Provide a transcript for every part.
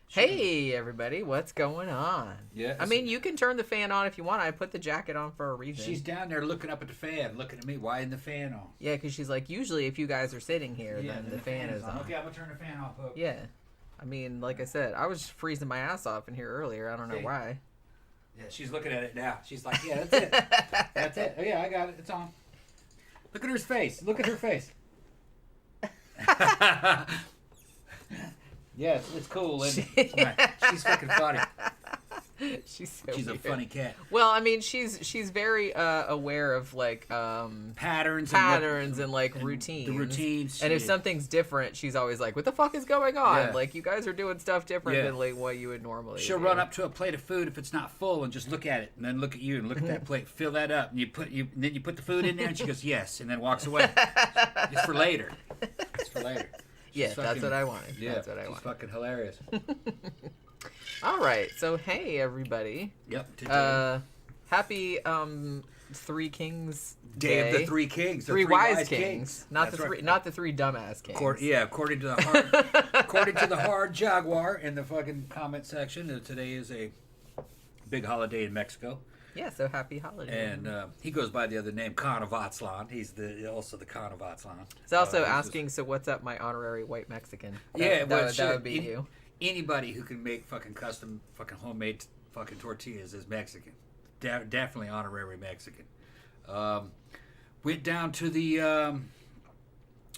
Hey, everybody, what's going on? Yeah. I mean, you can turn the fan on if you want. I put the jacket on for a reason. She's down there looking up at the fan, looking at me. Why isn't the fan on? Yeah, because she's like, usually if you guys are sitting here, then the fan is on. Okay, I'm going to turn the fan off. Hope. Yeah. I mean, like I said, I was freezing my ass off in here earlier. I don't know why. Yeah, she's looking at it now. She's like, yeah, that's it. That's it. Oh, yeah, I got it. It's on. Look at her face. Look at her face. Yeah, it's cool. And she's fucking funny. She's a funny cat. Well, I mean, she's very aware of like patterns and like routines. The routines. And if something's different, she's always like, "What the fuck is going on?" Yeah. Like, you guys are doing stuff different than like what you would normally. She'll run up to a plate of food if it's not full and just look at it, and then look at you and look at that plate, fill that up, and then you put the food in there, and she goes yes, and then walks away. It's for later. It's for later. Yeah, that's what I wanted. Yeah, that's what I wanted. She's fucking hilarious. All right, so hey everybody. Yep. Happy Three Kings Day of the Three Kings. Three wise kings. Not the three, not the three dumbass kings. According to the hard Jaguar in the fucking comment section, today is a big holiday in Mexico. Yeah, so happy holiday. And he goes by the other name, Khan of Aztlan. He's also the Khan of Aztlan. He's also asking, so what's up, my honorary white Mexican? That would be you. Anybody who can make fucking custom, fucking homemade fucking tortillas is Mexican. Definitely honorary Mexican. Went down to the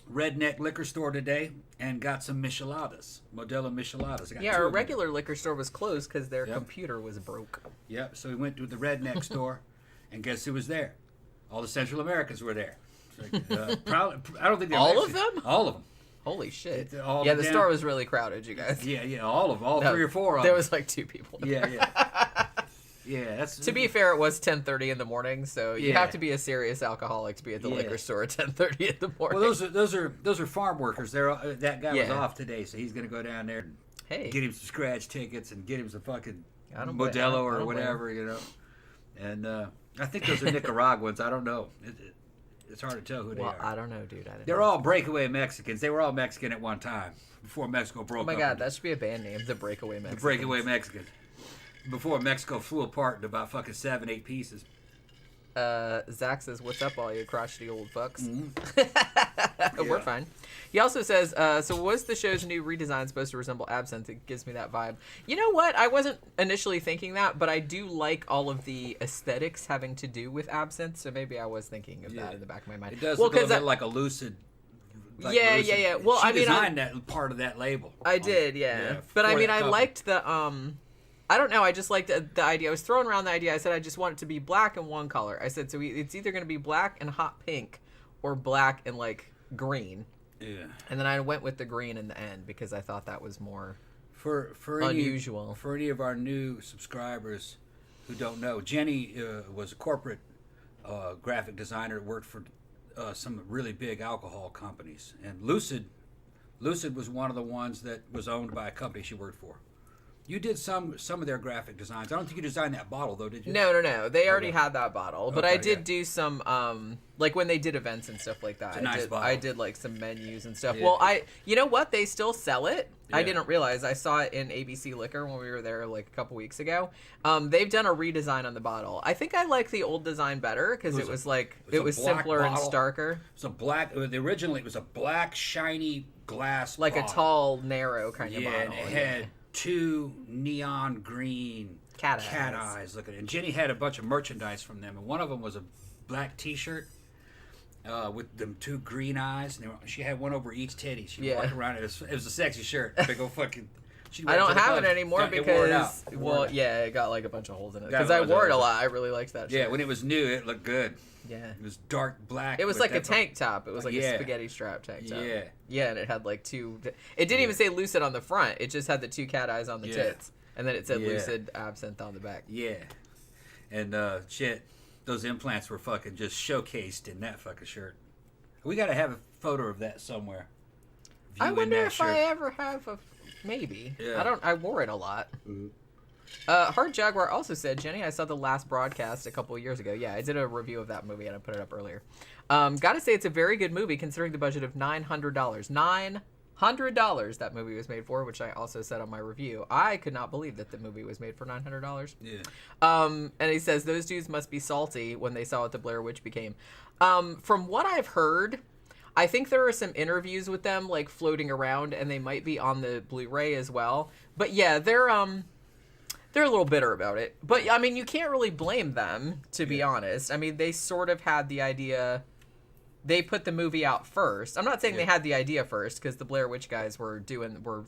Redneck liquor store today and got some micheladas, Modelo micheladas. Yeah, our regular liquor store was closed because their computer was broke. Yep, so we went to the Redneck store, and guess who was there? All the Central Americans were there. I don't think all of them. All of them. Holy shit! The store was really crowded, you guys. Yeah, all 3 or 4 of them. There was like 2 people. Yeah. That's. To be fair, it was 10:30 in the morning, so you have to be a serious alcoholic to be at the liquor store at 10:30 in the morning. Well, those are farm workers. That guy was off today, so he's gonna go down there and get him some scratch tickets and get him some fucking Modelo or whatever, you know. And I think those are Nicaraguans. I don't know. It's hard to tell who they are. I don't know, dude. They're all breakaway Mexicans. They were all Mexican at one time before Mexico broke up. Oh my god, that should be a band name, the Breakaway Mexicans. The Breakaway Mexicans. Before Mexico flew apart into about fucking 7-8 pieces. Zach says, "What's up, all you crotchety old fucks?" Mm-hmm. We're fine. He also says, "So was the show's new redesign supposed to resemble Absinthe?" It gives me that vibe. You know what? I wasn't initially thinking that, but I do like all of the aesthetics having to do with Absinthe. So maybe I was thinking of that in the back of my mind. It does look a little bit like a lucid. Yeah. Well, she designed that part of that label. I did, but I mean, I liked the I don't know. I just liked the idea. I was throwing around the idea. I said I just want it to be black and one color. I said so it's either going to be black and hot pink, or black and like green. Yeah. And then I went with the green in the end because I thought that was more unusual. For any of our new subscribers who don't know, Jenny was a corporate graphic designer. Worked for some really big alcohol companies, and Lucid was one of the ones that was owned by a company she worked for. You did some of their graphic designs. I don't think you designed that bottle, though, did you? No. They already had that bottle. But I did do some, like when they did events and stuff like that. It's a nice bottle. I did like some menus and stuff. Yeah. Well, you know what? They still sell it. Yeah. I didn't realize. I saw it in ABC Liquor when we were there like a couple weeks ago. They've done a redesign on the bottle. I think I like the old design better because it was simpler and starker. It's a black. Originally, it was a black, shiny glass like bottle. A tall, narrow kind of bottle. And it had 2 neon green cat eyes looking. And Jenny had a bunch of merchandise from them, and one of them was a black T-shirt with them 2 green eyes. And she had one over each titty. She walked around. It was a sexy shirt. Big old fucking. I don't have it anymore because it got like a bunch of holes in it because I wore it a lot. I really liked that shirt. Yeah, when it was new, it looked good. Yeah. It was dark black. It was like a tank top. It was like a spaghetti strap tank top. Yeah. Yeah, and it had like 2... It didn't even say Lucid on the front. It just had the 2 cat eyes on the tits. And then it said Lucid Absinthe on the back. Yeah. And shit, those implants were fucking just showcased in that fucking shirt. We got to have a photo of that somewhere. I wonder if I ever have a... Maybe. Yeah. I wore it a lot. Mm-hmm. Hard Jaguar also said, Jenny, I saw the last broadcast a couple of years ago. Yeah, I did a review of that movie and I put it up earlier. Gotta say it's a very good movie considering the budget of $900. $100 that movie was made for, which I also said on my review. I could not believe that the movie was made for $900. Yeah. And he says those dudes must be salty when they saw what the Blair Witch became. From what I've heard, I think there are some interviews with them like floating around, and they might be on the Blu-ray as well. But yeah, they're a little bitter about it. But I mean, you can't really blame them, to be honest. I mean, they sort of had the idea. They put the movie out first. I'm not saying they had the idea first, because the Blair Witch guys were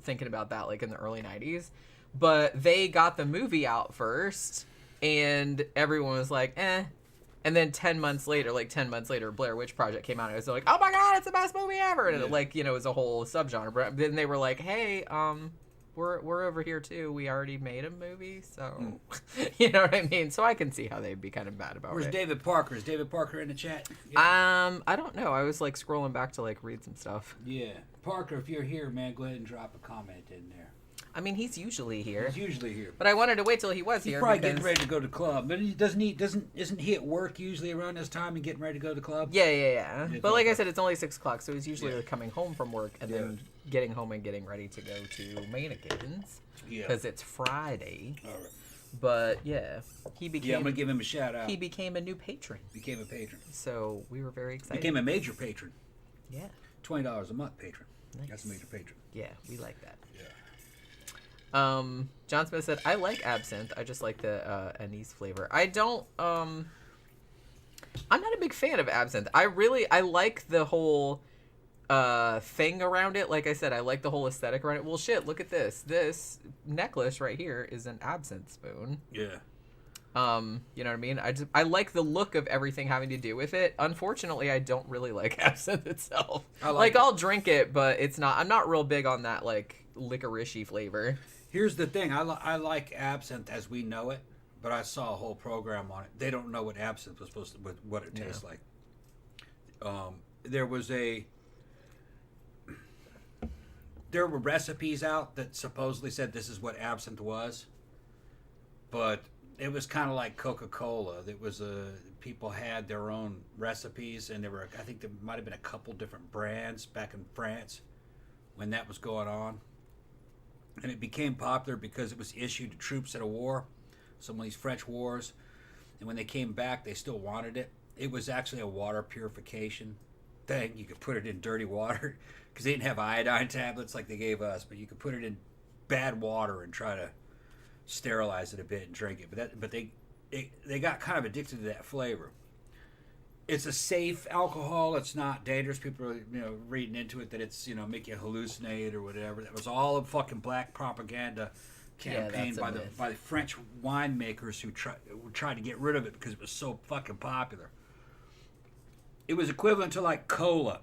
thinking about that like in the early 90s. But they got the movie out first, and everyone was like, eh. And then 10 months later, Blair Witch Project came out, and it was like, oh my god, it's the best movie ever! And it was a whole subgenre. But then they were like, hey, we're over here too. We already made a movie, so you know what I mean. So I can see how they'd be kind of mad about it. Where's David Parker? Is David Parker in the chat? Yeah. I don't know. I was like scrolling back to like read some stuff. Yeah, Parker, if you're here, man, go ahead and drop a comment in there. I mean, he's usually here. He's usually here, but I wanted to wait till he was here. He's probably getting ready to go to the club. But isn't he at work usually around this time and getting ready to go to the club? Yeah. But like I said, it's only 6 o'clock, so he's usually like coming home from work and then getting home and getting ready to go to Mannequins. Yeah. Because it's Friday. All right. But yeah, he became. Yeah, I'm gonna give him a shout out. He became a new patron. Became a patron. So we were very excited. Became a major patron. Yeah. $20 a month patron. Nice. That's a major patron. Yeah, we like that. Yeah. John Smith said, I like absinthe. I just like the anise flavor. I don't, I'm not a big fan of absinthe. I like the whole thing around it. Like I said, I like the whole aesthetic around it. Well, shit, look at this. This necklace right here is an absinthe spoon. Yeah. You know what I mean? I like the look of everything having to do with it. Unfortunately, I don't really like absinthe itself. I'll drink it, but I'm not real big on that, like, licorice-y flavor. Here's the thing. I like absinthe as we know it, but I saw a whole program on it. They don't know what absinthe was supposed to, what it tastes like. There were recipes out that supposedly said this is what absinthe was, but it was kind of like Coca-Cola. It was people had their own recipes, and I think there might have been a couple different brands back in France when that was going on. And it became popular because it was issued to troops at a war, some of these French wars. And when they came back, they still wanted it. It was actually a water purification thing. You could put it in dirty water because they didn't have iodine tablets like they gave us, but you could put it in bad water and try to sterilize it a bit and drink it. But they got kind of addicted to that flavor. It's a safe alcohol. It's not dangerous. People are, reading into it that it's, make you hallucinate or whatever. That was all a fucking black propaganda campaign by the French winemakers who tried to get rid of it because it was so fucking popular. It was equivalent to like cola.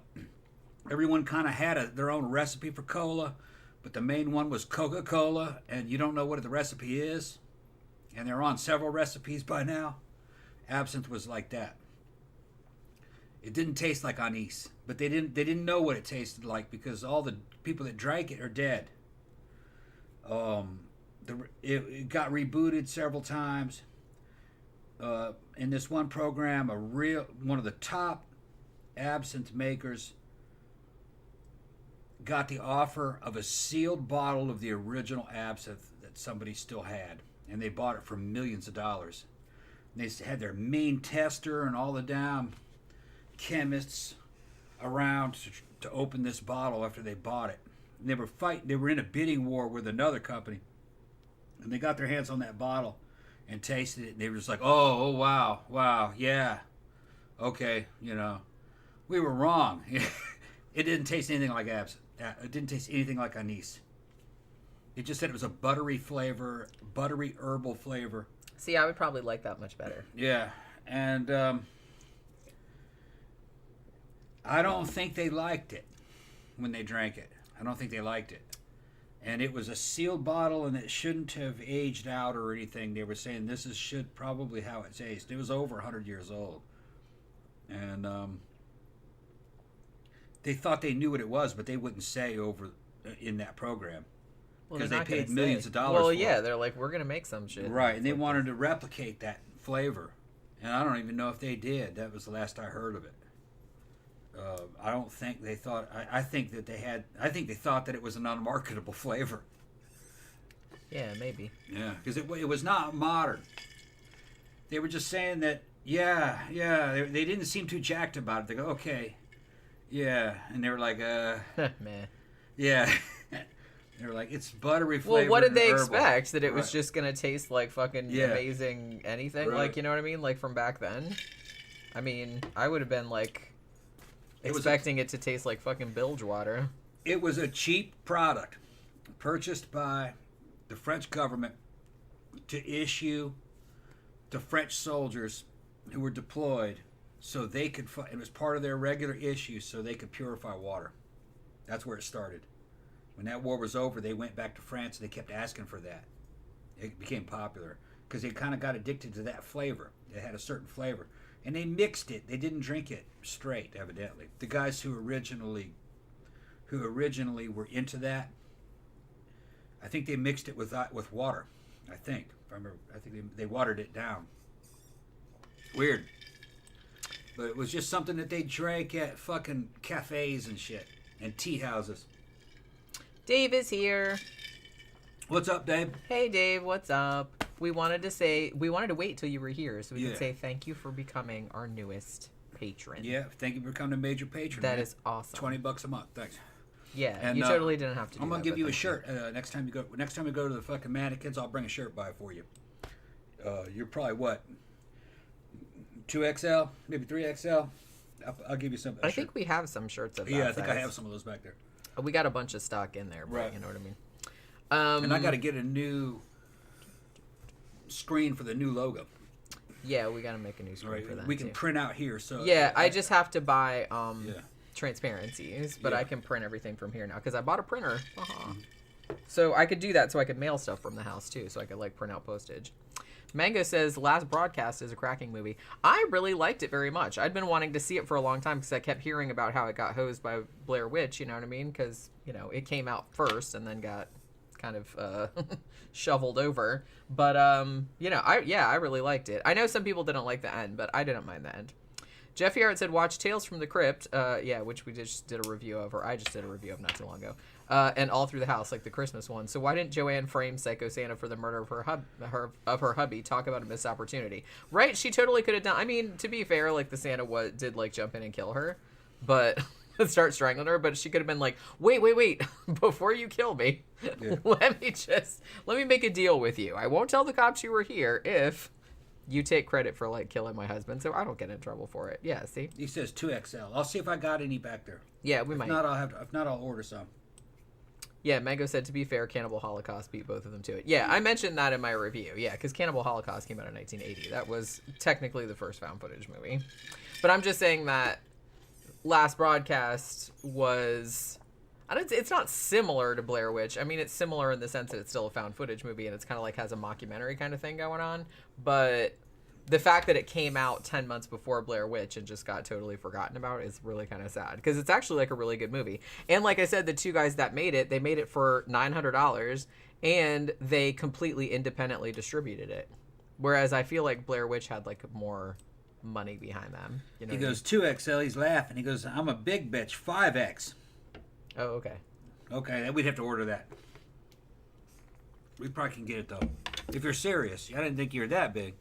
Everyone kind of had their own recipe for cola, but the main one was Coca-Cola, and you don't know what the recipe is, and they're on several recipes by now. Absinthe was like that. It didn't taste like anise, but they didn't know what it tasted like because all the people that drank it are dead. It got rebooted several times. In this one program, one of the top absinthe makers got the offer of a sealed bottle of the original absinthe that somebody still had, and they bought it for millions of dollars. And they had their main tester and all the damn chemists around to open this bottle after they bought it. And they were fighting. They were in a bidding war with another company, and they got their hands on that bottle and tasted it. And they were just like, "Oh, wow, yeah, okay, we were wrong." It didn't taste anything like absinthe. It didn't taste anything like anise. It just said it was a buttery flavor, buttery herbal flavor. See, I would probably like that much better. Yeah, and I don't think they liked it when they drank it. I don't think they liked it. And it was a sealed bottle, and it shouldn't have aged out or anything. They were saying this should probably how it tastes. It was over 100 years old. And they thought they knew what it was, but they wouldn't say over in that program. Because they paid millions of dollars for it. Well, yeah, they're like, we're going to make some shit. Right, and they wanted to replicate that flavor. And I don't even know if they did. That was the last I heard of it. I don't think they thought. I think that they had. I think they thought that it was an unmarketable flavor. Yeah, maybe. Yeah, because it was not modern. They were just saying that. Yeah. They didn't seem too jacked about it. They go, okay. Yeah, and they were like, meh. Yeah. They were like, it's buttery flavored. Well, what did they herbal. expect? That it was just gonna taste like fucking amazing anything? Right. Like, you know what I mean? Like from back then. I mean, I would have been like expecting it to taste like fucking bilge water. It was a cheap product purchased by the French government to issue to French soldiers who were deployed so they could, it was part of their regular issue so they could purify water. That's where it started. When that war was over, they went back to France and they kept asking for that. It became popular because they kind of got addicted to that flavor. It had a certain flavor. And they mixed it. They didn't drink it straight, evidently. The guys who originally were into that, I think they mixed it with water. I think. If I remember, I think they watered it down. Weird. But it was just something that they drank at fucking cafes and shit. And tea houses. Dave is here. What's up, Dave? Hey, Dave. What's up? We wanted to wait till you were here so we could say thank you for becoming our newest patron. Yeah, thank you for becoming a major patron. That is awesome. $20 a month. Thanks. Yeah, and you totally didn't have to do I'm going that, to give you a shirt next time we go to the fucking mannequins. I'll bring a shirt by for you. You're probably what? 2XL, maybe 3XL. I'll give you some. I think we have some shirts of that. Yeah, I think I have some of those back there. We got a bunch of stock in there, but right. You know what I mean. And I got to get a new screen for the new logo. Yeah, we got to make a new screen for that. We can print out here. So yeah, I just have to buy transparencies, but I can print everything from here now because I bought a printer. So I could do that, so I could mail stuff from the house too, so I could like print out postage. Mango says Last Broadcast is a cracking movie. I really liked it very much. I'd been wanting to see it for a long time because I kept hearing about how it got hosed by Blair Witch, you know what I mean? Because, you know, it came out first and then got kind of shoveled over. But, you know, I really liked it. I know some people didn't like the end, but I didn't mind the end. Jeff Yarrett said, watch Tales from the Crypt, which we just did a review of, or I just did a review of not too long ago, and All Through the House, like the Christmas one. So why didn't Joanne frame Psycho Santa for the murder of her hubby? Talk about a missed opportunity. Right? She totally could have done. I mean, to be fair, like the Santa did like jump in and kill her, but start strangling her. But she could have been like, wait, before you kill me, let me make a deal with you. I won't tell the cops you were here if you take credit for like killing my husband, so I don't get in trouble for it. Yeah, see? He says 2XL. I'll see if I got any back there. Yeah, we might. If not, I'll order some. Yeah, Mango said, to be fair, Cannibal Holocaust beat both of them to it. Yeah, I mentioned that in my review. Yeah, because Cannibal Holocaust came out in 1980. That was technically the first found footage movie. But I'm just saying that Last Broadcast was... it's not similar to Blair Witch. I mean, it's similar in the sense that it's still a found footage movie and it's kind of like has a mockumentary kind of thing going on. But the fact that it came out 10 months before Blair Witch and just got totally forgotten about is really kind of sad because it's actually like a really good movie. And like I said, the two guys that made it, they made it for $900 and they completely independently distributed it. Whereas I feel like Blair Witch had like more money behind them. You know, he goes 2XL. He's laughing. He goes, I'm a big bitch. 5X. Oh, okay. Okay, we'd have to order that. We probably can get it, though. If you're serious. I didn't think you were that big.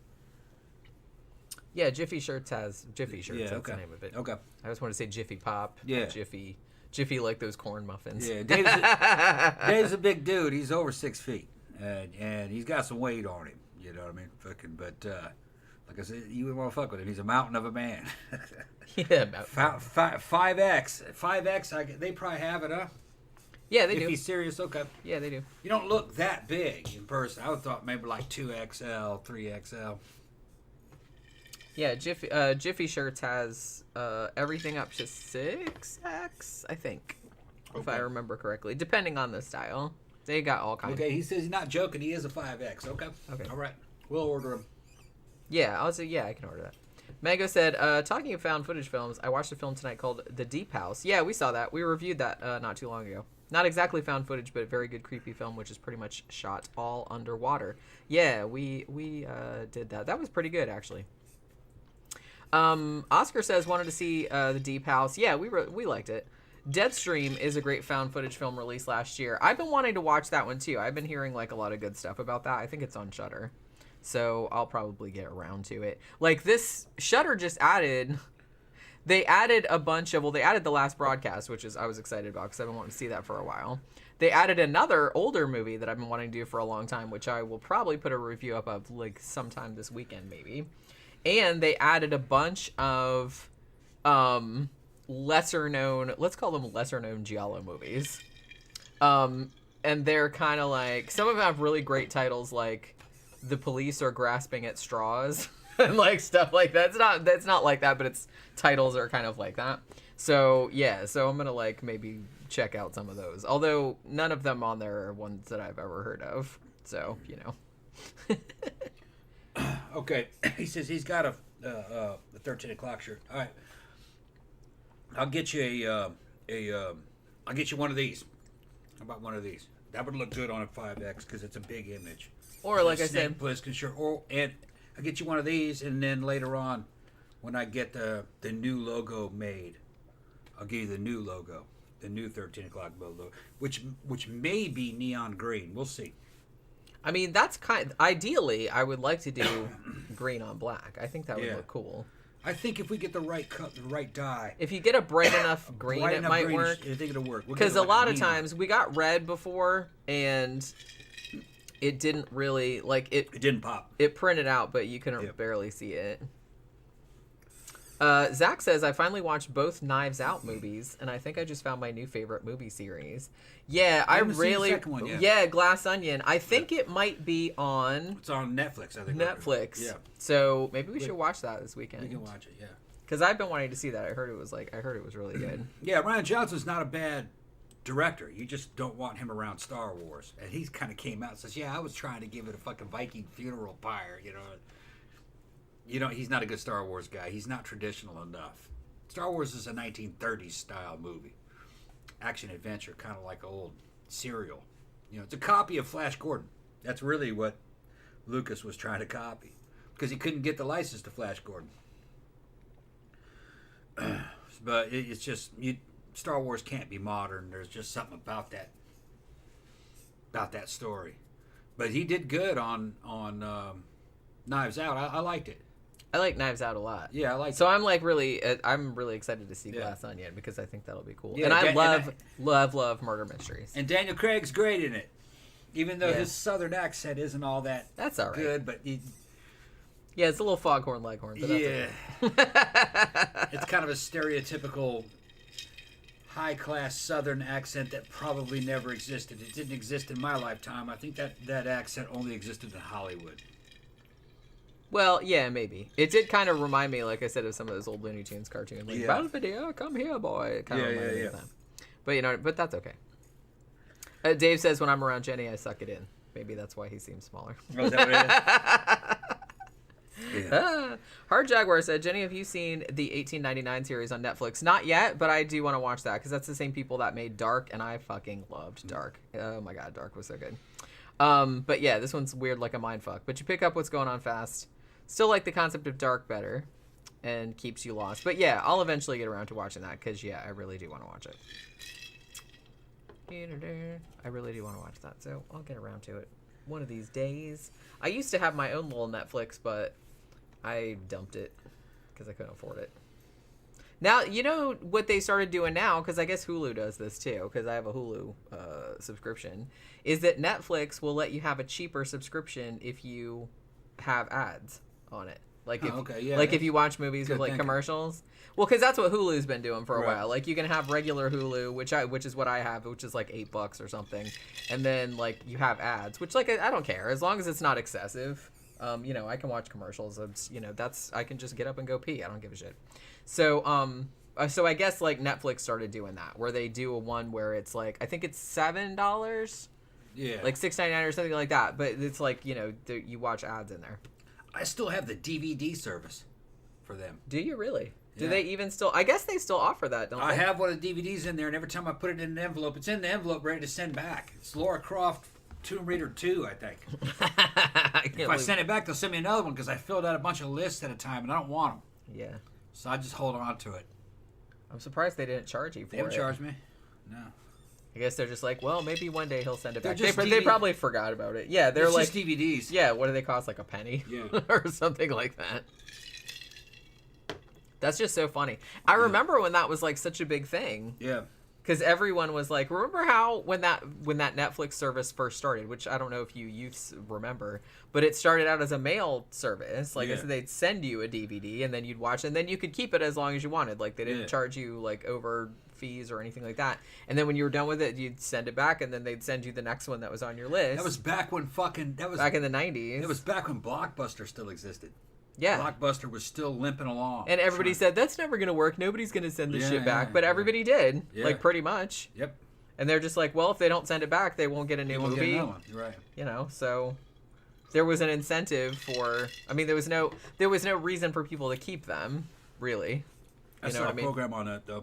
Yeah, Jiffy Shirts has... Jiffy Shirts, that's the name of it. Okay. I just want to say Jiffy Pop. Yeah. Jiffy like those corn muffins. Yeah, Dave's a big dude. He's over 6 feet. And he's got some weight on him. You know what I mean? But like I said, you wouldn't want to fuck with him. He's a mountain of a man. Yeah, 5X. 5X, they probably have it, huh? Yeah, they do. If he's serious, okay. Yeah, they do. You don't look that big in person. I would have thought maybe like 2XL, 3XL. Yeah, Jiffy Shirts has everything up to 6X, I think, if I remember correctly, depending on the style. They got all kinds. Okay, he says he's not joking. He is a 5X. Okay. All right. We'll order him. Yeah, I can order that. Mango said, talking of found footage films, I watched a film tonight called The Deep House. Yeah, we saw that. We reviewed that not too long ago. Not exactly found footage, but a very good creepy film, which is pretty much shot all underwater. Yeah, we did that. That was pretty good, actually. Oscar says wanted to see the Deep House. Yeah, we liked it. Deadstream is a great found footage film released last year. I've been wanting to watch that one too. I've been hearing like a lot of good stuff about that. I think it's on Shudder, so I'll probably get around to it. Like this, Shudder just added. They added a bunch of. Well, they added The Last Broadcast, which is I was excited about because I've been wanting to see that for a while. They added another older movie that I've been wanting to do for a long time, which I will probably put a review up of like sometime this weekend maybe. And they added a bunch of lesser known, let's call them lesser known Giallo movies. And they're kind of like, some of them have really great titles like The Police Are Grasping at Straws and like stuff like that. That's not like that, but its titles are kind of like that. So yeah, so I'm going to like maybe check out some of those. Although none of them on there are ones that I've ever heard of. So, you know. Okay, he says he's got a 13 o'clock shirt. All right, I'll get you I'll get you one of these. How about one of these? That would look good on a 5X because it's a big image. Or like I said, Plissken shirt. And I'll get you one of these, and then later on, when I get the new logo made, I'll give you the new logo, the new 13 o'clock logo, which may be neon green. We'll see. I mean, that's ideally, I would like to do green on black. I think that would look cool. I think if we get the right cut, the right dye. If you get a bright enough green, it might work. I think it'll work. Because a lot of times, we got red before, and it didn't really, like, it didn't pop. It printed out, but you couldn't barely see it. Zach says, I finally watched both Knives Out movies, and I think I just found my new favorite movie series. Yeah, I really... Seen the second one, yeah, Glass Onion. I think it might be on... It's on Netflix, I think. Netflix. Yeah. So maybe we should watch that this weekend. We can watch it, yeah. Because I've been wanting to see that. I heard it was really good. Yeah, Rian Johnson's not a bad director. You just don't want him around Star Wars. And he kind of came out and says, yeah, I was trying to give it a fucking Viking funeral pyre, you know. You know, he's not a good Star Wars guy. He's not traditional enough. Star Wars is a 1930s style movie. Action adventure, kind of like old Serial. You know, it's a copy of Flash Gordon. That's really what Lucas was trying to copy. Because he couldn't get the license to Flash Gordon. But it's just, Star Wars can't be modern. There's just something about that story. But he did good on Knives Out. I liked it. I like Knives Out a lot. Yeah, I like. So I'm really excited to see Glass Onion because I think that'll be cool. Yeah, and I love murder mysteries. And Daniel Craig's great in it, even though his southern accent isn't all that. That's all right. Good, but it's a little foghorn leghorn. But yeah, it's kind of a stereotypical high class southern accent that probably never existed. It didn't exist in my lifetime. I think that accent only existed in Hollywood. Well, yeah, maybe. It did kind of remind me, like I said, of some of those old Looney Tunes cartoons. Like, Battle Video, come here, boy. It kind of reminded me of that. But, but that's okay. Dave says, when I'm around Jenny, I suck it in. Maybe that's why he seems smaller. Oh, is that what it is? Hard Jaguar said, Jenny, have you seen the 1899 series on Netflix? Not yet, but I do want to watch that because that's the same people that made Dark, and I fucking loved Dark. Oh, my God, Dark was so good. But, yeah, this one's weird like a mindfuck. But you pick up what's going on fast. Still like the concept of Dark better and keeps you lost. But yeah, I'll eventually get around to watching that because, yeah, I really do want to watch it. I really do want to watch that, so I'll get around to it one of these days. I used to have my own little Netflix, but I dumped it because I couldn't afford it. Now, you know what they started doing now, because I guess Hulu does this too, because I have a Hulu subscription, is that Netflix will let you have a cheaper subscription if you have ads on it. Like if, if you watch movies with like commercials. Well, because that's what Hulu's been doing for a while. Like you can have regular Hulu, which is what I have, which is like $8 or something, and then like you have ads, which like I don't care as long as it's not excessive. I can watch commercials. It's, I can just get up and go pee. I don't give a shit. So so I guess like Netflix started doing that, where they do a one where it's like I think it's $7. Yeah, like $6.99 or something like that. But it's like you watch ads in there. I still have the DVD service for them. Do you really? Yeah. Do they even still? I guess they still offer that, don't they? I have one of the DVDs in there, and every time I put it in an envelope, it's in the envelope ready to send back. It's Lara Croft Tomb Raider 2, I think. If I send it back, they'll send me another one because I filled out a bunch of lists at a time, and I don't want them. Yeah. So I just hold on to it. I'm surprised they didn't charge you for it. They didn't charge me. No. I guess they're just like, well, maybe one day he'll send it back. They probably forgot about it. Yeah, they're like just DVDs. Yeah, what do they cost? Like a penny? Yeah. Or something like that. That's just so funny. I remember when that was like such a big thing. Yeah. Because everyone was like, remember how when that Netflix service first started, which I don't know if you youths remember, but it started out as a mail service. Like I said, they'd send you a DVD and then you'd watch it, and then you could keep it as long as you wanted. Like they didn't charge you like over fees or anything like that. And then when you were done with it, you'd send it back, and then they'd send you the next one that was on your list. That was back when back in the 90s. It was back when Blockbuster still existed. Yeah. Blockbuster was still limping along. And everybody said, that's never going to work. Nobody's going to send this shit back. But everybody did. Yeah. Like, pretty much. Yep. And they're just like, well, if they don't send it back, they won't get a new movie. Get one. Right. You know, so there was an incentive for... I mean, there was no reason for people to keep them, really. I saw a program on it, though.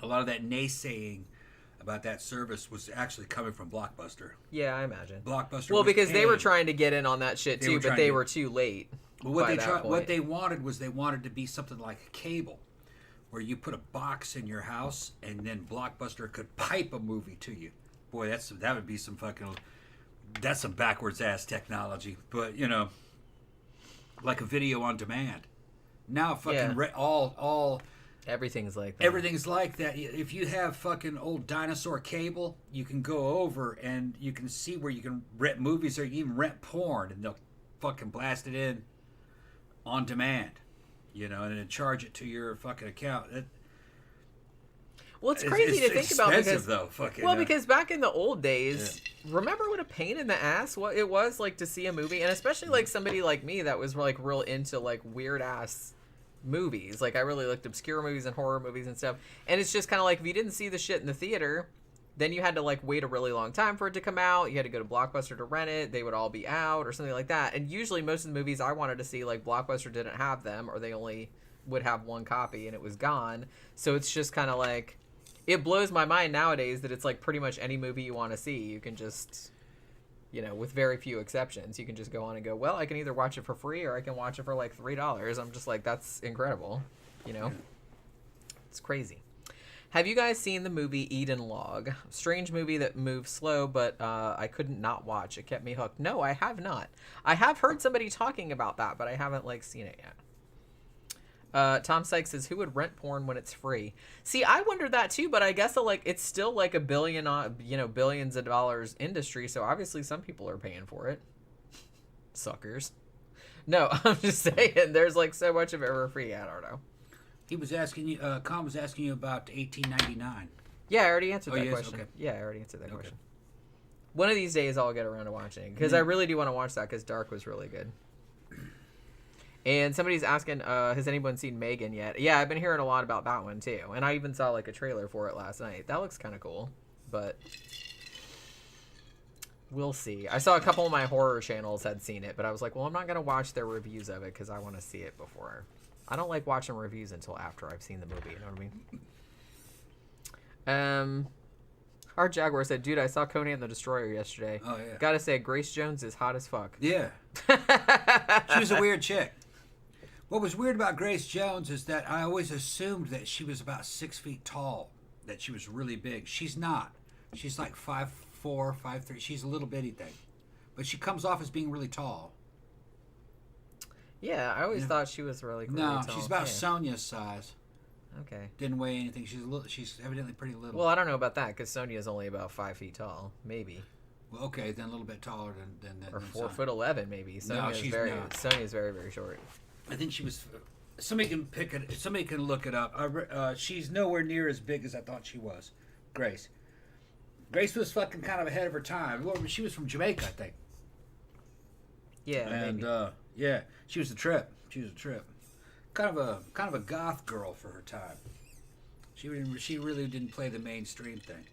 A lot of that naysaying about that service was actually coming from Blockbuster. Yeah, I imagine. Blockbuster. Well, because they were trying to get in on that shit, too, but they were too late. Well, what they wanted was they wanted to be something like a cable, where you put a box in your house and then Blockbuster could pipe a movie to you. Boy, that would be some that's some backwards ass technology. But you know, like a video on demand. Now all everything's like that. Everything's like that. If you have fucking old dinosaur cable, you can go over and you can see where you can rent movies, or you even rent porn, and they'll fucking blast it in on demand, you know, and then charge it to your fucking account. Well, it's crazy to think about because because back in the old days, remember what a pain in the ass it was like to see a movie, and especially like somebody like me that was like real into like weird ass movies. Like I really liked obscure movies and horror movies and stuff. And it's just kind of like if you didn't see the shit in the theater, then you had to like wait a really long time for it to come out. You had to go to Blockbuster to rent it. They would all be out or something like that. And usually most of the movies I wanted to see, like Blockbuster didn't have them, or they only would have one copy and it was gone. So it's just kind of like, it blows my mind nowadays that it's like pretty much any movie you want to see, you can just, you know, with very few exceptions, you can just go on and go, well, I can either watch it for free or I can watch it for like $3. I'm just like, that's incredible, you know? It's crazy. Have you guys seen the movie Eden Log? Strange movie that moves slow, but I couldn't not watch. It kept me hooked. No, I have not. I have heard somebody talking about that, but I haven't like seen it yet. Tom Sykes says, who would rent porn when it's free? See, I wondered that too, but I guess it's still like a billion, billions of dollars industry. So obviously some people are paying for it. Suckers. No, I'm just saying there's like so much of it for free. I don't know. He was asking you, Con was asking you about $18.99. Yeah, I already answered that yes? question. Okay. Yeah, I already answered that question. One of these days I'll get around to watching, because I really do want to watch that, because Dark was really good. And somebody's asking, has anyone seen Megan yet? Yeah, I've been hearing a lot about that one too. And I even saw like a trailer for it last night. That looks kind of cool, but we'll see. I saw a couple of my horror channels had seen it, but I was like, well, I'm not going to watch their reviews of it because I want to see it before. I don't like watching reviews until after I've seen the movie, you know what I mean? Our Jaguar said, dude, I saw Conan the Destroyer yesterday. Oh, yeah. Gotta say, Grace Jones is hot as fuck. Yeah. She was a weird chick. What was weird about Grace Jones is that I always assumed that she was about 6 feet tall, that she was really big. She's not. She's like 5'4", 5'3". She's a little bitty thing. But she comes off as being really tall. Yeah, I always thought she was really tall. She's about Sonya's size. Okay. Didn't weigh anything. She's evidently pretty little. Well, I don't know about that, because Sonya's only about 5 feet tall, maybe. Well, okay, then a little bit taller than or 4'11", maybe. Sonya's very, very short. I think she was. Somebody can pick it. Somebody can look it up. She's nowhere near as big as I thought she was. Grace. Grace was fucking kind of ahead of her time. Well, she was from Jamaica, I think. Yeah, and maybe. Yeah, she was a trip. Kind of a goth girl for her time. She really didn't play the mainstream thing.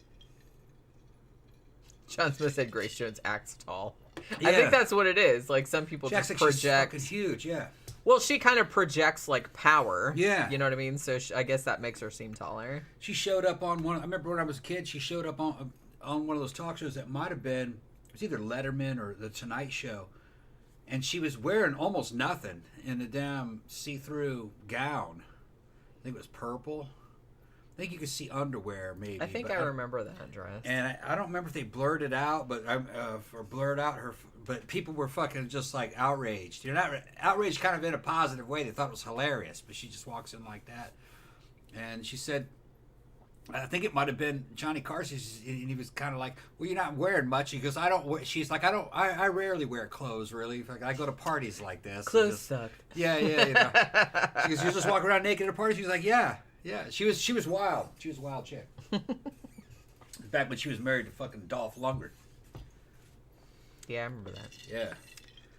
John Smith said Grace Jones acts tall. Yeah. I think that's what it is. Like some people just project. She's fucking huge, yeah. Well, she kind of projects like power. Yeah. You know what I mean? So I guess that makes her seem taller. She showed up on one. I remember when I was a kid. She showed up on one of those talk shows that might have been. It was either Letterman or The Tonight Show. And she was wearing almost nothing in a damn see-through gown. I think it was purple. I think you could see underwear, maybe. I think I remember that dress. And I don't remember if they blurred it out, but or blurred out her. But people were fucking just like outraged. You're not outraged, kind of in a positive way. They thought it was hilarious, but she just walks in like that. And she said, I think it might have been Johnny Carson, and he was kind of like, "Well, you're not wearing much." He goes, "I don't." She's like, I rarely wear clothes, really. I go to parties like this. Clothes suck. Yeah. You know. She goes, "You just walk around naked at a party." She's like, "Yeah." She was wild. She was a wild chick. Back when she was married to fucking Dolph Lundgren. Yeah, I remember that. Yeah.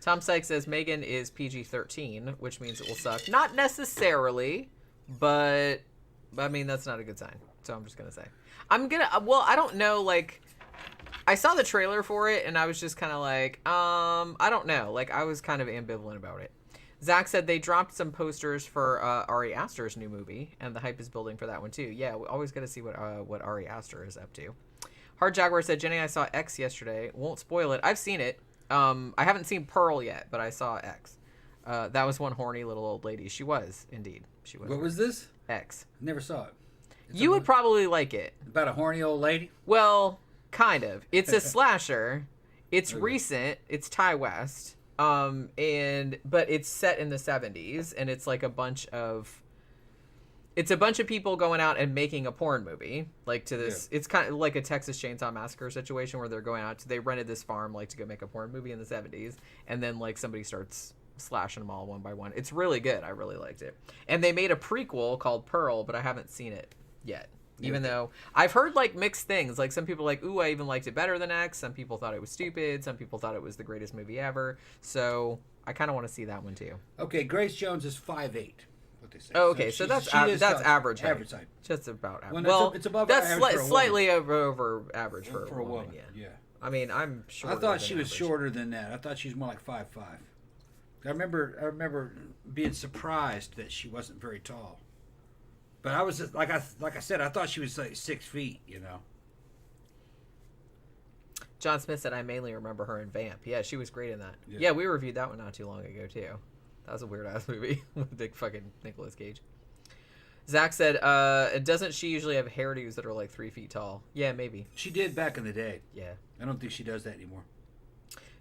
Tom Sykes says Megan is PG-13, which means it will suck. Not necessarily, but I mean, that's not a good sign. So I'm just going to say. I don't know, like, I saw the trailer for it, and I was just kind of like, I don't know. Like, I was kind of ambivalent about it. Zach said they dropped some posters for Ari Aster's new movie, and the hype is building for that one, too. Yeah, we always got to see what Ari Aster is up to. Hard Jaguar said, Jenny, I saw X yesterday. Won't spoil it. I've seen it. I haven't seen Pearl yet, but I saw X. That was one horny little old lady. She was, indeed. She was. What was this? X. Never saw it. You would probably like it. About a horny old lady? Well, kind of. It's a slasher. It's recent. It's Ty West. But it's set in the 70s, and it's like a bunch of people going out and making a porn movie, like to this. Yeah. It's kind of like a Texas Chainsaw Massacre situation where they're going out. They rented this farm like to go make a porn movie in the 70s, and then like somebody starts slashing them all one by one. It's really good. I really liked it. And they made a prequel called Pearl, but I haven't seen it yet. Even though I've heard like mixed things. Like some people are like, ooh, I even liked it better than X. Some people thought it was stupid. Some people thought it was the greatest movie ever. So I kind of want to see that one too. Okay, Grace Jones is 5'8". What they say. Oh, okay, so that's average height. Average height. Just about average. Well, it's above that's average for a slightly over average for a woman. Yeah. I mean, I'm sure. I thought she was shorter than that. I thought she was more like 5'5". I remember being surprised that she wasn't very tall. But I was just, like I said, I thought she was like 6 feet, you know. John Smith said I mainly remember her in Vamp. Yeah, she was great in that. Yeah, we reviewed that one not too long ago too. That was a weird ass movie with big fucking Nicolas Cage. Zach said, doesn't she usually have hairdos that are like 3 feet tall? Yeah, maybe. She did back in the day. Yeah. I don't think she does that anymore.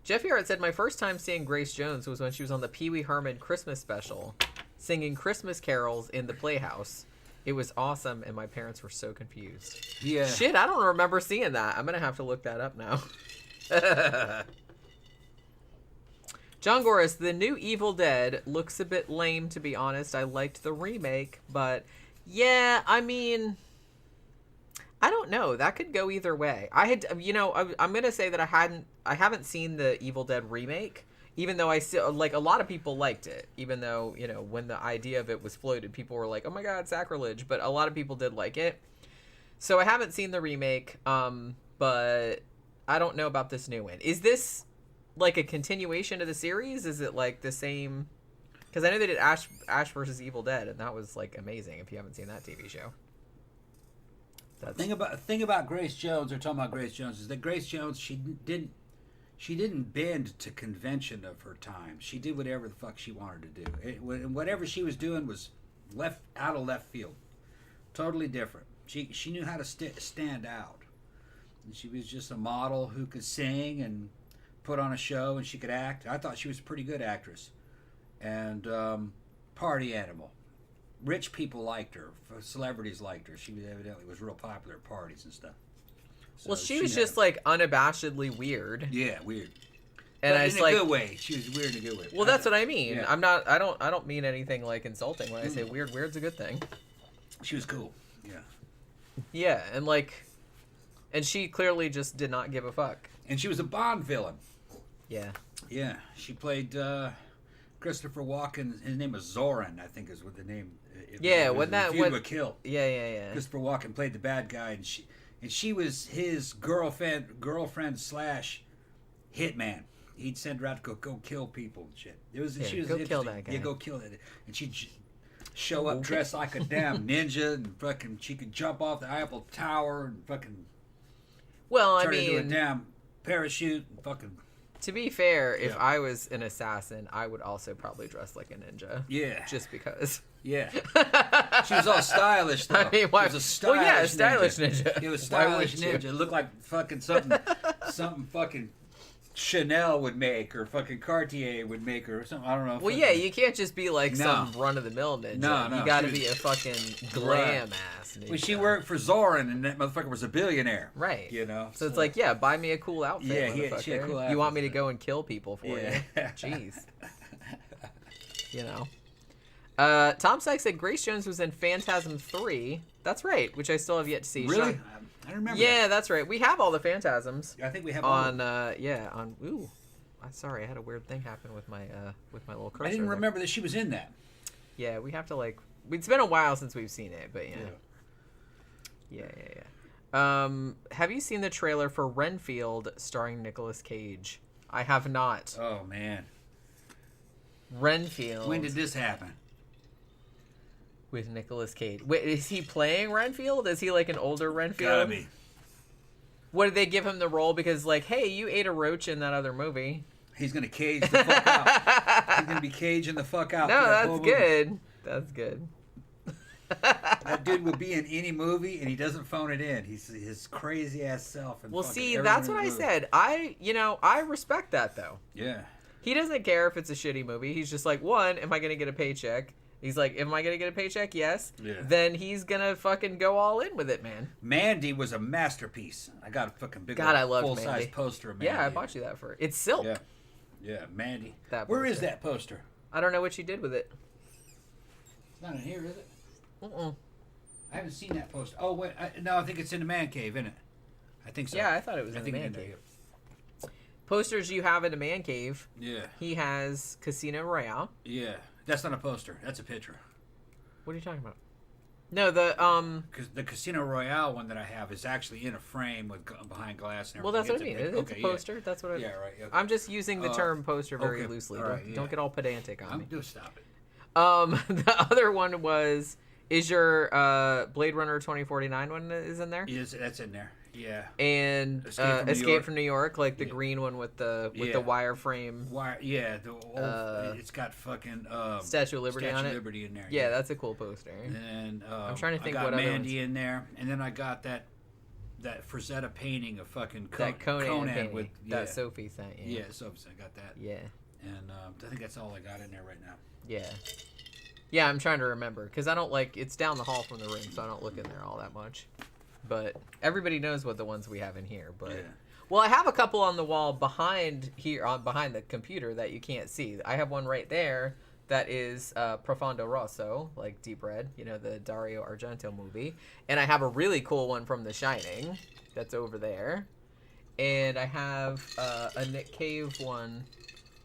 Jeff Yarrett said, my first time seeing Grace Jones was when she was on the Pee Wee Herman Christmas special, singing Christmas carols in the Playhouse. It was awesome, and my parents were so confused. Yeah. Shit, I don't remember seeing that. I'm going to have to look that up now. John Goris, the new Evil Dead looks a bit lame, to be honest. I liked the remake, but yeah, I mean, I don't know. That could go either way. I'm going to say that I haven't seen the Evil Dead remake. Even though I still, like, a lot of people liked it, even though, you know, when the idea of it was floated, people were like, oh my God, sacrilege. But a lot of people did like it. So I haven't seen the remake, but I don't know about this new one. Is this, like, a continuation of the series? Is it, like, the same? Because I know they did Ash versus Evil Dead, and that was, like, amazing if you haven't seen that TV show. Thing about Grace Jones, or talking about Grace Jones, is that Grace Jones, she didn't bend to convention of her time. She did whatever the fuck she wanted to do. Whatever she was doing was out of left field. Totally different. She knew how to stand out. And she was just a model who could sing and put on a show, and she could act. I thought she was a pretty good actress. And party animal. Rich people liked her. Celebrities liked her. She evidently was real popular at parties and stuff. So well, she was just like unabashedly weird. Yeah, weird. And but I in a good way. She was weird in a good way. Well, that's what I mean. Yeah. I don't mean anything like insulting when I say weird. Weird's a good thing. She was cool. Yeah. Yeah, and she clearly just did not give a fuck. And she was a Bond villain. Yeah. Yeah, she played Christopher Walken. His name was Zoran, I think, is what the name. Yeah, when that Feud with Kill. Yeah. Christopher Walken played the bad guy, and she was his girlfriend slash hitman. He'd send her out to go kill people and shit. She was go kill that guy. Yeah, go kill it. And she'd show up dressed like a damn ninja, and fucking she could jump off the Eiffel Tower and fucking. Well, turn into a damn parachute and fucking To be fair, if I was an assassin, I would also probably dress like a ninja. Yeah. Just because. Yeah. She was all stylish, though. I mean, why? It was a stylish ninja. It was stylish ninja. It looked like fucking something fucking Chanel would make, or fucking Cartier would make, or something. I don't know. Well, yeah, you can't just be like some run-of-the-mill ninja. No, you gotta be a fucking glam-ass ninja. Well, she worked for Zoran, and that motherfucker was a billionaire. Right. You know? So it's like, yeah, buy me a cool outfit, motherfucker. She had a cool outfit. You want me to go and kill people for you? Jeez. You know? Tom Sykes said Grace Jones was in Phantasm 3. That's right, which I still have yet to see. Really? I remember. Yeah, that's right. We have all the Phantasms. I think we have on. Ooh, I'm sorry. I had a weird thing happen with my little cursor. I didn't remember that she was in that. Yeah, we have to like. It's been a while since we've seen it, but yeah. Have you seen the trailer for Renfield starring Nicolas Cage? I have not. Oh man. Renfield. When did this happen? With Nicolas Cage. Wait, is he playing Renfield? Is he like an older Renfield? Gotta be. What, did they give him the role because, like, hey, you ate a roach in that other movie? He's gonna cage the fuck out. He's gonna be caging the fuck out. No, that's good. That's good. That dude will be in any movie, and he doesn't phone it in. He's his crazy ass self. Well, see, that's what I said. I respect that though. Yeah. He doesn't care if it's a shitty movie. He's just like, one, am I gonna get a paycheck? He's like, am I going to get a paycheck? Yes. Yeah. Then he's going to fucking go all in with it, man. Mandy was a masterpiece. I got a fucking big full-size poster of Mandy. Yeah, I bought you that for it. It's silk. Yeah, Mandy. Where is that poster? I don't know what you did with it. It's not in here, is it? I haven't seen that poster. Oh, wait. No, I think it's in the man cave, isn't it? I think so. Yeah, I thought it was in the man cave. Posters you have in the man cave. Yeah. He has Casino Royale. Yeah. That's not a poster. That's a picture. What are you talking about? No, the Casino Royale one that I have is actually in a frame with behind glass and everything. Well, that's what I mean. It's a poster. Yeah. That's what I mean. Yeah, right. Okay. I'm just using the term poster very loosely. Right, don't get all pedantic on me. Just stop it. The other one is your Blade Runner 2049 one is in there? Yes, that's in there. Yeah. And Escape from New York, like the green one with the wireframe. It's got fucking Statue of Liberty on it. Statue of Liberty in there. Yeah, that's a cool poster. And I'm trying to think I got what Mandy in there, and then I got that Frazetta painting of fucking Conan with that Sophie sent. Yeah, Sophie sent. I got that. Yeah. And I think that's all I got in there right now. Yeah. Yeah, I'm trying to remember because I don't it's down the hall from the room, so I don't look in there all that much. But everybody knows what the ones we have in here. But well, I have a couple on the wall behind the computer that you can't see. I have one right there that is Profondo Rosso, like Deep Red, the Dario Argento movie. And I have a really cool one from The Shining that's over there. And I have a Nick Cave one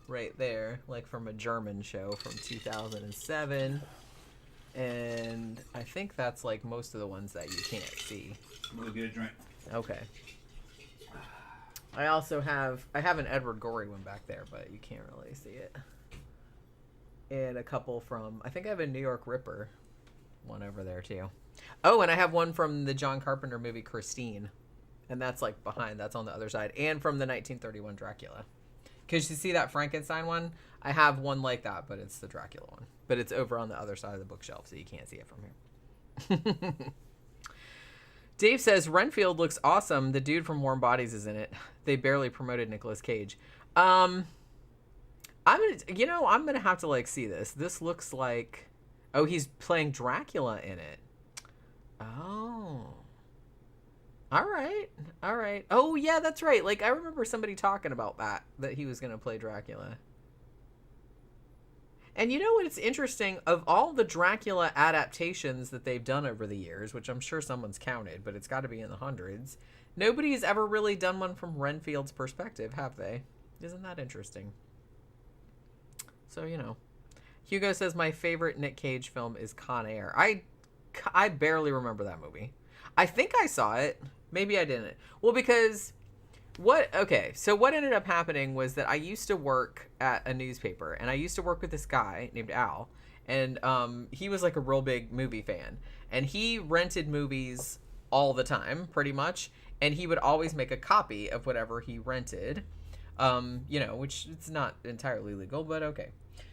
right there, like from a German show from 2007. And I think that's like most of the ones that you can't see. We'll get a drink. Okay. I also have an Edward Gorey one back there, but you can't really see it. And a couple from, I think I have a New York Ripper one over there too. Oh, and I have one from the John Carpenter movie Christine. And that's like behind, that's on the other side. And from the 1931 Dracula. Because you see that Frankenstein one? I have one like that, but it's the Dracula one. But it's over on the other side of the bookshelf, so you can't see it from here. Dave says, Renfield looks awesome. The dude from Warm Bodies is in it. They barely promoted Nicolas Cage. I'm gonna have to see this. This looks like, oh, he's playing Dracula in it. Oh. All right. Oh, yeah, that's right. I remember somebody talking about that he was going to play Dracula. And you know what's interesting? Of all the Dracula adaptations that they've done over the years, which I'm sure someone's counted, but it's got to be in the hundreds, nobody's ever really done one from Renfield's perspective, have they? Isn't that interesting? So, Hugo says, my favorite Nick Cage film is Con Air. I barely remember that movie. I think I saw it. Maybe I didn't. Well, because what ended up happening was that I used to work at a newspaper, and I used to work with this guy named Al, and he was like a real big movie fan, and he rented movies all the time, pretty much, and he would always make a copy of whatever he rented. You know, which it's not entirely legal, but okay.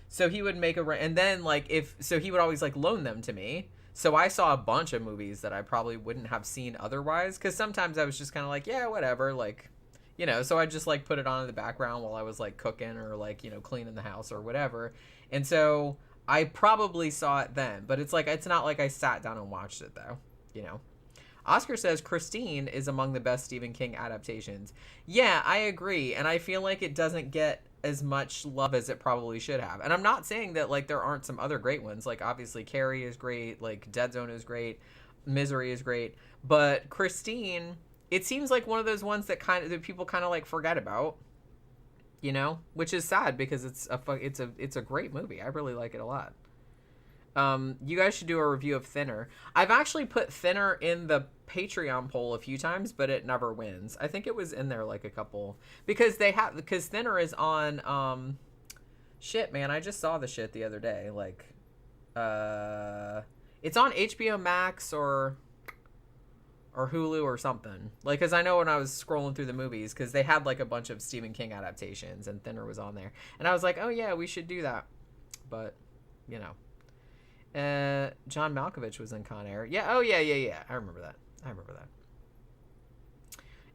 So he would make and then like he would always like loan them to me. So I saw a bunch of movies that I probably wouldn't have seen otherwise, because sometimes I was just kind of like, yeah, whatever, like, you know, so I just like put it on in the background while I was like cooking or like, you know, cleaning the house or whatever. And so I probably saw it then, but it's like, it's not like I sat down and watched it though, you know. Oscar says Christine is among the best Stephen King adaptations. Yeah, I agree. And I feel like it doesn't get as much love as it probably should have. And I'm not saying that like there aren't some other great ones. Like obviously Carrie is great, like Dead Zone is great, Misery is great, but Christine, it seems like one of those ones that people kind of like forget about, you know, which is sad because it's a great movie. I really like it a lot. You guys should do a review of Thinner. I've actually put Thinner in the Patreon poll a few times, but it never wins. I think it was in there like a couple, because Thinner is on shit, man. I just saw the shit the other day. Like it's on HBO Max or Hulu or something. Like, cuz I know when I was scrolling through the movies, cuz they had like a bunch of Stephen King adaptations and Thinner was on there. And I was like, "Oh yeah, we should do that." But, you know. John Malkovich was in Con Air. Yeah, oh yeah. I remember that.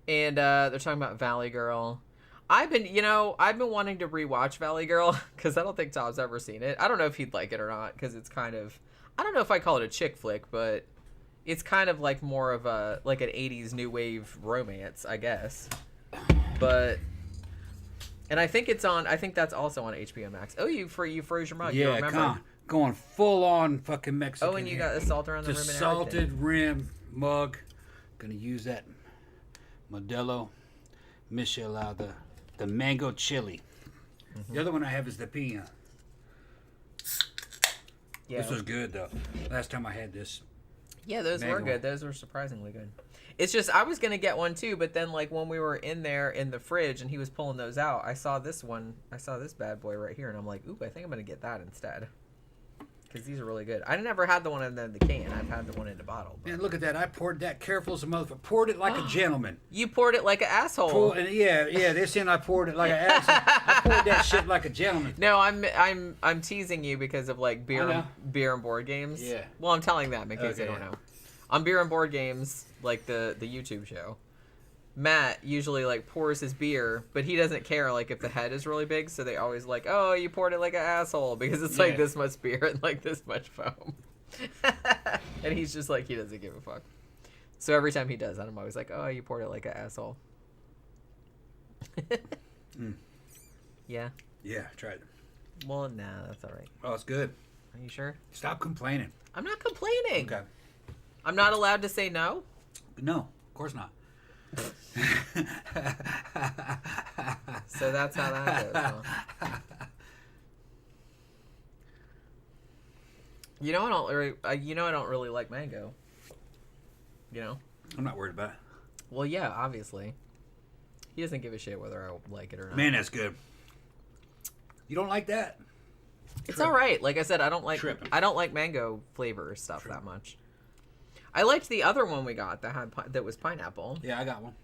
And they're talking about Valley Girl. I've been wanting to rewatch Valley Girl because I don't think Tom's ever seen it. I don't know if he'd like it or not, because it's kind of, I don't know if I call it a chick flick, but it's kind of like more of a like an 80s new wave romance, I guess. But and I think that's also on HBO Max. Oh, you froze your mug. Yeah, you remember? Going full on fucking Mexican. Oh, and you got the salt around the rim and everything. Salted rim mug. Gonna use that Modelo Michelada, the mango chili. Mm-hmm. The other one I have is the piña. Yeah. This was good though. Last time I had this. Yeah, those were good. Those were surprisingly good. It's just I was gonna get one too, but then like when we were in there in the fridge and he was pulling those out, I saw this bad boy right here, and I'm like, ooh, I think I'm gonna get that instead. Because these are really good. I never had the one in the can. I've had the one in the bottle. Man, look at that. I poured that careful as a motherfucker. Poured it like a gentleman. You poured it like an asshole. Yeah. They're saying I poured it like an asshole. I poured that shit like a gentleman. No, I'm teasing you because of like beer and board games. Yeah. Well, I'm telling them in case they don't know. On Beer and Board Games, like the YouTube show, Matt usually like pours his beer, but he doesn't care like if the head is really big, so they always like, oh, you poured it like an asshole, because it's like this much beer and like this much foam. And he's just like, he doesn't give a fuck. So every time he does that, I'm always like, oh, you poured it like an asshole. Yeah? Yeah, I tried it. Well, nah, that's all right. Oh, it's good. Are you sure? Stop complaining. I'm not complaining. Okay. I'm not allowed to say no? No, of course not. So that's how that goes, huh? I don't really like mango. You know? I'm not worried about it. Well, yeah, obviously. He doesn't give a shit whether I like it or not. Man, that's good. You don't like that? It's all right. Like I said, I don't like mango flavor stuff that much. I liked the other one we got that was pineapple. Yeah, I got one.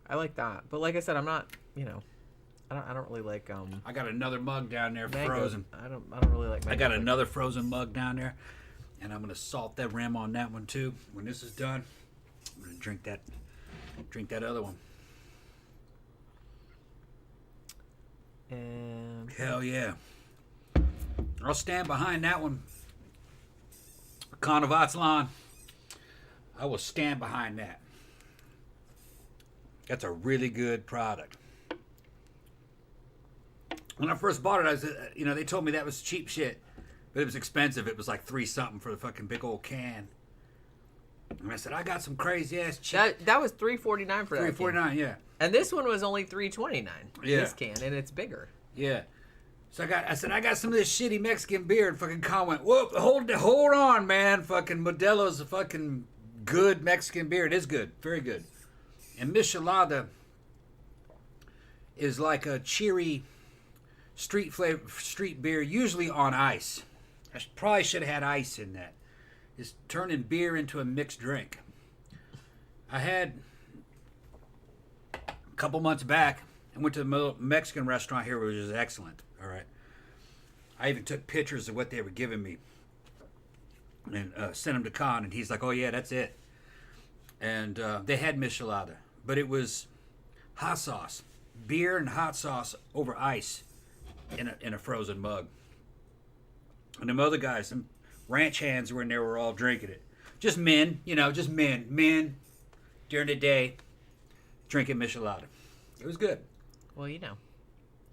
I like that, but like I said, I'm not. I don't really like. I got another mug down there mango. frozen. I don't really like. I got another frozen mug down there, and I'm gonna salt that rim on that one too. When this is done, I'm gonna drink that other one. Hell yeah! I'll stand behind that one. Carnavatslan. I will stand behind that. That's a really good product. When I first bought it, I was, they told me that was cheap shit, but it was expensive. It was like $3 something for the fucking big old can. And I said, I got some crazy ass cheap. That was $3.49 for that. $3.49, yeah. And this one was only $3.29. Yeah. This can, and it's bigger. Yeah. So I said, I got some of this shitty Mexican beer, and fucking Con went, whoop, hold on, man. Fucking Modelo's a fucking good Mexican beer. It is good, very good. And Michelada is like a cheery street beer, usually on ice. I probably should have had ice in that. It's turning beer into a mixed drink. I had a couple months back, I went to the Mexican restaurant here, which is excellent. All right. I even took pictures of what they were giving me and sent them to Con, and he's like, "Oh yeah, that's it." And they had michelada, but it was hot sauce, beer and hot sauce over ice in a frozen mug. And them other guys, some ranch hands were in there, were all drinking it. Just men, just men during the day drinking michelada. It was good. Well,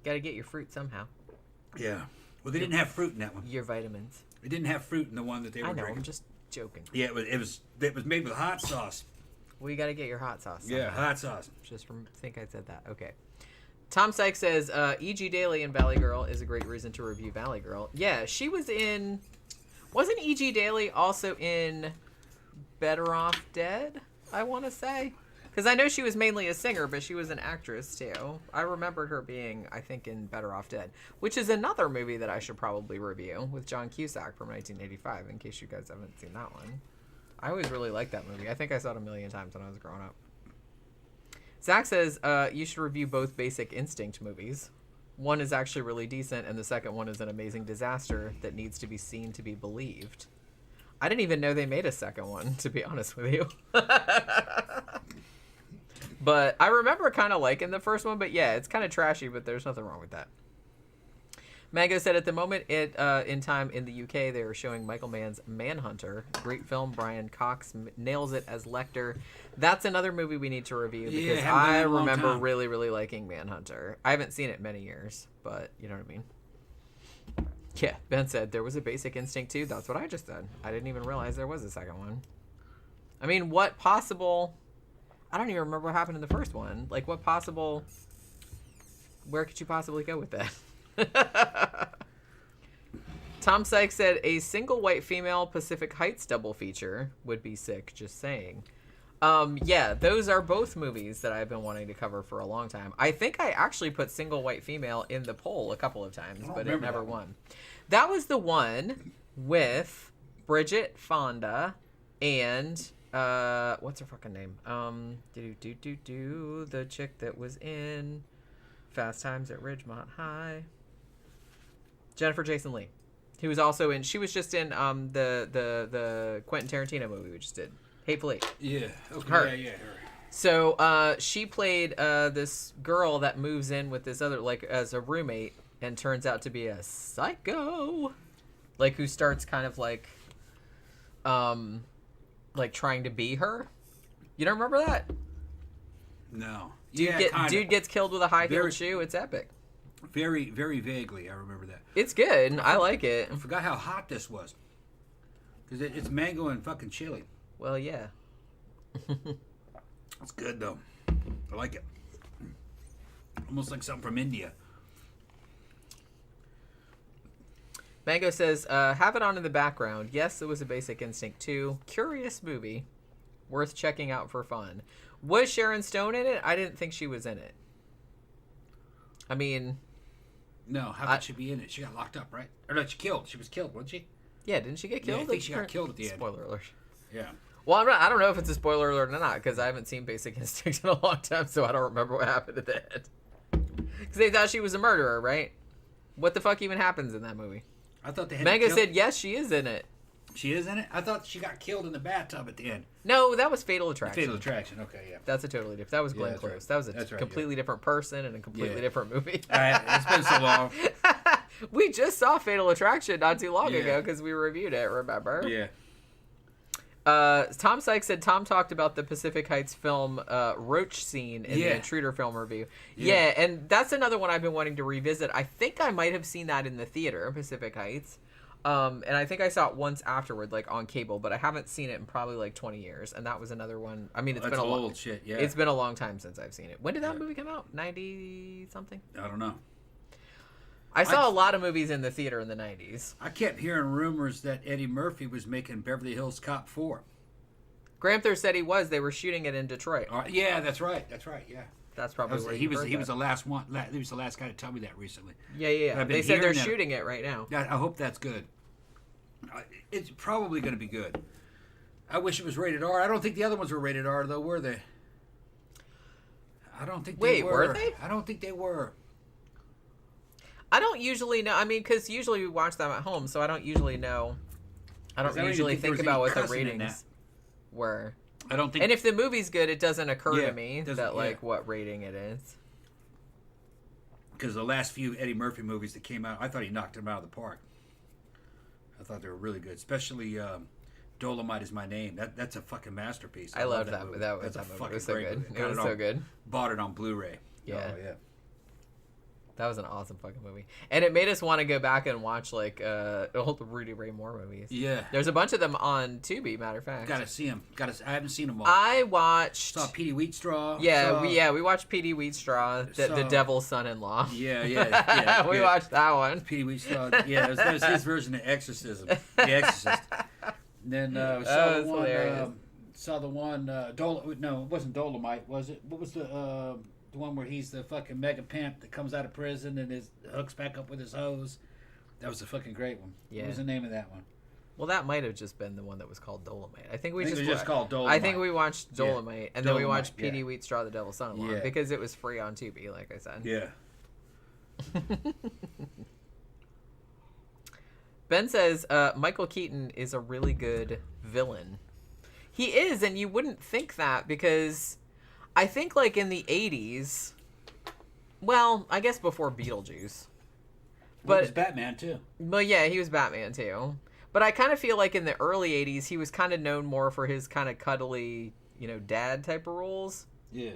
got to get your fruit somehow. Yeah. Well, they didn't have fruit in that one. Your vitamins. They didn't have fruit in the one that they were drinking. I'm just joking. Yeah, it was made with hot sauce. Well, you got to get your hot sauce somehow. Yeah, hot sauce. Just think I said that. Okay. Tom Sykes says, E.G. Daily in Valley Girl is a great reason to review Valley Girl. Yeah, she was in... Wasn't E.G. Daily also in Better Off Dead, I want to say? Because I know she was mainly a singer, but she was an actress, too. I remembered her being, I think, in Better Off Dead, which is another movie that I should probably review with John Cusack from 1985, in case you guys haven't seen that one. I always really liked that movie. I think I saw it a million times when I was growing up. Zach says, you should review both Basic Instinct movies. One is actually really decent, and the second one is an amazing disaster that needs to be seen to be believed. I didn't even know they made a second one, to be honest with you. But I remember kind of liking the first one, but yeah, it's kind of trashy, but there's nothing wrong with that. Mango said at the moment in time in the UK, they were showing Michael Mann's Manhunter. Great film. Brian Cox nails it as Lecter. That's another movie we need to review because I remember really, really liking Manhunter. I haven't seen it in many years, but you know what I mean? Yeah, Ben said there was a Basic Instinct too. That's what I just said. I didn't even realize there was a second one. I mean, what possible... I don't even remember what happened in the first one. Like, what possible... Where could you possibly go with that? Tom Sykes said a single white female Pacific Heights double feature would be sick, just saying. Yeah, those are both movies that I've been wanting to cover for a long time. I think I actually put single white female in the poll a couple of times, but it never won. That was the one with Bridget Fonda and what's her fucking name? The chick that was in Fast Times at Ridgemont High. Jennifer Jason Leigh. He was also in. She was just in the Quentin Tarantino movie we just did, Hateful Eight. Yeah. Okay. Her. Yeah. Her. So she played this girl that moves in with this other, like, as a roommate, and turns out to be a psycho, like, who starts kind of like trying to be her. You don't remember that? No. Dude gets killed with a high-heeled shoe. It's epic. Very, very vaguely, I remember that. It's good. I like it. I forgot how hot this was. Because it's mango and fucking chili. Well, yeah. It's good, though. I like it. Almost like something from India. Mango says, have it on in the background. Yes, it was a Basic Instinct 2. Curious movie. Worth checking out for fun. Was Sharon Stone in it? I didn't think she was in it. I mean... No, how could she be in it? She got locked up, right? Or no, she killed. She was killed, wasn't she? Yeah, didn't she get killed? Yeah, I think she got killed at the end. Spoiler alert. Yeah. Well, I don't know if it's a spoiler alert or not, because I haven't seen Basic Instinct in a long time, so I don't remember what happened at the end. Because they thought she was a murderer, right? What the fuck even happens in that movie? I thought they had Mango said, yes, she is in it. She is in it? I thought she got killed in the bathtub at the end. No, that was Fatal Attraction. Fatal Attraction, okay, yeah. That's a totally different... That was Glenn Close. Right. That was a completely different person and a completely different movie. It's been so long. We just saw Fatal Attraction not too long ago because we reviewed it, remember? Yeah. Tom Sykes said Tom talked about the Pacific Heights film roach scene in the Intruder film review. Yeah, and that's another one I've been wanting to revisit. I think I might have seen that in the theater, Pacific Heights. And I think I saw it once afterward, like on cable, but I haven't seen it in probably like 20 years. And that was another one. I mean, it's been a long old shit. Yeah, it's been a long time since I've seen it. When did that movie come out? 90 something? I don't know. I saw a lot of movies in the theater in the 90s. I kept hearing rumors that Eddie Murphy was making Beverly Hills Cop 4. Gramthars said he was. They were shooting it in Detroit. Yeah, that's right. That's right. Yeah. That's probably where he was the last one. He was the last guy to tell me that recently. Yeah. They said they're shooting it right now. I hope that's good. It's probably going to be good. I wish it was rated R. I don't think the other ones were rated R, though, were they? I don't think they were. Were they? I don't think they were. I don't usually know. I mean, because usually we watch them at home, so I don't usually know. I don't usually think about what the ratings were. I don't think. And if the movie's good, it doesn't occur to me that what rating it is. Because the last few Eddie Murphy movies that came out, I thought he knocked them out of the park. I thought they were really good, especially Dolomite Is My Name. That's a fucking masterpiece. I love that movie. That was so good. It was so good. Bought it on Blu-ray. Yeah. Oh, yeah. That was an awesome fucking movie. And it made us want to go back and watch, like, old Rudy Ray Moore movies. Yeah. There's a bunch of them on Tubi, matter of fact. Gotta see them. I haven't seen them all. I watched... Saw Petey Wheatstraw. Yeah, we watched Petey Wheatstraw, the Devil's Son-in-Law. Yeah. We watched that one. Petey Wheatstraw. Yeah, that was his version of Exorcism. The Exorcist. And then saw the one... No, it wasn't Dolomite, was it? What was the one where he's the fucking mega pimp that comes out of prison and hooks back up with his hose? That was a fucking great one. Yeah. What was the name of that one? Well, that might have just been the one that was called Dolomite. I think it was just called Dolomite. I think we watched Dolomite, and then we watched Petey Wheatstraw, the Devil's Son-in-Law, because it was free on Tubi, like I said. Yeah. Ben says Michael Keaton is a really good villain. He is, and you wouldn't think that because I think like in the 80s, well, I guess before Beetlejuice. But he was Batman too. Well, yeah, he was Batman too. But I kind of feel like in the early 80s, he was kind of known more for his kind of cuddly, dad type of roles. Yeah.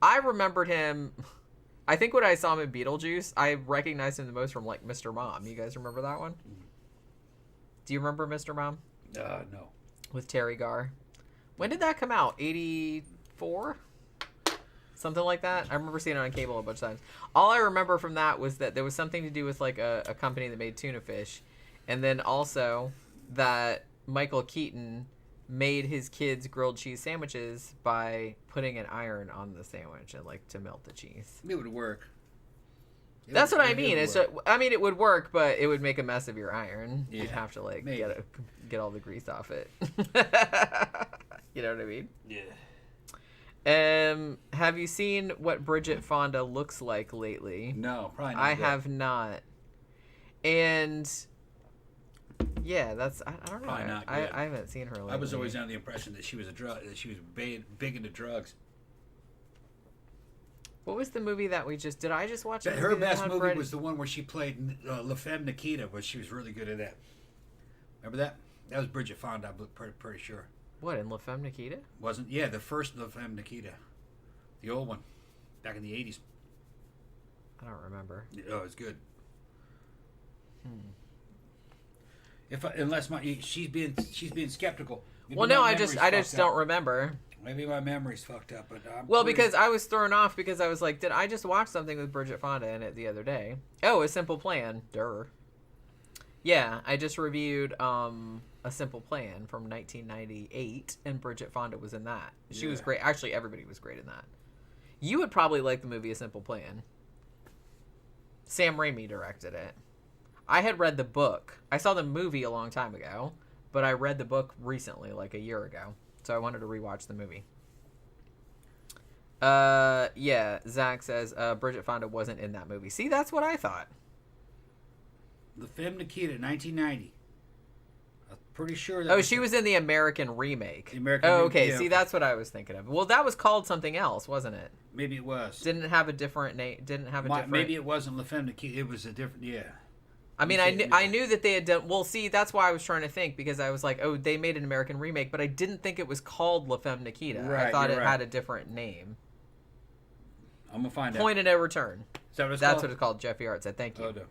I remembered him... I think when I saw him in Beetlejuice, I recognized him the most from, like, Mr. Mom. You guys remember that one? Do you remember Mr. Mom? No. With Terry Garr. When did that come out? 84? Something like that? I remember seeing it on cable a bunch of times. All I remember from that was that there was something to do with, like, a company that made tuna fish. And then also that Michael Keaton made his kids grilled cheese sandwiches by putting an iron on the sandwich and like to melt the cheese. It would work. That's what I mean. It would work, but it would make a mess of your iron. Yeah, you'd have to like get all the grease off it. You know what I mean? Yeah. Have you seen what Bridget Fonda looks like lately? No, probably not. I have not. And yeah, I don't know. I haven't seen her lately. I was always under the impression that she was big into drugs. What was the movie that did I just watch? Her best movie was the one where she played La Femme Nikita, but she was really good at that. Remember that? That was Bridget Fonda, I'm pretty sure. What, in La Femme Nikita? Wasn't? Yeah, the first La Femme Nikita. The old one. Back in the 80s. I don't remember. Oh, it's good. Unless she's being skeptical. Maybe well, no, I just don't remember. Maybe my memory's fucked up, but because I was thrown off because I was like, did I just watch something with Bridget Fonda in it the other day? Oh, A Simple Plan. Durr. Yeah, I just reviewed A Simple Plan from 1998, and Bridget Fonda was in that. She was great. Actually, everybody was great in that. You would probably like the movie A Simple Plan. Sam Raimi directed it. I had read the book. I saw the movie a long time ago, but I read the book recently, like a year ago. So I wanted to rewatch the movie. Yeah, Zach says Bridget Fonda wasn't in that movie. See, that's what I thought. The Femme Nikita, 1990. I'm pretty sure that she was in the American remake. Okay. See, that's what I was thinking of. Well, that was called something else, wasn't it? Maybe it was. Didn't it have a different name? Maybe it wasn't La Femme Nikita. It was a different, I mean, I knew that they had done... Well, see, that's why I was trying to think, because I was like, oh, they made an American remake, but I didn't think it was called La Femme Nikita. Right, I thought it had a different name. I'm going to find out. Point of No Return. Is that what it's That's called? what it's called. Jeffy Hart said, thank you. Oh, no.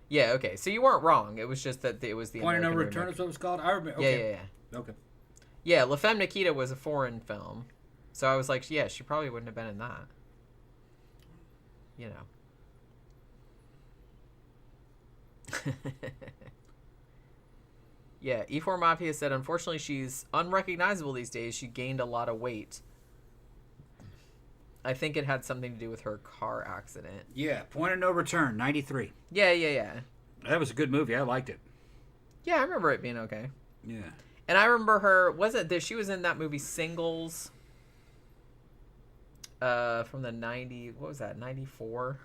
Yeah, okay. So you weren't wrong. It was just that it was the Point American of No Return remake. is what it was called? I remember. Okay. Yeah. Okay. Yeah, La Femme Nikita was a foreign film. So I was like, yeah, she probably wouldn't have been in that. You know. Yeah, E4 Mafia said, unfortunately, she's unrecognizable these days. She gained a lot of weight. I think it had something to do with her car accident. Yeah, Point of No Return, 93. Yeah. That was a good movie. I liked it. Yeah, I remember it being okay. Yeah. And I remember her, she was in that movie Singles. from the 90, what was that, 94?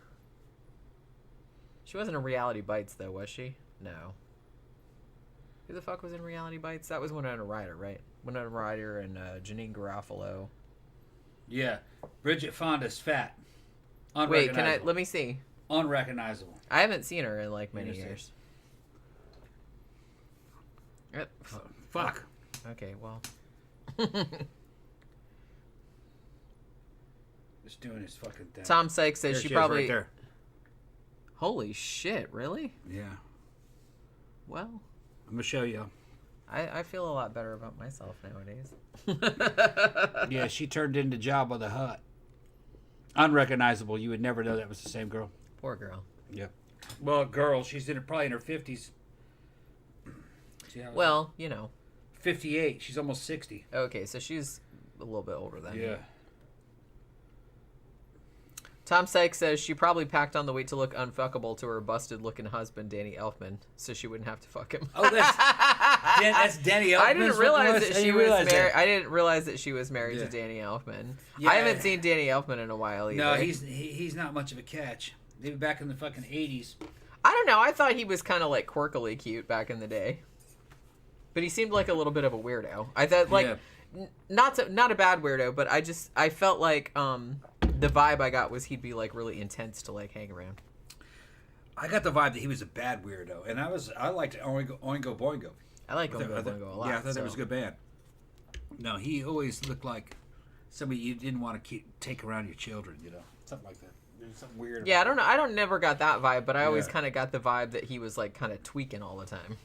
She wasn't in Reality Bites, though, was she? No. Who the fuck was in Reality Bites? That was Winona Ryder, right? Winona Ryder and Janine Garofalo. Yeah. Bridget Fonda's fat. Wait, let me see. Unrecognizable. I haven't seen her in, like, many years. Fuck. Okay, well. Just doing his fucking thing. Tom Sykes says she probably... Right there. Holy shit, really? Yeah. Well... I'm going to show you. I feel a lot better about myself nowadays. Yeah, she turned into Jabba the Hutt. Unrecognizable. You would never know that was the same girl. Poor girl. Yep. Well, girl, she's probably in her 50s. Well, you know. 58. She's almost 60. Okay, so she's a little bit older than Yeah. me. Tom Sykes says she probably packed on the weight to look unfuckable to her busted-looking husband, Danny Elfman, so she wouldn't have to fuck him. Oh, that's Danny Elfman. I didn't realize that she was married. I didn't realize that she was married to Danny Elfman. Yeah. I haven't seen Danny Elfman in a while either. No, he's not much of a catch. Maybe back in the fucking 80s. I don't know. I thought he was kind of like quirkily cute back in the day, but he seemed like a little bit of a weirdo. I thought not a bad weirdo, but I felt like the vibe I got was he'd be like really intense to like hang around. I got the vibe that he was a bad weirdo, and I liked Oingo Boingo. I like Oingo Boingo a lot. Yeah, I thought that was a good band. No, he always looked like somebody you didn't want to take around your children, you know, something like that. There's something weird. Yeah, I don't know. I never got that vibe, but I always kind of got the vibe that he was like kind of tweaking all the time.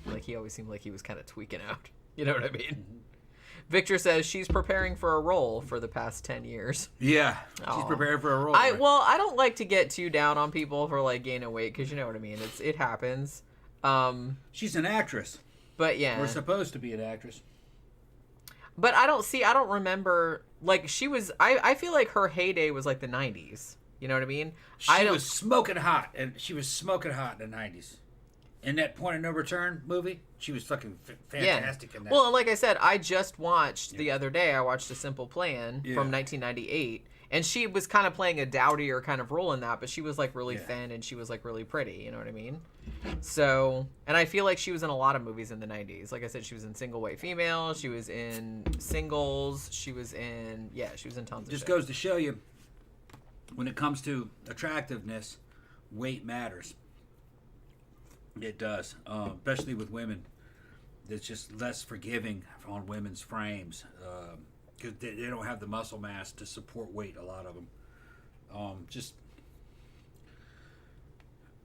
Like he always seemed like he was kind of tweaking out. You know what I mean? Mm-hmm. Victor says she's preparing for a role for the past 10 years. Yeah, she's preparing for a role. Well, I don't like to get too down on people for like gaining weight because you know what I mean. It happens. She's an actress. But yeah, we're supposed to be an actress. But I don't remember like she was. I feel like her heyday was like the 90s. You know what I mean? She was smoking hot in the 90s. In that Point of No Return movie, she was fucking fantastic in that. Well, like I said, I just watched the other day, I watched A Simple Plan from 1998, and she was kind of playing a dowdier kind of role in that, but she was like really thin and she was like really pretty, you know what I mean? So, and I feel like she was in a lot of movies in the 90s. Like I said, she was in Single White Female, she was in Singles, she was in tons of shit. Just goes to show you, when it comes to attractiveness, weight matters. It does, especially with women. It's just less forgiving on women's frames because they don't have the muscle mass to support weight. A lot of them.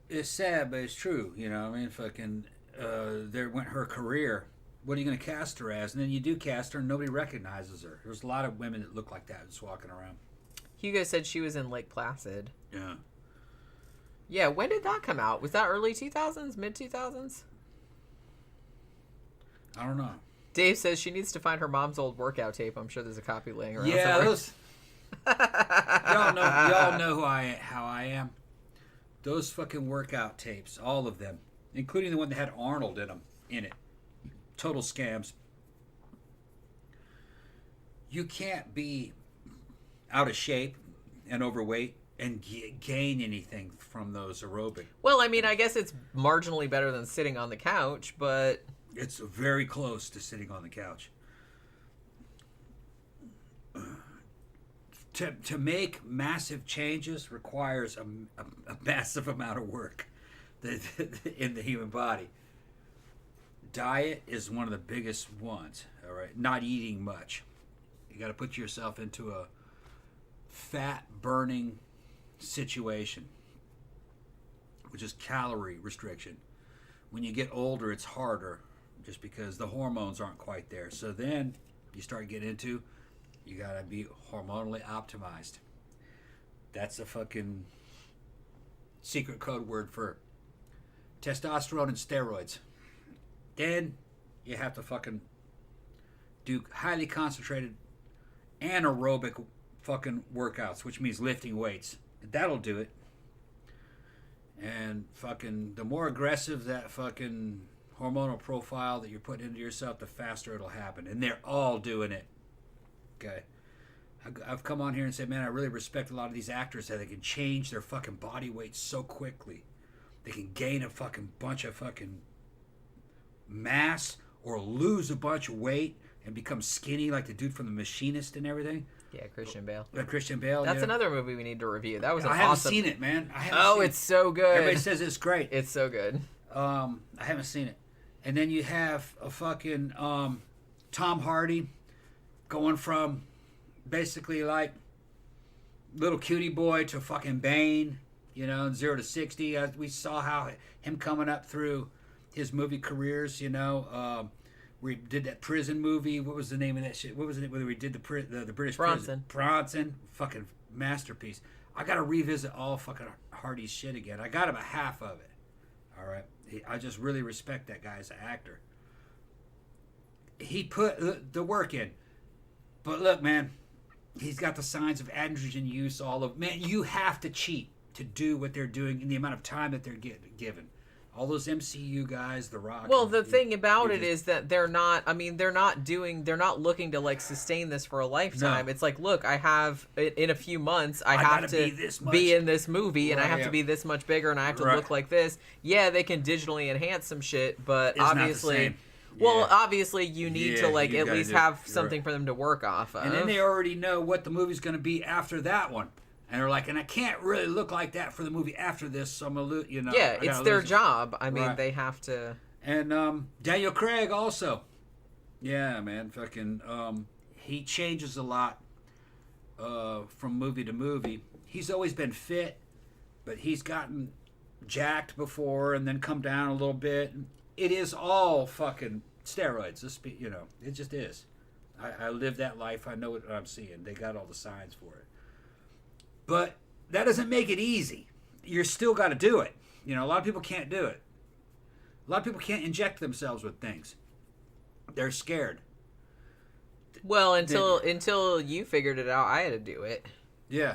It's sad, but it's true. You know, I mean, fucking. There went her career. What are you going to cast her as? And then you do cast her, and nobody recognizes her. There's a lot of women that look like that just walking around. Hugo said she was in Lake Placid. Yeah. Yeah, when did that come out? Was that early 2000s, mid 2000s? I don't know. Dave says she needs to find her mom's old workout tape. I'm sure there's a copy laying around. Yeah, those. y'all know how I am. Those fucking workout tapes, all of them, including the one that had Arnold in it. Total scams. You can't be out of shape and overweight and gain anything from those aerobic. Well, I mean, I guess it's marginally better than sitting on the couch, but... It's very close to sitting on the couch. To make massive changes requires a massive amount of work in the human body. Diet is one of the biggest ones, all right? Not eating much. You got to put yourself into a fat-burning situation, which is calorie restriction. When you get older, it's harder just because the hormones aren't quite there. So then you start getting into, you gotta be hormonally optimized. That's a fucking secret code word for testosterone and steroids. Then you have to fucking do highly concentrated anaerobic fucking workouts, which means lifting weights. That'll do it. And fucking the more aggressive that fucking hormonal profile that you're putting into yourself, the faster it'll happen. And they're all doing it. Okay. I've come on here and said, man, I really respect a lot of these actors that they can change their fucking body weight so quickly. They can gain a fucking bunch of fucking mass or lose a bunch of weight and become skinny like the dude from The Machinist and everything. Yeah, Christian Bale. Christian Bale. That's another movie we need to review. That was an I haven't awesome... seen it, man. It's so good. Everybody says it's great. It's so good. I haven't seen it. And then you have a fucking Tom Hardy going from basically like little cutie boy to fucking Bane, 0 to 60. We saw how him coming up through his movie careers, we did that prison movie. What was the name of that shit? What was it? Whether we did the British Bronson. Bronson, fucking masterpiece. I got to revisit all fucking Hardy's shit again. I got about half of it. All right, I just really respect that guy as an actor. He put the work in, but look, man, he's got the signs of androgen use. Man, you have to cheat to do what they're doing in the amount of time that they're given. All those MCU guys, The Rock. Well, the thing about it is that they're not looking to like sustain this for a lifetime. No. It's like, look, I have, in a few months, I have to be in this movie and I have to be this much bigger and I have to look like this. Yeah, they can digitally enhance some shit, but it's obviously, obviously you need to like at least have something for them to work off of. And then they already know what the movie's going to be after that one. And they're like, and I can't really look like that for the movie after this, so I'm going to, Yeah, it's their job. I mean, they have to. And Daniel Craig also. Yeah, man, fucking, he changes a lot from movie to movie. He's always been fit, but he's gotten jacked before and then come down a little bit. It is all fucking steroids. It just is. I live that life. I know what I'm seeing. They got all the signs for it. But that doesn't make it easy. You're still got to do it. A lot of people can't do it. A lot of people can't inject themselves with things. They're scared. Well, until you figured it out, I had to do it. Yeah.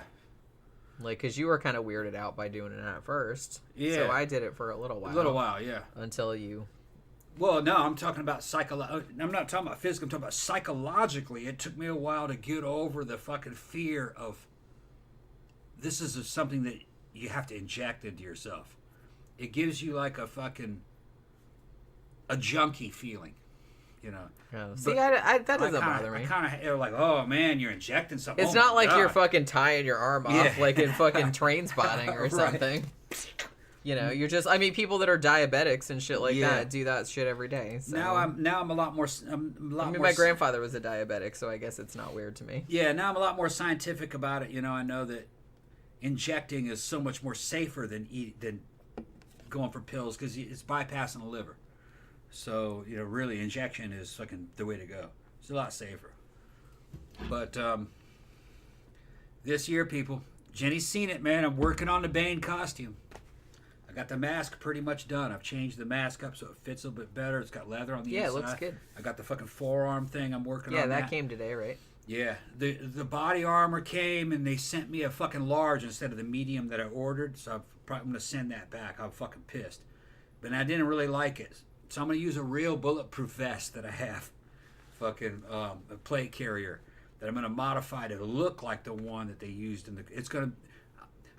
Like, because you were kind of weirded out by doing it at first. Yeah. So I did it for a little while. A little while, yeah. Until you... Well, no, I'm talking about I'm not talking about physical. I'm talking about psychologically. It took me a while to get over the fucking fear of... This is something that you have to inject into yourself. It gives you like a junkie feeling, See, that doesn't bother me. I kind of like, oh man, you're injecting something. It's not like you're fucking tying your arm off like in fucking Train Spotting or something. You're just. I mean, people that are diabetics and shit like that do that shit every day. So. Now I'm a lot more. My grandfather was a diabetic, so I guess it's not weird to me. Yeah, now I'm a lot more scientific about it. I know that injecting is so much more safer than going for pills because it's bypassing the liver. So really, injection is fucking the way to go. It's a lot safer. But this year, people, Jenny's seen it, man. I'm working on the Bane costume. I got the mask pretty much done. I've changed the mask up so it fits a little bit better. It's got leather on the inside. Yeah, it looks good. I got the fucking forearm thing. I'm working on that. Yeah, that came today, right? Yeah, the body armor came and they sent me a fucking large instead of the medium that I ordered, so I'm probably going to send that back. I'm fucking pissed. But I didn't really like it. So I'm going to use a real bulletproof vest that I have, fucking a plate carrier, that I'm going to modify to look like the one that they used in the... It's going to...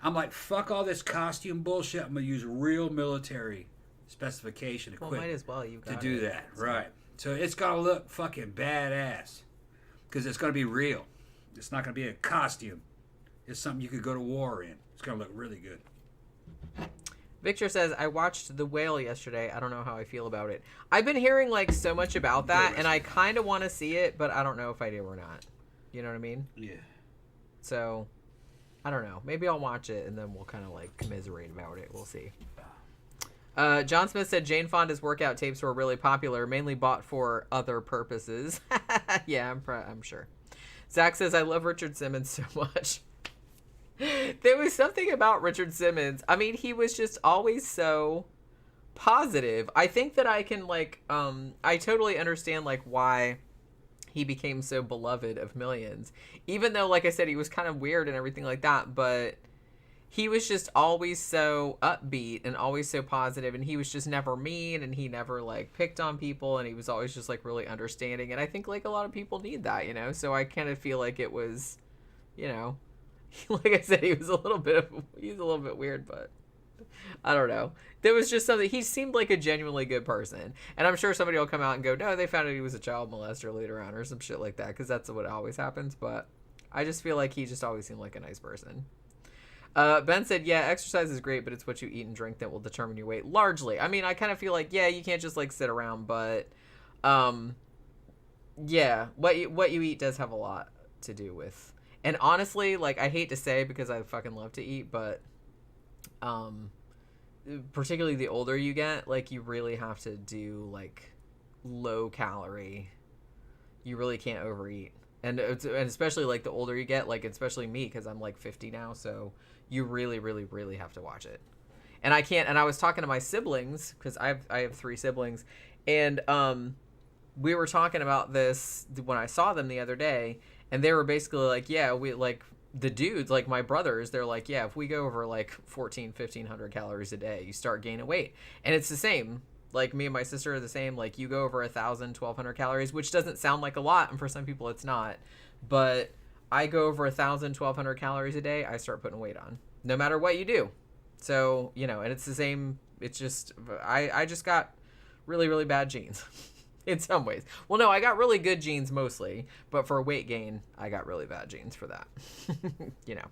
I'm like, fuck all this costume bullshit. I'm going to use real military specification equipment might as well. You've got to do that. So. Right. So it's going to look fucking badass. Because it's going to be real. It's not going to be a costume. It's something you could go to war in. It's going to look really good. Victor says, I watched The Whale yesterday. I don't know how I feel about it. I've been hearing like so much about that, and I kind of want to see it, but I don't know if I do or not. You know what I mean? Yeah. So, I don't know. Maybe I'll watch it, and then we'll kind of like commiserate about it. We'll see. John Smith said Jane Fonda's workout tapes were really popular, mainly bought for other purposes. Yeah, I'm sure. Zach says, I love Richard Simmons so much. There was something about Richard Simmons. I mean, he was just always so positive. I think that I can, like, I totally understand, like, why he became so beloved of millions. Even though, like I said, he was kind of weird and everything like that, but... He was just always so upbeat and always so positive, and he was just never mean, and he never, like, picked on people, and he was always just, like, really understanding, and I think, like, a lot of people need that, so I kind of feel like it was you know, like I said, he's a little bit weird, but I don't know. There was just something. He seemed like a genuinely good person, and I'm sure somebody will come out and go, "No, they found out he was a child molester later on," or some shit like that, because that's what always happens. But I just feel like he just always seemed like a nice person. Ben said, "Yeah, exercise is great, but it's what you eat and drink that will determine your weight largely." I mean, I kind of feel like, yeah, you can't just like sit around, but yeah, what you eat does have a lot to do with. And honestly, like, I hate to say because I fucking love to eat, but particularly the older you get, like, you really have to do like low calorie. You really can't overeat. And especially like the older you get, like especially me, because I'm like 50 now, so you really, really, really have to watch it. And I can't. And I was talking to my siblings, because I have 3 siblings, and we were talking about this when I saw them the other day, and they were basically like, yeah, we like the dudes, like my brothers, they're like, yeah, if we go over like 1,500 calories a day, you start gaining weight. And it's the same. Like, me and my sister are the same. Like, you go over 1,000, 1,200 calories, which doesn't sound like a lot, and for some people it's not. But I go over 1,000, 1,200 calories a day, I start putting weight on, no matter what you do. So, you know, and it's the same. It's just, I just got really, really bad genes in some ways. Well, no, I got really good genes mostly, but for weight gain, I got really bad genes for that. You know.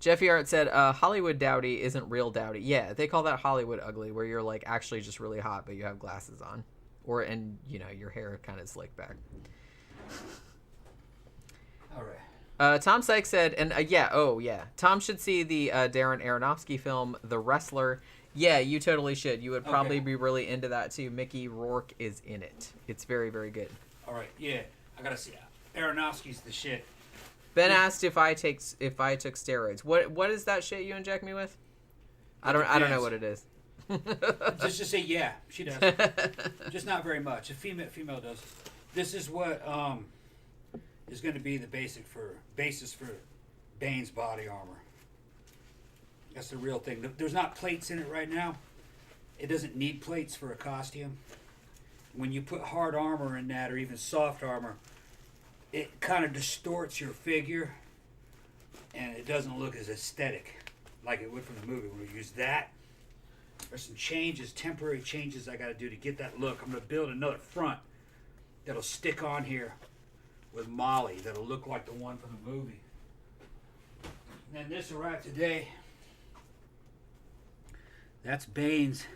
Jeffy Art said, Hollywood dowdy isn't real dowdy. Yeah, they call that Hollywood ugly, where you're like actually just really hot, but you have glasses on. And, you know, your hair kind of slicked back. All right. Tom Sykes said, and yeah, Tom should see the Darren Aronofsky film, The Wrestler. Yeah, you totally should. You would probably be really into that too. Mickey Rourke is in it. It's very, very good. All right, yeah, I gotta see it. Aronofsky's the shit. Ben asked if I took steroids. What is that shit you inject me with? I don't know what it is. Just to say, yeah, she does. Just not very much. A female does. This is what is going to be the basis for Bane's body armor. That's the real thing. There's not plates in it right now. It doesn't need plates for a costume. When you put hard armor in that, or even soft armor, it kind of distorts your figure, and it doesn't look as aesthetic like it would from the movie. When we use that, there's some temporary changes I got to do to get that look. I'm going to build another front that'll stick on here with Molly that'll look like the one from the movie. And then this arrived today. That's Bane's.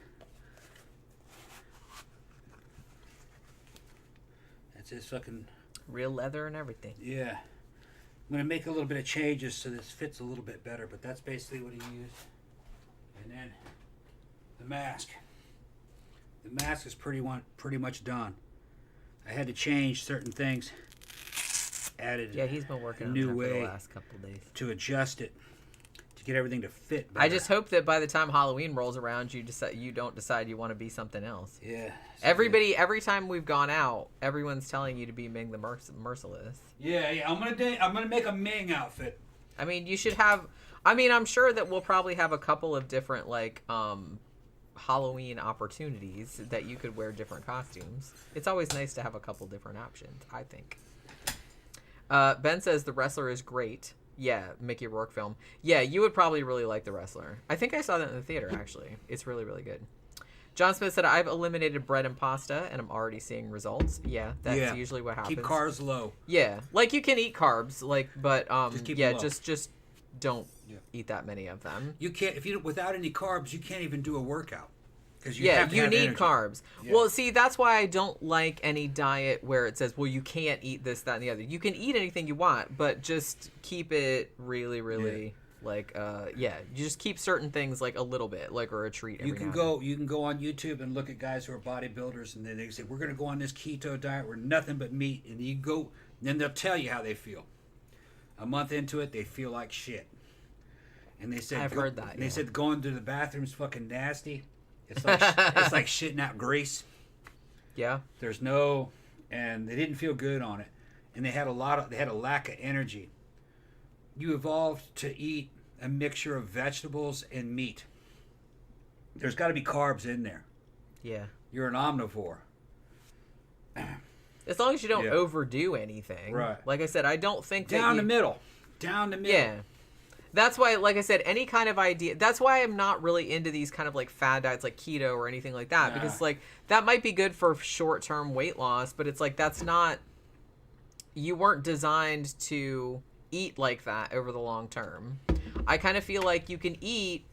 That's his fucking... real leather and everything. Yeah. I'm going to make a little bit of changes so this fits a little bit better, but that's basically what he used. And then the mask. The mask is pretty much done. I had to change certain things. Added he's been working a on new that way for the last couple of days to adjust it, to get everything to fit better. I just hope that by the time Halloween rolls around, you don't decide you want to be something else. Yeah. Every time we've gone out, everyone's telling you to be Ming the Merciless. Yeah. I'm gonna make a Ming outfit. I mean, you should have. I mean, I'm sure that we'll probably have a couple of different like Halloween opportunities that you could wear different costumes. It's always nice to have a couple different options, I think. Ben says The Wrestler is great. Yeah, Mickey Rourke film. Yeah, you would probably really like The Wrestler. I think I saw that in the theater, actually. It's really, really good. John Smith said, I've eliminated bread and pasta, and I'm already seeing results. Yeah, that's usually what happens. Keep carbs low. Yeah, like you can eat carbs, like, but just don't eat that many of them. You can't without any carbs. You can't even do a workout. You need carbs. Yeah. Well, see, that's why I don't like any diet where it says, well, you can't eat this, that, and the other. You can eat anything you want, but just keep it really, really, you just keep certain things like a little bit, like, or a treat every now and then. You can go on YouTube and look at guys who are bodybuilders, and then they say, we're going to go on this keto diet where nothing but meat, and you go, and then they'll tell you how they feel. A month into it, they feel like shit. And they said, I've heard that. They said going to the bathroom's fucking nasty. It's like shitting out grease. Yeah. And they didn't feel good on it, and they had a lack of energy. You evolved to eat a mixture of vegetables and meat. There's got to be carbs in there. Yeah. You're an omnivore. As long as you don't overdo anything. Right. Like I said, I don't think down the middle. down the middle. Yeah. That's why, like I said, any kind of idea. That's why I'm not really into these kind of like fad diets like keto or anything like that. Because like that might be good for short-term weight loss, but it's like that's not. You weren't designed to eat like that over the long term. I kind of feel like you can eat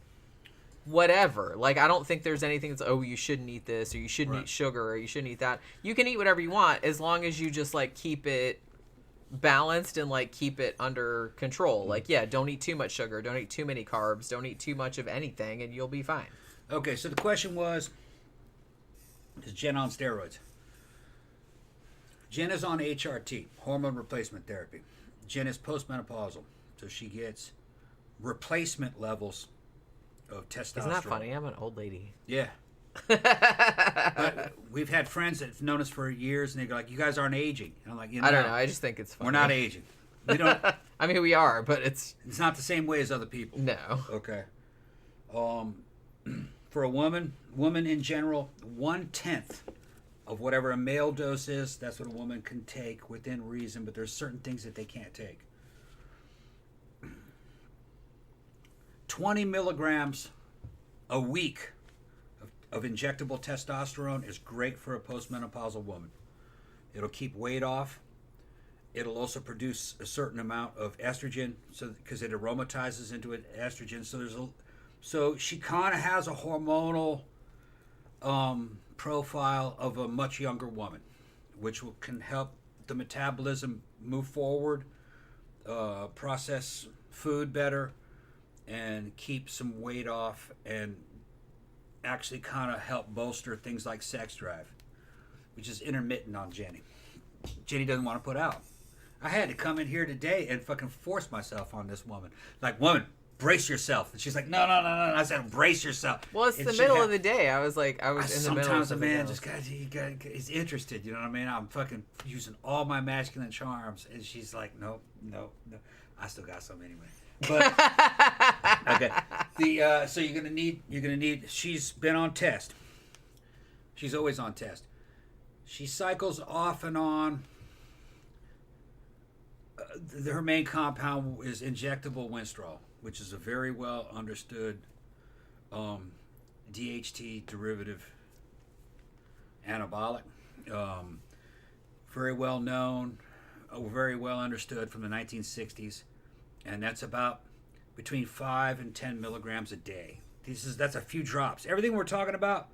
whatever. Like I don't think there's anything that's you shouldn't eat this or you shouldn't eat sugar or you shouldn't eat that. You can eat whatever you want as long as you just like keep it balanced and like keep it under control. Like don't eat too much sugar, don't eat too many carbs, don't eat too much of anything, and you'll be fine. Okay, so the question was, is Jen on steroids? Jen is on HRT, hormone replacement therapy. Jen is postmenopausal, so she gets replacement levels of testosterone. Isn't that funny? I'm an old lady. Yeah. But we've had friends that have known us for years, and they go like, "You guys aren't aging." And I'm like, I don't know. I just think it's funny. We're not aging. We don't. I mean, we are, but it's not the same way as other people. No. Okay. For a woman in general, 1/10 of whatever a male dose is, that's what a woman can take within reason. But there's certain things that they can't take. 20 milligrams a week of injectable testosterone is great for a postmenopausal woman. It'll keep weight off. It'll also produce a certain amount of estrogen, so because it aromatizes into an estrogen. So she kind of has a hormonal profile of a much younger woman, which can help the metabolism move forward, process food better, and keep some weight off, and actually kind of help bolster things like sex drive, which is intermittent on Jenny. Jenny doesn't want to put out. I had to come in here today and fucking force myself on this woman. Like, woman, brace yourself. And she's like, no. I said, brace yourself. Well, it's the middle of the day. I was in the middle of sometimes a man just is interested, you know what I mean? I'm fucking using all my masculine charms. And she's like, no. I still got some anyway. But okay. So you're gonna need. She's been on test. She's always on test. She cycles off and on. Her main compound is injectable Winstrol, which is a very well understood DHT derivative anabolic. Very well known, very well understood from the 1960s. And that's about between 5 and 10 milligrams a day. That's a few drops. Everything we're talking about,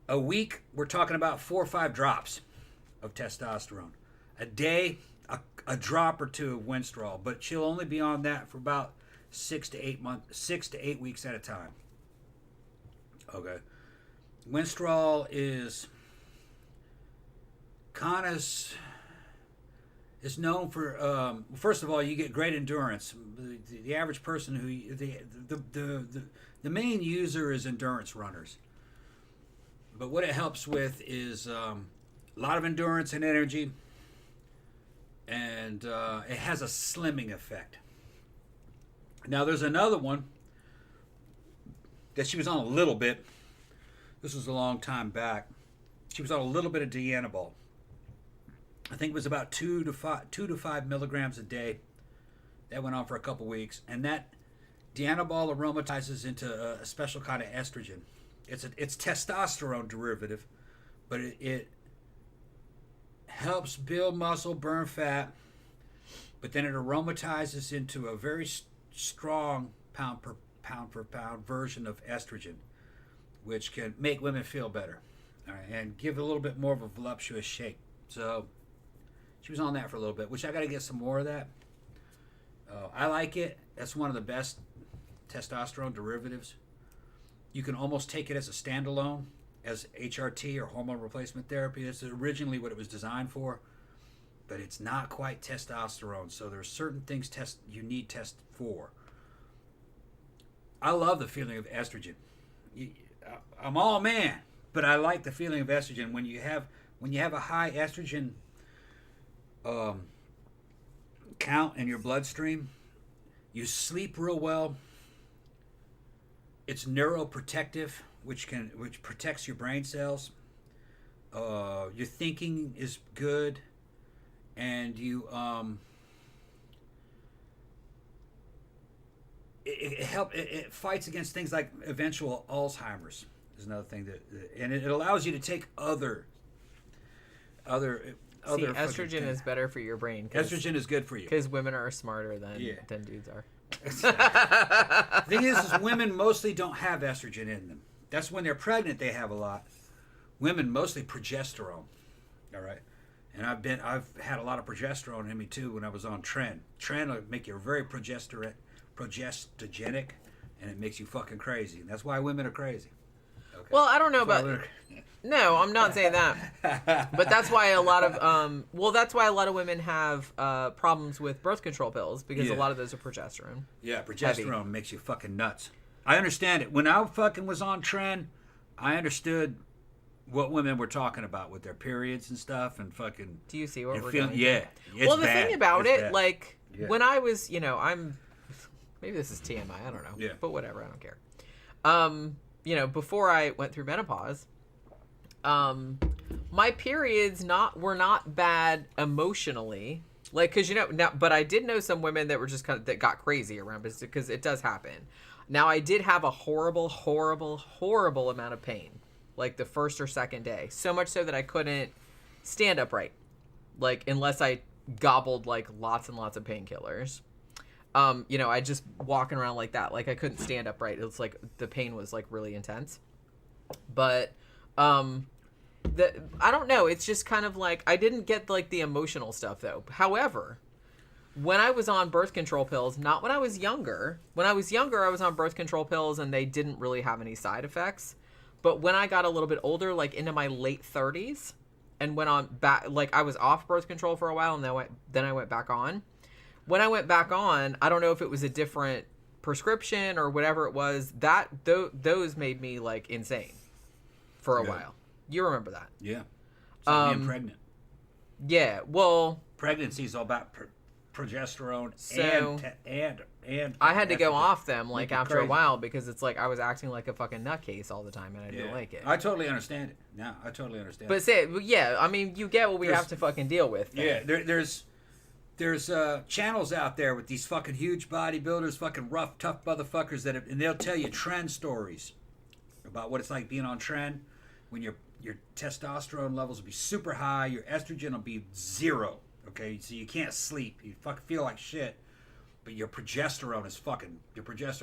a week, we're talking about 4 or 5 drops of testosterone. A day, a drop or two of Winstrol. But she'll only be on that for about 6 to 8 weeks at a time. Okay. Winstrol is kind of... is known for first of all, you get great endurance. The average person the main user is endurance runners, but what it helps with is a lot of endurance and energy, and it has a slimming effect. Now there's another one that she was on a little bit. This was a long time back. She was on a little bit of Dianabol. I think it was about 2 to 5 milligrams a day. That went on for a couple weeks, and that Dianabol aromatizes into a special kind of estrogen. It's testosterone derivative, but it helps build muscle, burn fat, but then it aromatizes into a very strong pound per pound version of estrogen, which can make women feel better, all right, and give a little bit more of a voluptuous shape. So she was on that for a little bit, which I got to get some more of that. I like it. That's one of the best testosterone derivatives. You can almost take it as a standalone, as HRT or hormone replacement therapy. That's originally what it was designed for, but it's not quite testosterone. So there are certain things you need test for. I love the feeling of estrogen. I'm all man, but I like the feeling of estrogen when you have a high estrogen count in your bloodstream. You sleep real well. It's neuroprotective, which protects your brain cells. Your thinking is good, and you it fights against things like eventual Alzheimer's. Is another thing and it allows you to take other. See, estrogen is better for your brain. Estrogen is good for you because women are smarter than dudes are. The thing is women mostly don't have estrogen in them. That's when they're pregnant they have a lot. Women mostly progesterone. All right, and I've had a lot of progesterone in me too when I was on Tren. Tren will make you very progestogenic, and it makes you fucking crazy. And that's why women are crazy. Okay. Well, I don't know about. No, I'm not saying that. But that's why a lot of that's why a lot of women have problems with birth control pills because a lot of those are progesterone. Yeah, progesterone makes you fucking nuts. I understand it. When I fucking was on Tren, I understood what women were talking about with their periods and stuff and fucking. Do you see what we're doing? doing? Yeah. Well, the thing about it, like when I was, I'm maybe this is TMI, I don't know. Yeah. But whatever, I don't care. Before I went through menopause, my periods were not bad emotionally, like because but I did know some women that were just that got crazy around because it does happen. Now I did have a horrible amount of pain, like the first or second day, so much so that I couldn't stand upright, like unless I gobbled like lots and lots of painkillers. I just walking around like that, like I couldn't stand upright. It was like the pain was like really intense, but I don't know. It's just kind of like I didn't get like the emotional stuff though. However, when I was on birth control pills, not when I was younger. When I was younger, I was on birth control pills and they didn't really have any side effects. But when I got a little bit older, like into my late 30s, and went on back, like I was off birth control for a while, and then I went back on. When I went back on, I don't know if it was a different prescription or whatever it was. Those made me like insane for a while. You remember that? Yeah. So being pregnant. Yeah. Well, pregnancy is all about progesterone and I had to go off them like after a while because it's like I was acting like a fucking nutcase all the time and I didn't like it. I totally understand it. No, I totally understand. But I mean, you get what we have to fucking deal with. Yeah, there's channels out there with these fucking huge bodybuilders, fucking rough, tough motherfuckers and they'll tell you trend stories about what it's like being on trend when your testosterone levels will be super high, your estrogen will be 0. Okay, so you can't sleep, you fucking feel like shit, but your progesterone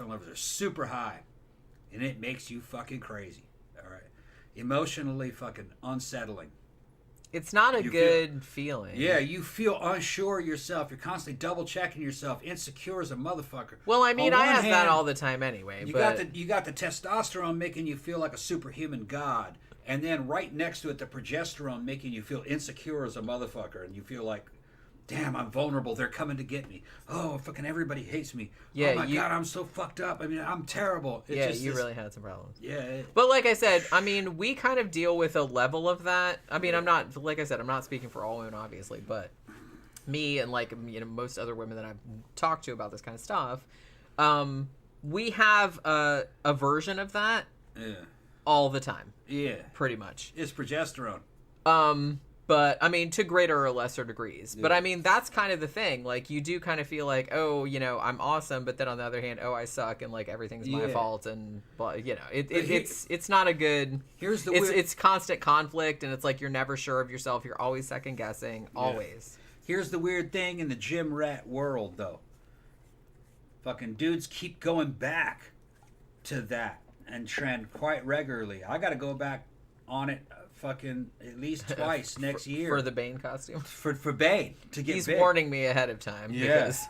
levels are super high, and it makes you fucking crazy. All right, emotionally fucking unsettling. It's not a good feeling. Yeah, you feel unsure of yourself. You're constantly double checking yourself, insecure as a motherfucker. Well, I mean, I have that all the time anyway. You got the testosterone making you feel like a superhuman god. And then right next to it, the progesterone making you feel insecure as a motherfucker. And you feel like, damn, I'm vulnerable. They're coming to get me. Oh, fucking everybody hates me. Yeah, oh, my God, I'm so fucked up. I mean, I'm terrible. It's you really had some problems. Yeah. But like I said, I mean, we kind of deal with a level of that. I mean, I'm not speaking for all women, obviously. But me and, like, most other women that I've talked to about this kind of stuff, we have a version of that all the time. Yeah. Pretty much. It's progesterone. But, I mean, to greater or lesser degrees. Yeah. But, I mean, that's kind of the thing. Like, you do kind of feel like, oh, I'm awesome. But then on the other hand, oh, I suck. And, like, everything's my fault. And, it's not a good... It's constant conflict. And it's like you're never sure of yourself. You're always second guessing. Always. Here's the weird thing in the gym rat world, though. Fucking dudes keep going back to that and trend quite regularly. I got to go back on it fucking at least twice next year. For the Bane costume? For Bane, to get He's big. warning me ahead of time. Yeah. Because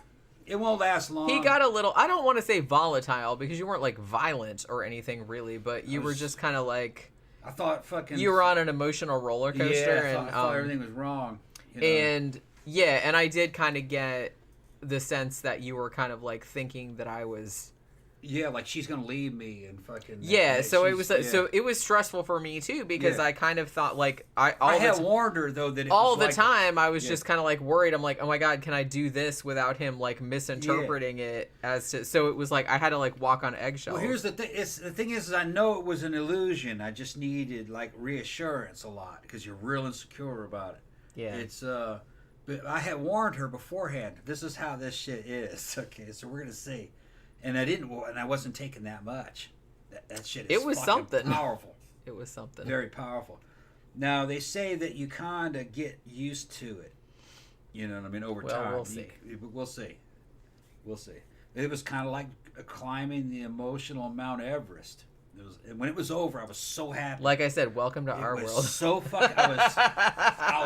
it won't last long. He got a little, I don't want to say volatile, because you weren't, like, violent or anything, really, but you were just kind of like... I thought fucking... You were on an emotional roller coaster. Yeah, I thought everything was wrong. And, and I did kind of get the sense that you were kind of, like, thinking that I was... Yeah, like she's gonna leave me and fucking. Yeah, so it was so it was stressful for me too because I kind of thought like I had warned her though that it all was the like, time I was just kind of like worried. I'm like, oh my God, can I do this without him like misinterpreting it as to? So it was like I had to like walk on eggshells. Well, here's the thing. The thing is I know it was an illusion. I just needed like reassurance a lot because you're real insecure about it. Yeah, it's but I had warned her beforehand. This is how this shit is. Okay, so we're gonna see. and I wasn't taking that much. That shit is it was something powerful. It was something very powerful. Now they say that you kind of get used to it. You know what I mean? Over time, we'll see. We'll see. It was kind of like climbing the emotional Mount Everest. When it was over, I was so happy. Like I said, welcome to our world. I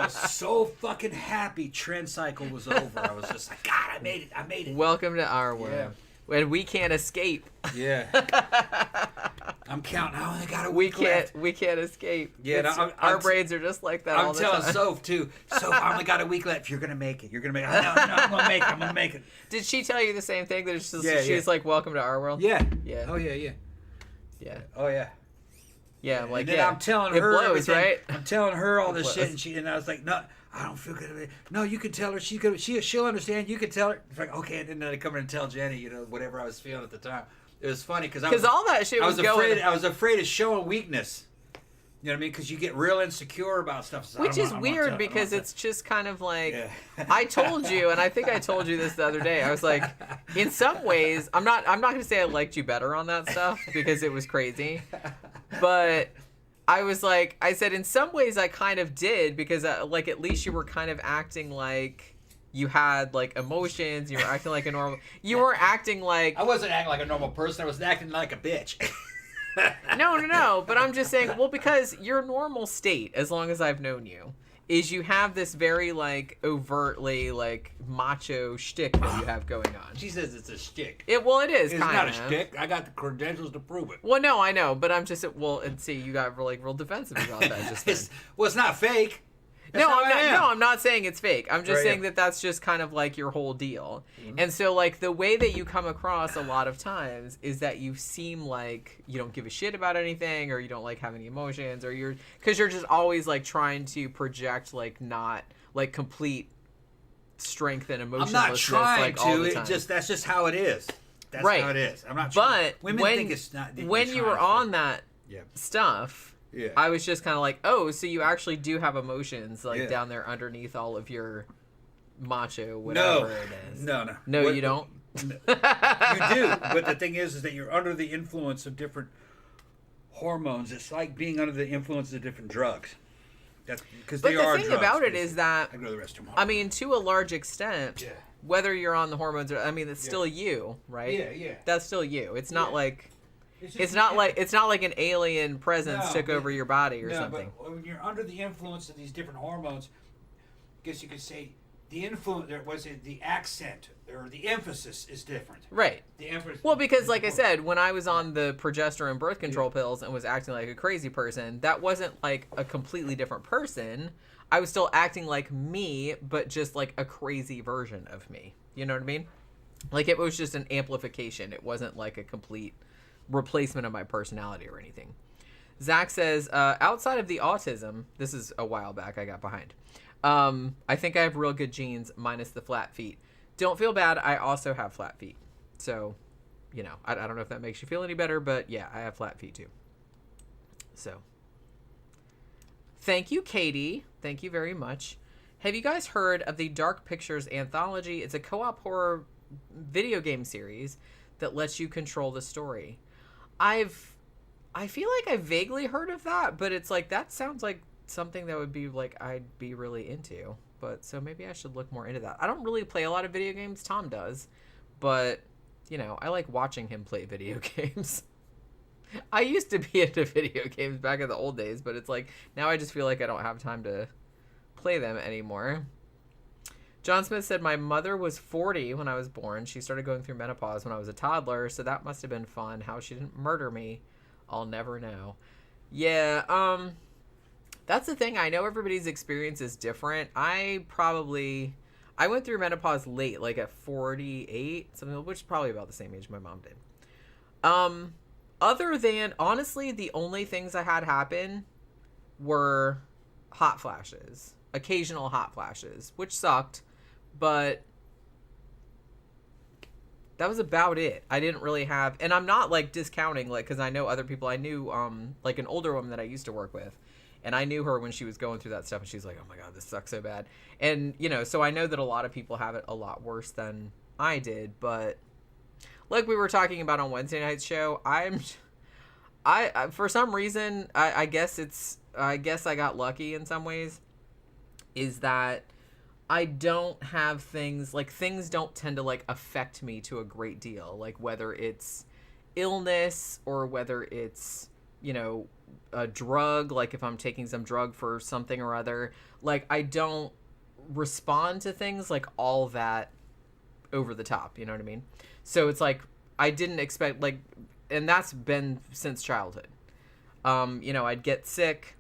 was so fucking happy. Trend cycle was over. I was just like, God, I made it. Welcome to our world. Yeah. When we can't escape. Yeah. I'm counting. I only got a week left. We can't escape. Yeah. Our brains are just like that all the time. I'm telling Soph, too. Soph, I only got a week left. You're going to make it. You're going to make it. No, I'm going to make it. Did she tell you the same thing? That she's like, welcome to our world? Yeah. Yeah. Oh, yeah. Yeah. Oh, yeah. Yeah, I'm like, and then I'm telling her blows, right? I'm telling her all this shit, and I was like, no, I don't feel good. No, you can tell her. She'll understand. You can tell her. It's like, okay, and then I come in and tell Jenny, whatever I was feeling at the time. It was funny because all that shit was going. I was afraid of showing weakness. You know what I mean? Because you get real insecure about stuff. So which is weird because it's just kind of like, I told you, and I think I told you this the other day. I was like, in some ways, I'm not going to say I liked you better on that stuff because it was crazy. But I was like, I said, in some ways I kind of did because like at least you were kind of acting like you had like emotions. You were acting like a normal. You were acting like. I wasn't acting like a normal person. I was acting like a bitch. No. But I'm just saying, well, because your normal state, as long as I've known you, is you have this very like overtly like macho shtick that you have going on. She says it's a shtick. It is. It's not a shtick. I got the credentials to prove it. Well, no, I know, but I'm just and see, you got like real defensive about that. Just it's not fake. I'm not saying it's fake. I'm just saying that that's just kind of like your whole deal. Mm-hmm. And so like the way that you come across a lot of times is that you seem like you don't give a shit about anything, or you don't like have any emotions, or because you're just always like trying to project like not like complete strength and emotionlessness. I'm not trying like, all the time. That's just how it is. That's how it is. I'm not trying. But women think it's not. When you were on that stuff. Yeah. I was just kind of like, oh, so you actually do have emotions like down there underneath all of your macho whatever it is. No, you don't? You do. But the thing is that you're under the influence of different hormones. It's like being under the influence of different drugs. But the thing about it is that, I go to the restroom. I mean, to a large extent, whether you're on the hormones or, I mean, it's still you, right? Yeah. That's still you. It's not like... It's not like an alien presence took over your body or something. But when you're under the influence of these different hormones, I guess you could say the accent or the emphasis is different. Right. The emphasis. Well, because like I said, when I was on the progesterone birth control pills and was acting like a crazy person, that wasn't like a completely different person. I was still acting like me, but just like a crazy version of me. You know what I mean? Like it was just an amplification. It wasn't like a complete replacement of my personality or anything. Zach says, outside of the autism, this is a while back, I got behind. I think I have real good genes minus the flat feet. Don't feel bad. I also have flat feet. So, I don't know if that makes you feel any better, but yeah, I have flat feet too. So, thank you, Cady. Thank you very much. Have you guys heard of the Dark Pictures anthology? It's a co-op horror video game series that lets you control the story. I feel like I vaguely heard of that, but it's like, that sounds like something that would be like, I'd be really into. But so maybe I should look more into that. I don't really play a lot of video games. Tom does, but I like watching him play video games. I used to be into video games back in the old days, but it's like, now I just feel like I don't have time to play them anymore. John Smith said, my mother was 40 when I was born. She started going through menopause when I was a toddler, so that must have been fun. How she didn't murder me, I'll never know. Yeah, that's the thing. I know everybody's experience is different. I went through menopause late, like at 48, something, which is probably about the same age my mom did. Other than, honestly, the only things I had happen were hot flashes. Occasional hot flashes, which sucked. But that was about it. I didn't really have, and I'm not like discounting, like, because I know other people. I knew like an older woman that I used to work with, and I knew her when she was going through that stuff, and she's like, oh my god, this sucks so bad. And so I know that a lot of people have it a lot worse than I did, but like we were talking about on Wednesday night's show, I for some reason, I guess I got lucky in some ways, is that I don't have things don't tend to like affect me to a great deal, like whether it's illness or whether it's, you know, a drug, like if I'm taking some drug for something or other, like I don't respond to things like all that over the top, you know what I mean? So it's like I didn't expect, like, and that's been since childhood. You know, I'd get sick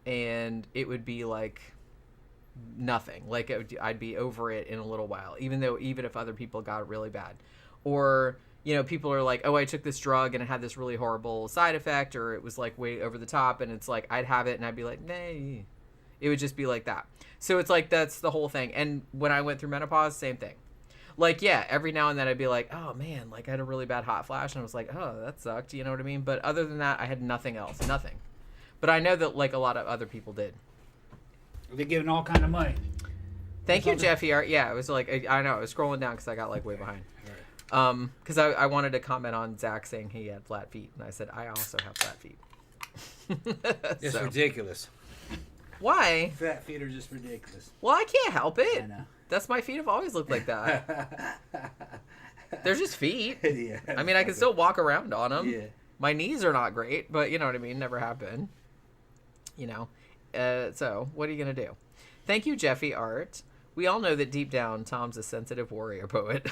and it would be like nothing, like I'd be over it in a little while, even if other people got it really bad. Or, you know, people are like, oh, I took this drug and it had this really horrible side effect, or it was like way over the top, and it's like I'd have it and I'd be like, nay. It would just be like that. So it's like that's the whole thing. And when I went through menopause, same thing. Like, yeah, every now and then I'd be like, oh man, like I had a really bad hot flash, and I was like, oh, that sucked, you know what I mean? But other than that, I had nothing else, nothing. But I know that like a lot of other people did. They're giving all kind of money. Thank you, Jeffy. Yeah, it was like, I know, I was scrolling down because I got like way behind. Because I wanted to comment on Zach saying he had flat feet, and I said I also have flat feet. It's ridiculous. Why? Fat feet are just ridiculous. Well, I can't help it. I know. That's my feet have always looked like that. They're just feet. Yeah. I mean, I can still walk around on them. Yeah. My knees are not great, but you know what I mean? Never have been. You know? So, what are you going to do? Thank you, Jeffy Art. We all know that deep down, Tom's a sensitive warrior poet.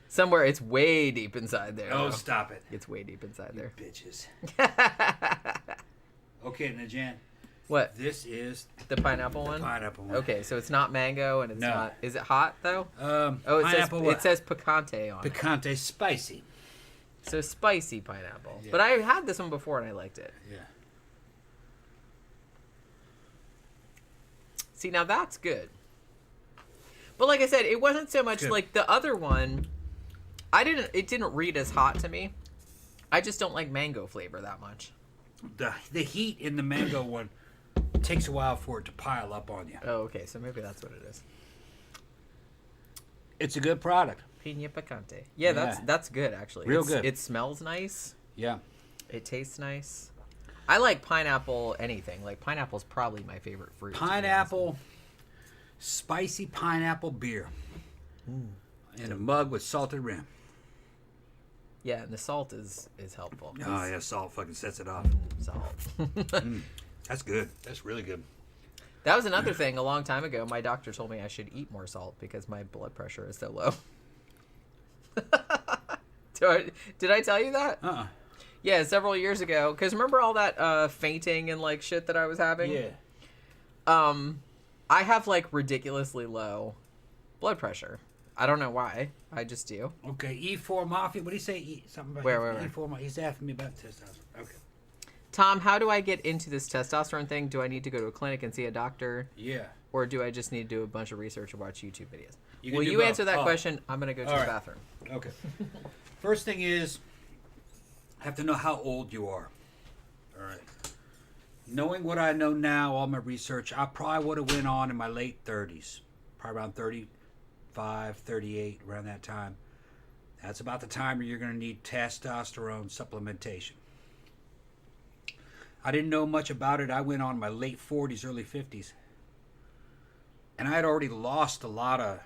Somewhere, it's way deep inside there. Oh, though. stop it. It's way deep inside there. Bitches. Okay, now, Jan. What? This is the pineapple one? Pineapple one. Okay, so it's not mango and it's No. not... Is it hot, though? It says picante on it. Picante spicy. So spicy pineapple. Yeah. But I had this one before and I liked it. Yeah. See, now that's good. But like I said, it wasn't so much like the other one. It didn't read as hot to me. I just don't like mango flavor that much. The heat in the mango one takes a while for it to pile up on you. Oh, okay. So maybe that's what it is. It's a good product. Piña picante. Yeah, that's good actually. Real good. It smells nice. Yeah. It tastes nice. I like pineapple anything. Like pineapple's probably my favorite fruit. Pineapple, spicy pineapple beer. In a mug with salted rim. Yeah, and the salt is helpful. Oh, yeah, salt fucking sets it off. Salt. That's good. That's really good. That was another thing a long time ago. My doctor told me I should eat more salt because my blood pressure is so low. Did I tell you that? Uh-uh. Yeah, several years ago. Because remember all that fainting and like shit that I was having? Yeah. I have like ridiculously low blood pressure. I don't know why. I just do. Okay, E4 Mafia. What do you say? Something about Where? E4 Mafia. He's asking me about testosterone. Okay. Tom, how do I get into this testosterone thing? Do I need to go to a clinic and see a doctor? Yeah. Or do I just need to do a bunch of research or watch YouTube videos? Will you answer that question? I'm going to go to the bathroom. Okay. First thing is, I have to know how old you are. All right. Knowing what I know now, all my research, I probably would have went on in my late 30s. Probably around 35, 38, around that time. That's about the time where you're going to need testosterone supplementation. I didn't know much about it. I went on in my late 40s, early 50s. And I had already lost a lot of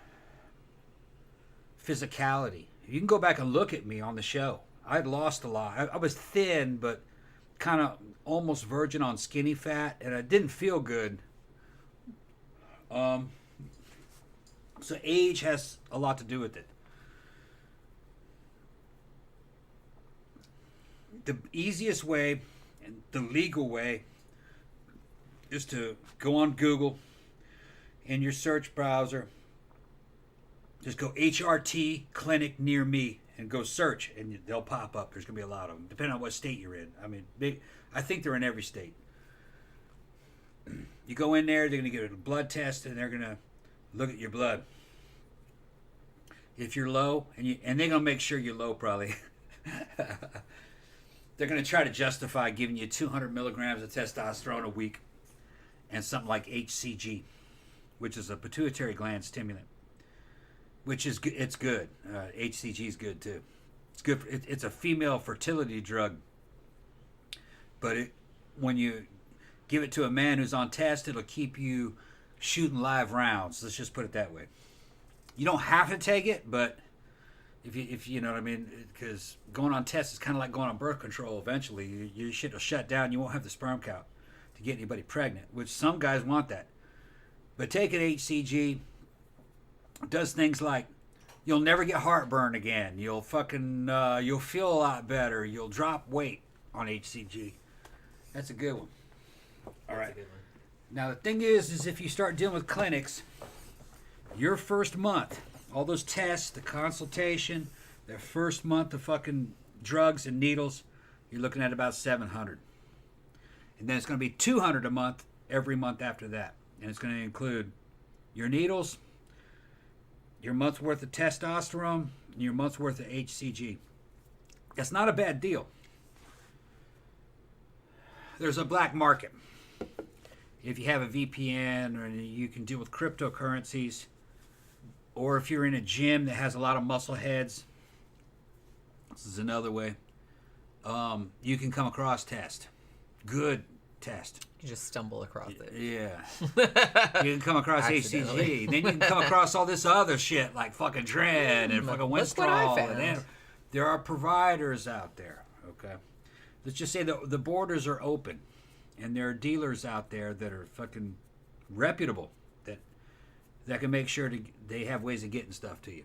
physicality. You can go back and look at me on the show. I had lost a lot. I was thin, but kind of almost verging on skinny fat, and I didn't feel good. So age has a lot to do with it. The easiest way and the legal way is to go on Google in your search browser. Just go HRT clinic near me and go search, and they'll pop up. There's going to be a lot of them, depending on what state you're in. I mean, I think they're in every state. You go in there, they're going to get a blood test, and they're going to look at your blood. If you're low, and they're going to make sure you're low, probably. They're going to try to justify giving you 200 milligrams of testosterone a week and something like HCG, which is a pituitary gland stimulant. which is good. It's good. HCG is good too. It's good. It's a female fertility drug, but when you give it to a man who's on test, it'll keep you shooting live rounds. Let's just put it that way. You don't have to take it, but if you know what I mean, because going on test is kind of like going on birth control. Eventually, your shit will shut down. You won't have the sperm count to get anybody pregnant, which some guys want that. But taking HCG does things like you'll never get heartburn again. You'll you'll feel a lot better. You'll drop weight on HCG. That's a good one. All right. Now the thing is if you start dealing with clinics, your first month, all those tests, the consultation, their first month of fucking drugs and needles, you're looking at about $700. And then it's going to be $200 a month every month after that. And it's going to include your needles, your month's worth of testosterone, and your month's worth of HCG. That's not a bad deal. There's a black market. If you have a VPN or you can deal with cryptocurrencies, or if you're in a gym that has a lot of muscle heads, this is another way. You can come across test. Good test. You just stumble across it. Yeah. You can come across HCG. Then you can come across all this other shit like fucking Dread and fucking Winstrol. And there are providers out there, okay? Let's just say the borders are open and there are dealers out there that are fucking reputable that can make sure they have ways of getting stuff to you.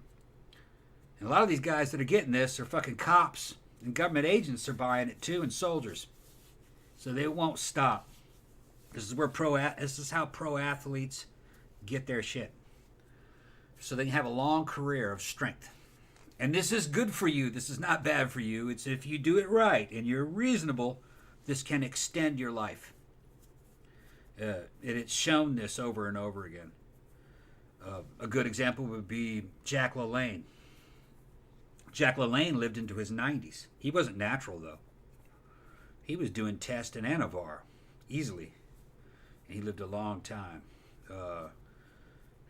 And a lot of these guys that are getting this are fucking cops and government agents are buying it too, and soldiers. So they won't stop. This is how pro athletes get their shit. So they can have a long career of strength. And this is good for you. This is not bad for you. It's if you do it right and you're reasonable, this can extend your life. It's shown this over and over again. A good example would be Jack LaLanne. Jack LaLanne lived into his 90s. He wasn't natural, though. He was doing test and Anavar easily. And he lived a long time.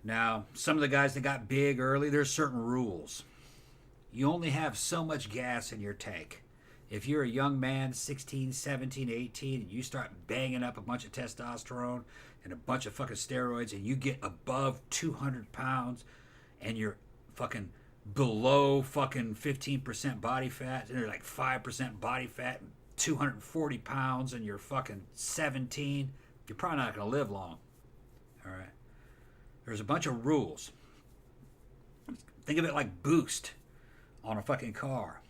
Now, some of the guys that got big early, there's certain rules. You only have so much gas in your tank. If you're a young man, 16, 17, 18, and you start banging up a bunch of testosterone and a bunch of fucking steroids, and you get above 200 pounds, and you're fucking below fucking 15% body fat, and you're like 5% body fat, and 240 pounds, and you're fucking 17, you're probably not going to live long. All right? There's a bunch of rules. Think of it like Boost on a fucking car.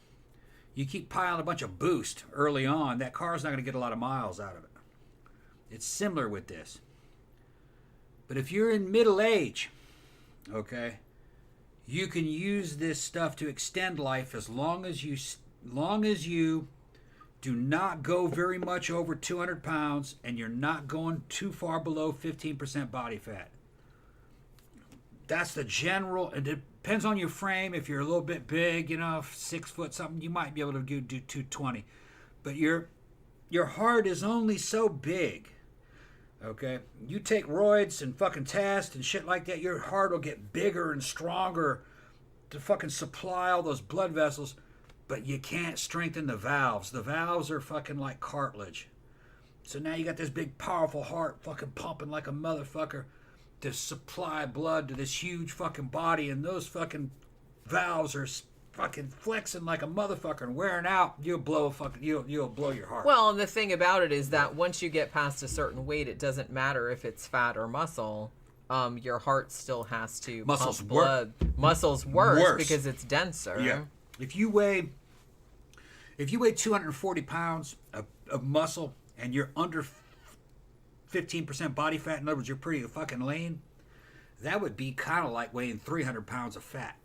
You keep piling a bunch of Boost early on, that car's not going to get a lot of miles out of it. It's similar with this. But if you're in middle age, okay, you can use this stuff to extend life as long as you do not go very much over 200 pounds and you're not going too far below 15% body fat. That's the general. It depends on your frame. If you're a little bit big, 6 foot something, you might be able to do 220. But your heart is only so big. Okay? You take roids and fucking test and shit like that, your heart will get bigger and stronger to fucking supply all those blood vessels, but you can't strengthen the valves. The valves are fucking like cartilage. So now you got this big powerful heart fucking pumping like a motherfucker to supply blood to this huge fucking body, and those fucking valves are fucking flexing like a motherfucker and wearing out. You'll blow your heart. Well, and the thing about it is that once you get past a certain weight, it doesn't matter if it's fat or muscle. Your heart still has to pump blood. Muscles worse because it's denser. Yeah. If you weigh 240 pounds of muscle and you're under 15% body fat, in other words, you're pretty fucking lean, that would be kind of like weighing 300 pounds of fat.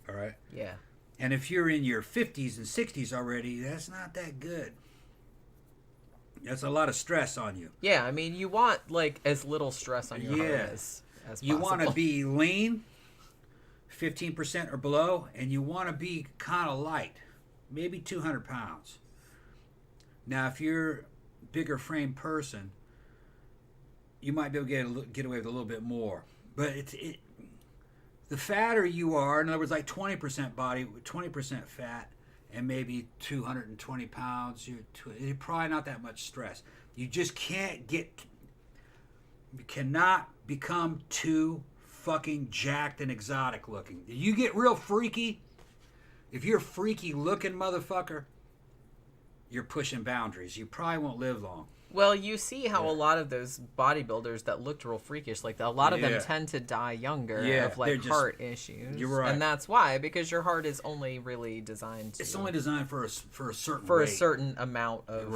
All right? Yeah. And if you're in your 50s and 60s already, that's not that good. That's a lot of stress on you. Yeah, I mean, you want, as little stress on your heart as possible. You want to be lean, 15% or below, and you want to be kind of light, maybe 200 pounds. Now, if you're a bigger frame person, you might be able to get away with a little bit more. But the fatter you are, in other words, like 20% body, 20% fat, and maybe 220 pounds, you're probably not that much stress. You just you cannot become too fucking jacked and exotic looking. You get real freaky. If you're a freaky looking motherfucker, you're pushing boundaries. You probably won't live long. Well, you see how a lot of those bodybuilders that looked real freakish, like a lot of them tend to die younger of like heart issues. You're right, and that's why, because your heart is only really designed to. It's only designed for a certain a certain amount of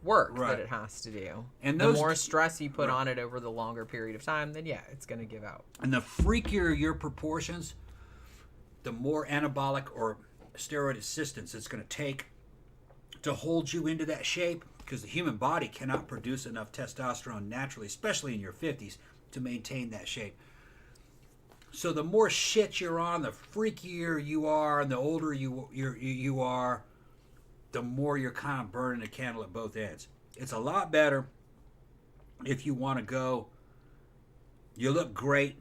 work that it has to do. And the more stress you put on it over the longer period of time, then it's going to give out. And the freakier your proportions, the more anabolic or steroid assistance it's going to take to hold you into that shape, because the human body cannot produce enough testosterone naturally, especially in your 50s, to maintain that shape. So the more shit you're on, the freakier you are, and the older you are, the more you're kind of burning the candle at both ends. It's a lot better if you want to go, you look great,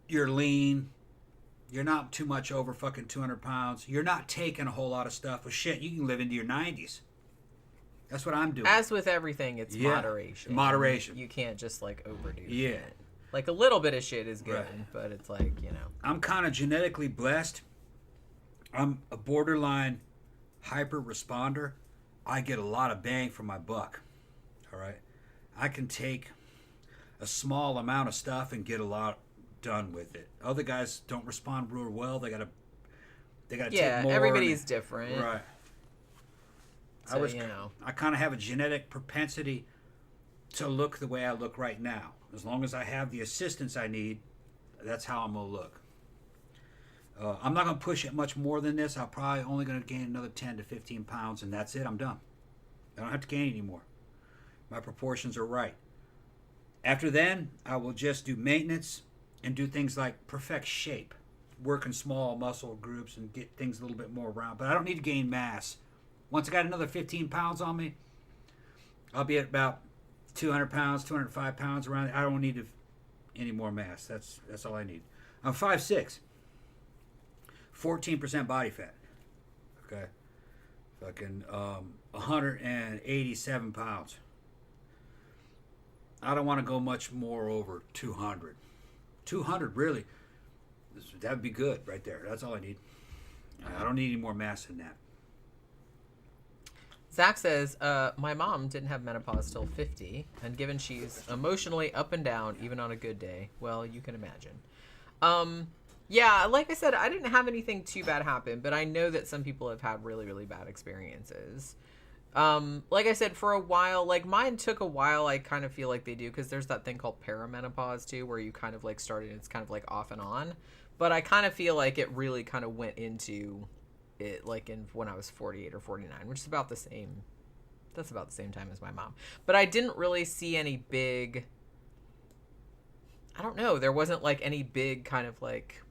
you're lean, you're not too much over fucking 200 pounds, you're not taking a whole lot of stuff. Well, shit, you can live into your 90s. That's what I'm doing. As with everything, it's moderation. Moderation. You can't just like overdo it. Like a little bit of shit is good, but it's like, I'm kind of genetically blessed. I'm a borderline hyper responder. I get a lot of bang for my buck. All right. I can take a small amount of stuff and get a lot done with it. Other guys don't respond real well. They gotta take more. Everybody's different. Right. So, I kind of have a genetic propensity to look the way I look right now. As long as I have the assistance I need, that's how I'm going to look. I'm not going to push it much more than this. I'm probably only going to gain another 10 to 15 pounds, and that's it. I'm done. I don't have to gain anymore. My proportions are right. After then, I will just do maintenance and do things like perfect shape, work in small muscle groups and get things a little bit more round. But I don't need to gain mass. Once I got another 15 pounds on me, I'll be at about 200 pounds, 205 pounds around. I don't need any more mass. That's all I need. I'm 5'6", 14% body fat. Okay, fucking 187 pounds. I don't want to go much more over 200. 200 really. That'd be good right there. That's all I need. I don't need any more mass than that. Zach says, my mom didn't have menopause till 50, and given she's emotionally up and down, even on a good day, well, you can imagine. Like I said, I didn't have anything too bad happen, but I know that some people have had really, really bad experiences. Like I said, for a while, like mine took a while, I kind of feel like they do, because there's that thing called perimenopause, too, where you kind of like started, it's kind of like off and on. But I kind of feel like it really kind of went into it like when I was 48 or 49, which is about the same. That's about the same time as my mom. But I didn't really see any big, I don't know, there wasn't like any big kind of like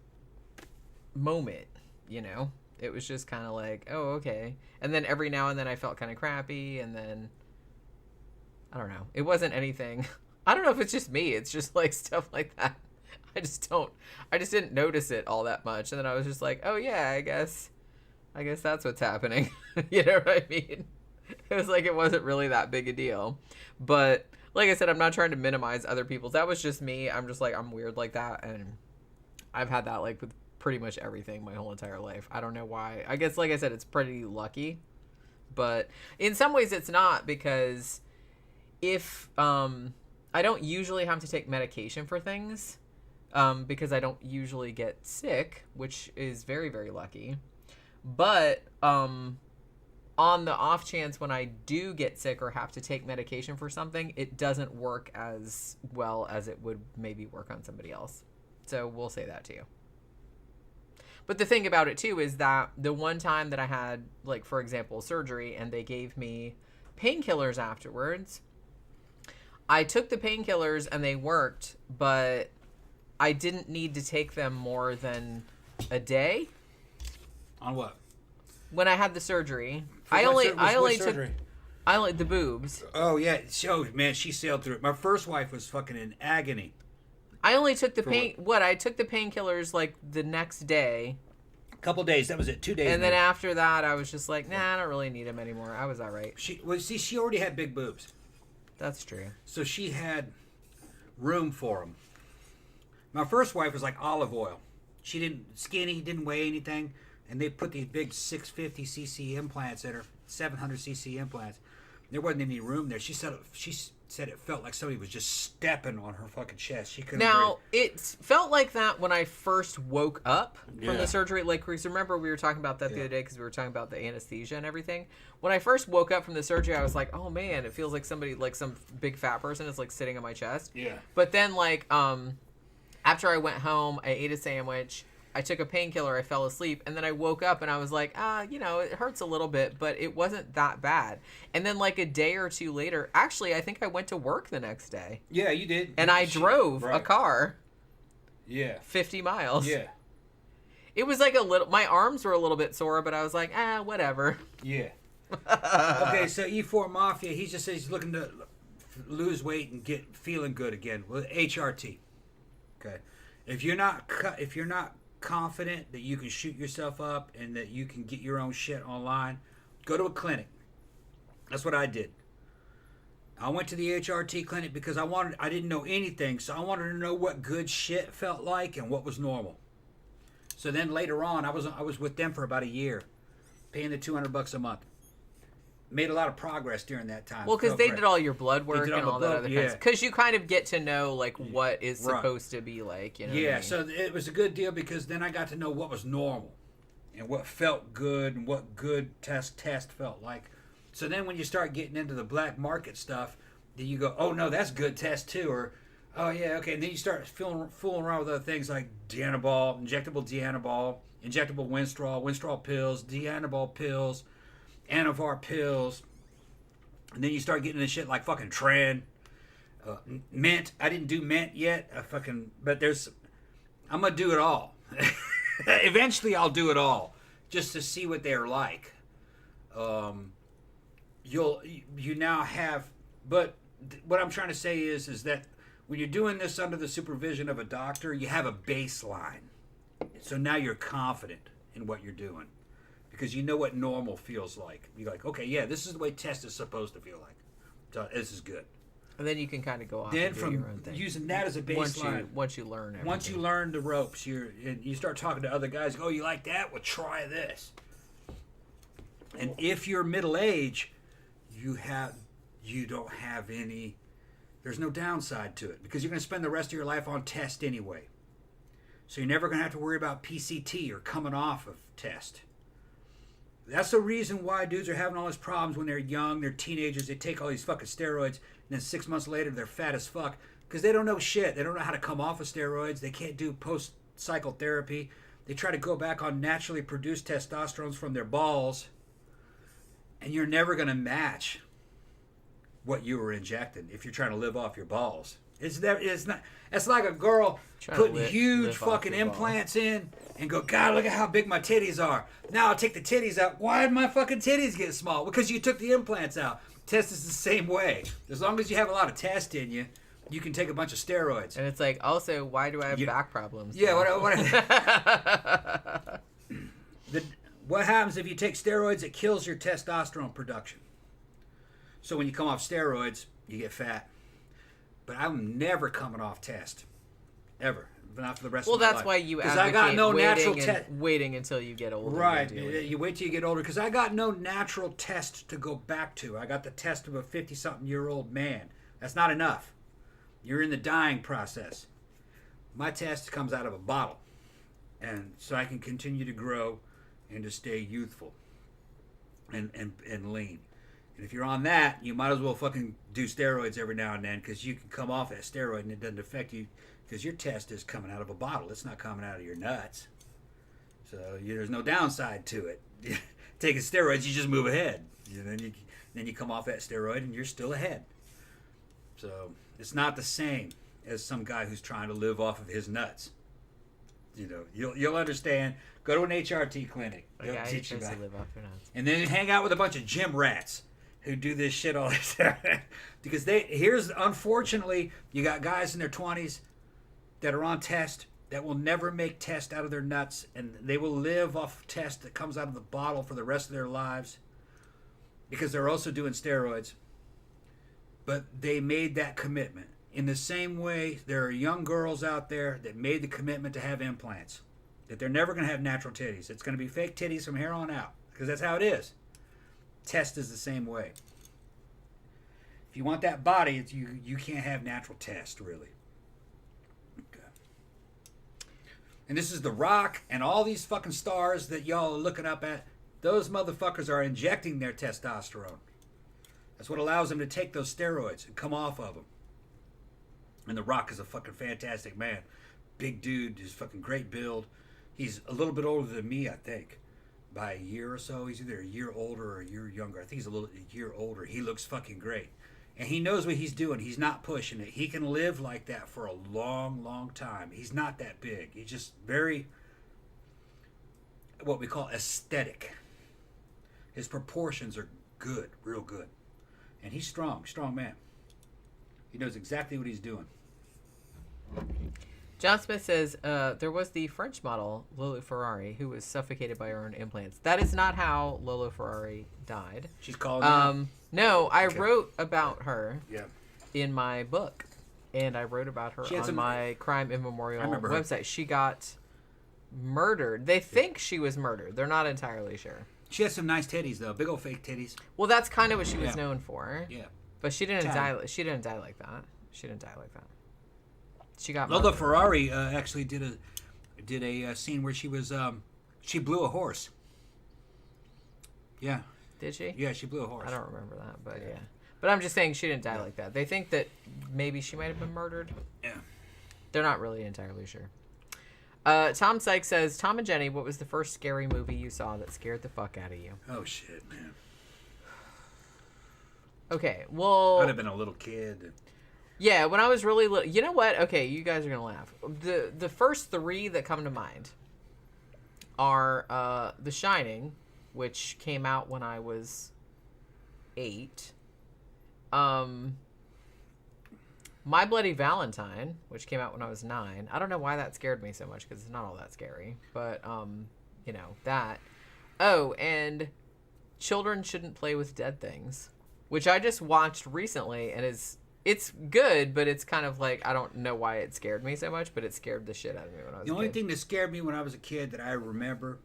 moment, it was just kind of like, oh, okay. And then every now and then I felt kind of crappy, and then I don't know, it wasn't anything. I don't know if it's just me, it's just like stuff like that. I just didn't notice it all that much. And then I was just like, oh yeah, I guess that's what's happening. You know what I mean? It was like, it wasn't really that big a deal. But like I said, I'm not trying to minimize other people's. That was just me. I'm just like, I'm weird like that. And I've had that like with pretty much everything my whole entire life. I don't know why. I guess, like I said, it's pretty lucky. But in some ways it's not, because if I don't usually have to take medication for things, because I don't usually get sick, which is very, very lucky. But on the off chance when I do get sick or have to take medication for something, it doesn't work as well as it would maybe work on somebody else. So we'll say that to you. But the thing about it too is that the one time that I had, like, for example, surgery, and they gave me painkillers afterwards, I took the painkillers and they worked, but I didn't need to take them more than a day. On what? When I had the surgery, I What only surgery? took the boobs. Oh yeah, so man, she sailed through it. My first wife was fucking in agony. I only took the I took the painkillers like the next day. A couple days. That was it. 2 days. And then after that, I was just like, nah, I don't really need them anymore. I was all right. She already had big boobs. That's true. So she had room for them. My first wife was like olive oil. She didn't weigh anything. And they put these big 650cc implants in her, 700cc implants. There wasn't any room there. She said it felt like somebody was just stepping on her fucking chest. She couldn't. Now it felt like that when I first woke up from the surgery. Like, remember we were talking about that the other day because we were talking about the anesthesia and everything. When I first woke up from the surgery, I was like, "Oh man, it feels like somebody, like some big fat person, is like sitting on my chest." Yeah. But then, like, after I went home, I ate a sandwich. I took a painkiller, I fell asleep, and then I woke up and I was like, it hurts a little bit, but it wasn't that bad. And then like a day or two later, actually, I think I went to work the next day. Yeah, you did. And I drove a car. Yeah. 50 miles. Yeah. It was like my arms were a little bit sore, but I was like, whatever. Yeah. Okay, so E4 Mafia, he just says he's looking to lose weight and get feeling good again with HRT. Okay. If you're not confident that you can shoot yourself up and that you can get your own shit online, go to a clinic. That's what I did. I went to the HRT clinic because I didn't know anything, so I wanted to know what good shit felt like and what was normal. So then later on, I was with them for about a year, paying the $200 a month. Made a lot of progress during that time. Well, because they did all your blood work and all that other yeah. kinds. Because you kind of get to know like what is supposed to be like. You know yeah, what I mean? So it was a good deal because then I got to know what was normal and what felt good and what good test felt like. So then when you start getting into the black market stuff, then you go, oh no, that's good test too, or oh yeah, okay. And then you start fooling around with other things like Dianabol, injectable Winstrol pills, Dianabol pills, Anavar pills, and then you start getting into shit like fucking Tren, Mint. I didn't do Mint yet. But I'm gonna do it all. Eventually, I'll do it all just to see what they're like. You now have, but what I'm trying to say is that when you're doing this under the supervision of a doctor, you have a baseline. So now you're confident in what you're doing. Because you know what normal feels like. You're like, okay, yeah, this is the way test is supposed to feel like. So this is good. And then you can kind of go off then and do your own thing. Using that as a baseline. Once you learn everything. Once you learn the ropes, you start talking to other guys. Oh, you like that? Well, try this. And if you're middle age, you don't have any. There's no downside to it because you're going to spend the rest of your life on test anyway. So you're never going to have to worry about PCT or coming off of test. That's the reason why dudes are having all these problems when they're young, they're teenagers, they take all these fucking steroids, and then 6 months later they're fat as fuck. Because they don't know shit. They don't know how to come off of steroids. They can't do post-cycle therapy. They try to go back on naturally produced testosterone from their balls. And you're never going to match what you were injecting if you're trying to live off your balls. It's like a girl putting huge fucking implants in and go, God, look at how big my titties are. Now I'll take the titties out. Why did my fucking titties get small? Because you took the implants out. Test is the same way. As long as you have a lot of test in you, you can take a bunch of steroids. And it's like, also, why do I have back problems? Yeah, what happens if you take steroids? It kills your testosterone production. So when you come off steroids, you get fat. But I'm never coming off test. Ever. Not for the rest of my life. Well, that's why you advocate waiting until you get older. Right. You wait till you get older. Because I got no natural test to go back to. I got the test of a 50-something-year-old man. That's not enough. You're in the dying process. My test comes out of a bottle. And so I can continue to grow and to stay youthful and lean. And if you're on that, you might as well fucking do steroids every now and then because you can come off that steroid and it doesn't affect you because your test is coming out of a bottle. It's not coming out of your nuts. So there's no downside to it. Taking steroids, you just move ahead. Then you come off that steroid and you're still ahead. So it's not the same as some guy who's trying to live off of his nuts. You'll understand. Go to an HRT clinic. They'll teach you about it. And then hang out with a bunch of gym rats who do this shit all the time. Because unfortunately, you got guys in their 20s that are on test that will never make test out of their nuts, and they will live off test that comes out of the bottle for the rest of their lives because they're also doing steroids. But they made that commitment. In the same way, there are young girls out there that made the commitment to have implants, that they're never going to have natural titties. It's going to be fake titties from here on out because that's how it is. Test is the same way. If you want that body, you can't have natural test, really. Okay. And this is The Rock and all these fucking stars that y'all are looking up at. Those motherfuckers are injecting their testosterone. That's what allows them to take those steroids and come off of them. And The Rock is a fucking fantastic man. Big dude, he's fucking great build. He's a little bit older than me, I think. By a year or so. He's either a year older or a year younger. I think he's a year older. He looks fucking great. And he knows what he's doing. He's not pushing it. He can live like that for a long, long time. He's not that big. He's just very, what we call aesthetic. His proportions are good, real good. And he's strong man. He knows exactly what he's doing. John Smith says, there was the French model, Lolo Ferrari, who was suffocated by her own implants. That is not how Lolo Ferrari died. She's calling No, I wrote about her yeah. in my book. And I wrote about her on my Crime Immemorial website. She got murdered. They think she was murdered. They're not entirely sure. She has some nice titties, though. Big old fake titties. Well, that's kind of what she was known for. Yeah. But she didn't die. She didn't die like that. She didn't die like that. She got. Lola Ferrari actually did a scene where she was she blew a horse. Yeah. Did she? Yeah, she blew a horse. I don't remember that, but yeah. But I'm just saying she didn't die like that. They think that maybe she might have been murdered. Yeah. They're not really entirely sure. Tom Sykes says, Tom and Jenny, what was the first scary movie you saw that scared the fuck out of you? Oh shit, man. Okay, well, I'd have been a little kid. Yeah, when I was really little. You know what? Okay, you guys are gonna laugh. The first three that come to mind are The Shining, which came out when I was 8. My Bloody Valentine, which came out when I was 9. I don't know why that scared me so much because it's not all that scary, but you know that. Oh, and Children Shouldn't Play with Dead Things, which I just watched recently, and it's good, but it's kind of like, I don't know why it scared me so much, but it scared the shit out of me when I was a kid. The only thing that scared me when I was a kid that I remember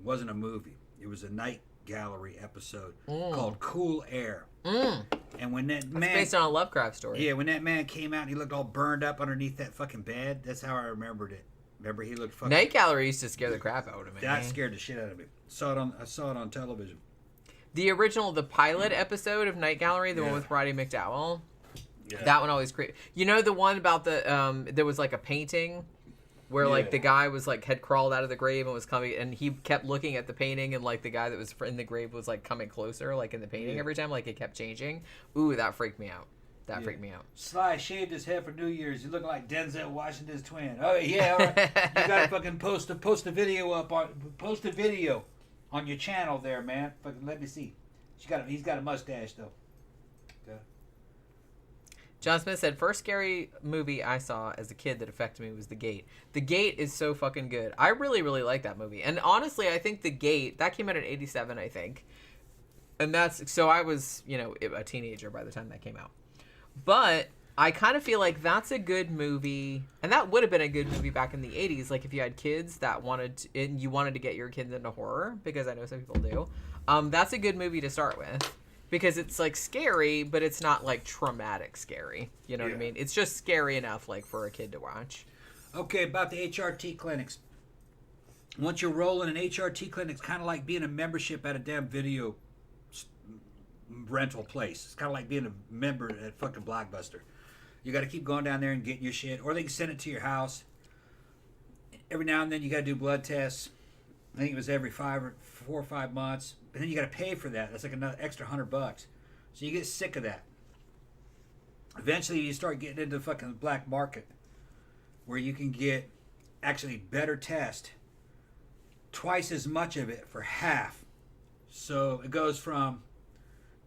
wasn't a movie. It was a night gallery episode called Cool Air. And when that man... It's based on a Lovecraft story. Yeah, when that man came out and he looked all burned up underneath that fucking bed, that's how I remembered it. Remember, he looked fucking... Night Gallery used to scare the crap out of me. That scared the shit out of me. I saw it on television. The pilot episode of Night Gallery, the one with Roddy McDowell, that one always creeped. You know the one about the there was like a painting where like the guy was like had crawled out of the grave and was coming, and he kept looking at the painting, and like the guy that was in the grave was like coming closer, like in the painting every time, like it kept changing. Ooh, that freaked me out. That freaked me out. Sly shaved his head for New Year's. He looked like Denzel Washington's twin. Oh yeah, all right. You gotta fucking post a video on your channel there, man. Fucking let me see. He's got a mustache though. Okay. John Smith said, first scary movie I saw as a kid that affected me was The Gate. The Gate is so fucking good. I really, really like that movie. And honestly, I think The Gate, that came out in 87, I think. And so I was, a teenager by the time that came out. But I kind of feel like that's a good movie, and that would have been a good movie back in the 80s, like if you had kids that you wanted to get your kids into horror, because I know some people do. That's a good movie to start with, because it's like scary, but it's not like traumatic scary. You know what I mean? It's just scary enough like for a kid to watch. Okay, about the HRT clinics. Once you're rolling an HRT clinic, it's kind of like being a membership at a damn video rental place. It's kind of like being a member at fucking Blockbuster. You got to keep going down there and getting your shit, or they can send it to your house. Every now and then you got to do blood tests. I think it was every 4 or 5 months. But then you got to pay for that. That's like another extra $100. So you get sick of that. Eventually you start getting into the fucking black market, where you can get actually better test, twice as much of it for half. So it goes from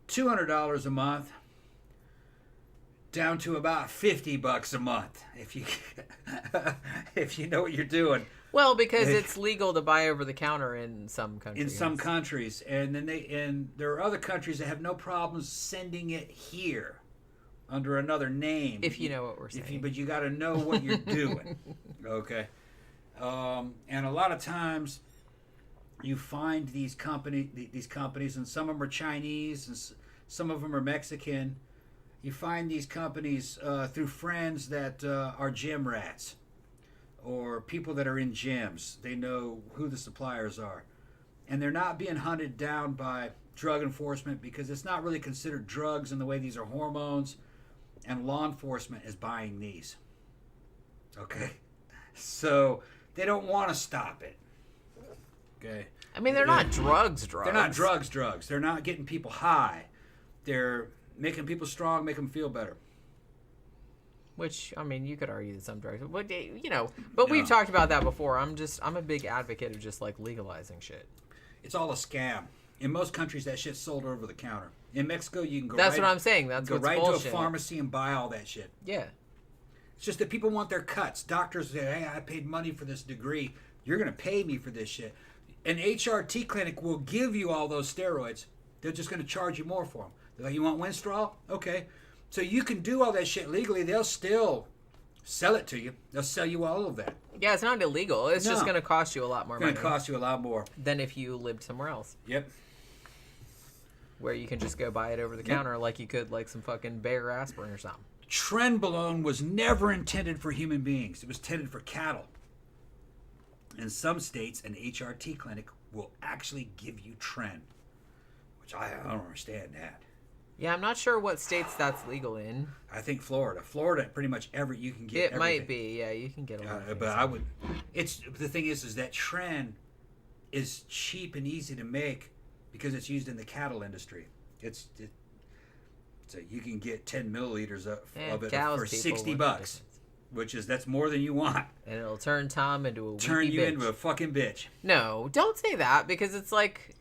$200 a month down to about $50 a month if you know what you're doing. Well, because it's legal to buy over the counter in some countries. In some countries, and there are other countries that have no problems sending it here under another name. If you know what we're saying. But you got to know what you're doing. Okay. And a lot of times you find these companies, and some of them are Chinese, and some of them are Mexican. You find these companies through friends that are gym rats or people that are in gyms. They know who the suppliers are. And they're not being hunted down by drug enforcement because it's not really considered drugs in the way these are hormones. And law enforcement is buying these. Okay? So they don't want to stop it. Okay? I mean, they're not drugs. They're not drugs. They're not getting people high. They're making people strong, making them feel better. Which, I mean, you could argue that some drugs, but but we've talked about that before. I'm a big advocate of just like legalizing shit. It's all a scam. In most countries, that shit's sold over the counter. In Mexico, you can go. That's what I'm saying. That's what's right bullshit. to a pharmacy and buy all that shit. Yeah. It's just that people want their cuts. Doctors say, "Hey, I paid money for this degree. You're going to pay me for this shit." An HRT clinic will give you all those steroids. They're just going to charge you more for them. They're like, "You want Winstrol? Okay." So you can do all that shit legally. They'll still sell it to you. They'll sell you all of that. Yeah, it's not illegal. It's just going to cost you a lot more money. It's going to cost you a lot more than if you lived somewhere else. Yep. Where you can just go buy it over the counter like you could like some fucking Bayer aspirin or something. Trenbolone was never intended for human beings. It was intended for cattle. In some states, an HRT clinic will actually give you Tren, which I don't understand that. Yeah, I'm not sure what states that's legal in. I think Florida. Florida, pretty much you can get. It everything. Might be, yeah. You can get a lot. But I would. The thing is that Tren is cheap and easy to make because it's used in the cattle industry. So you can get 10 milliliters of it for $60, that's more than you want. And it'll turn Tom into a turn you bitch. Into a fucking bitch. No, don't say that because it's like.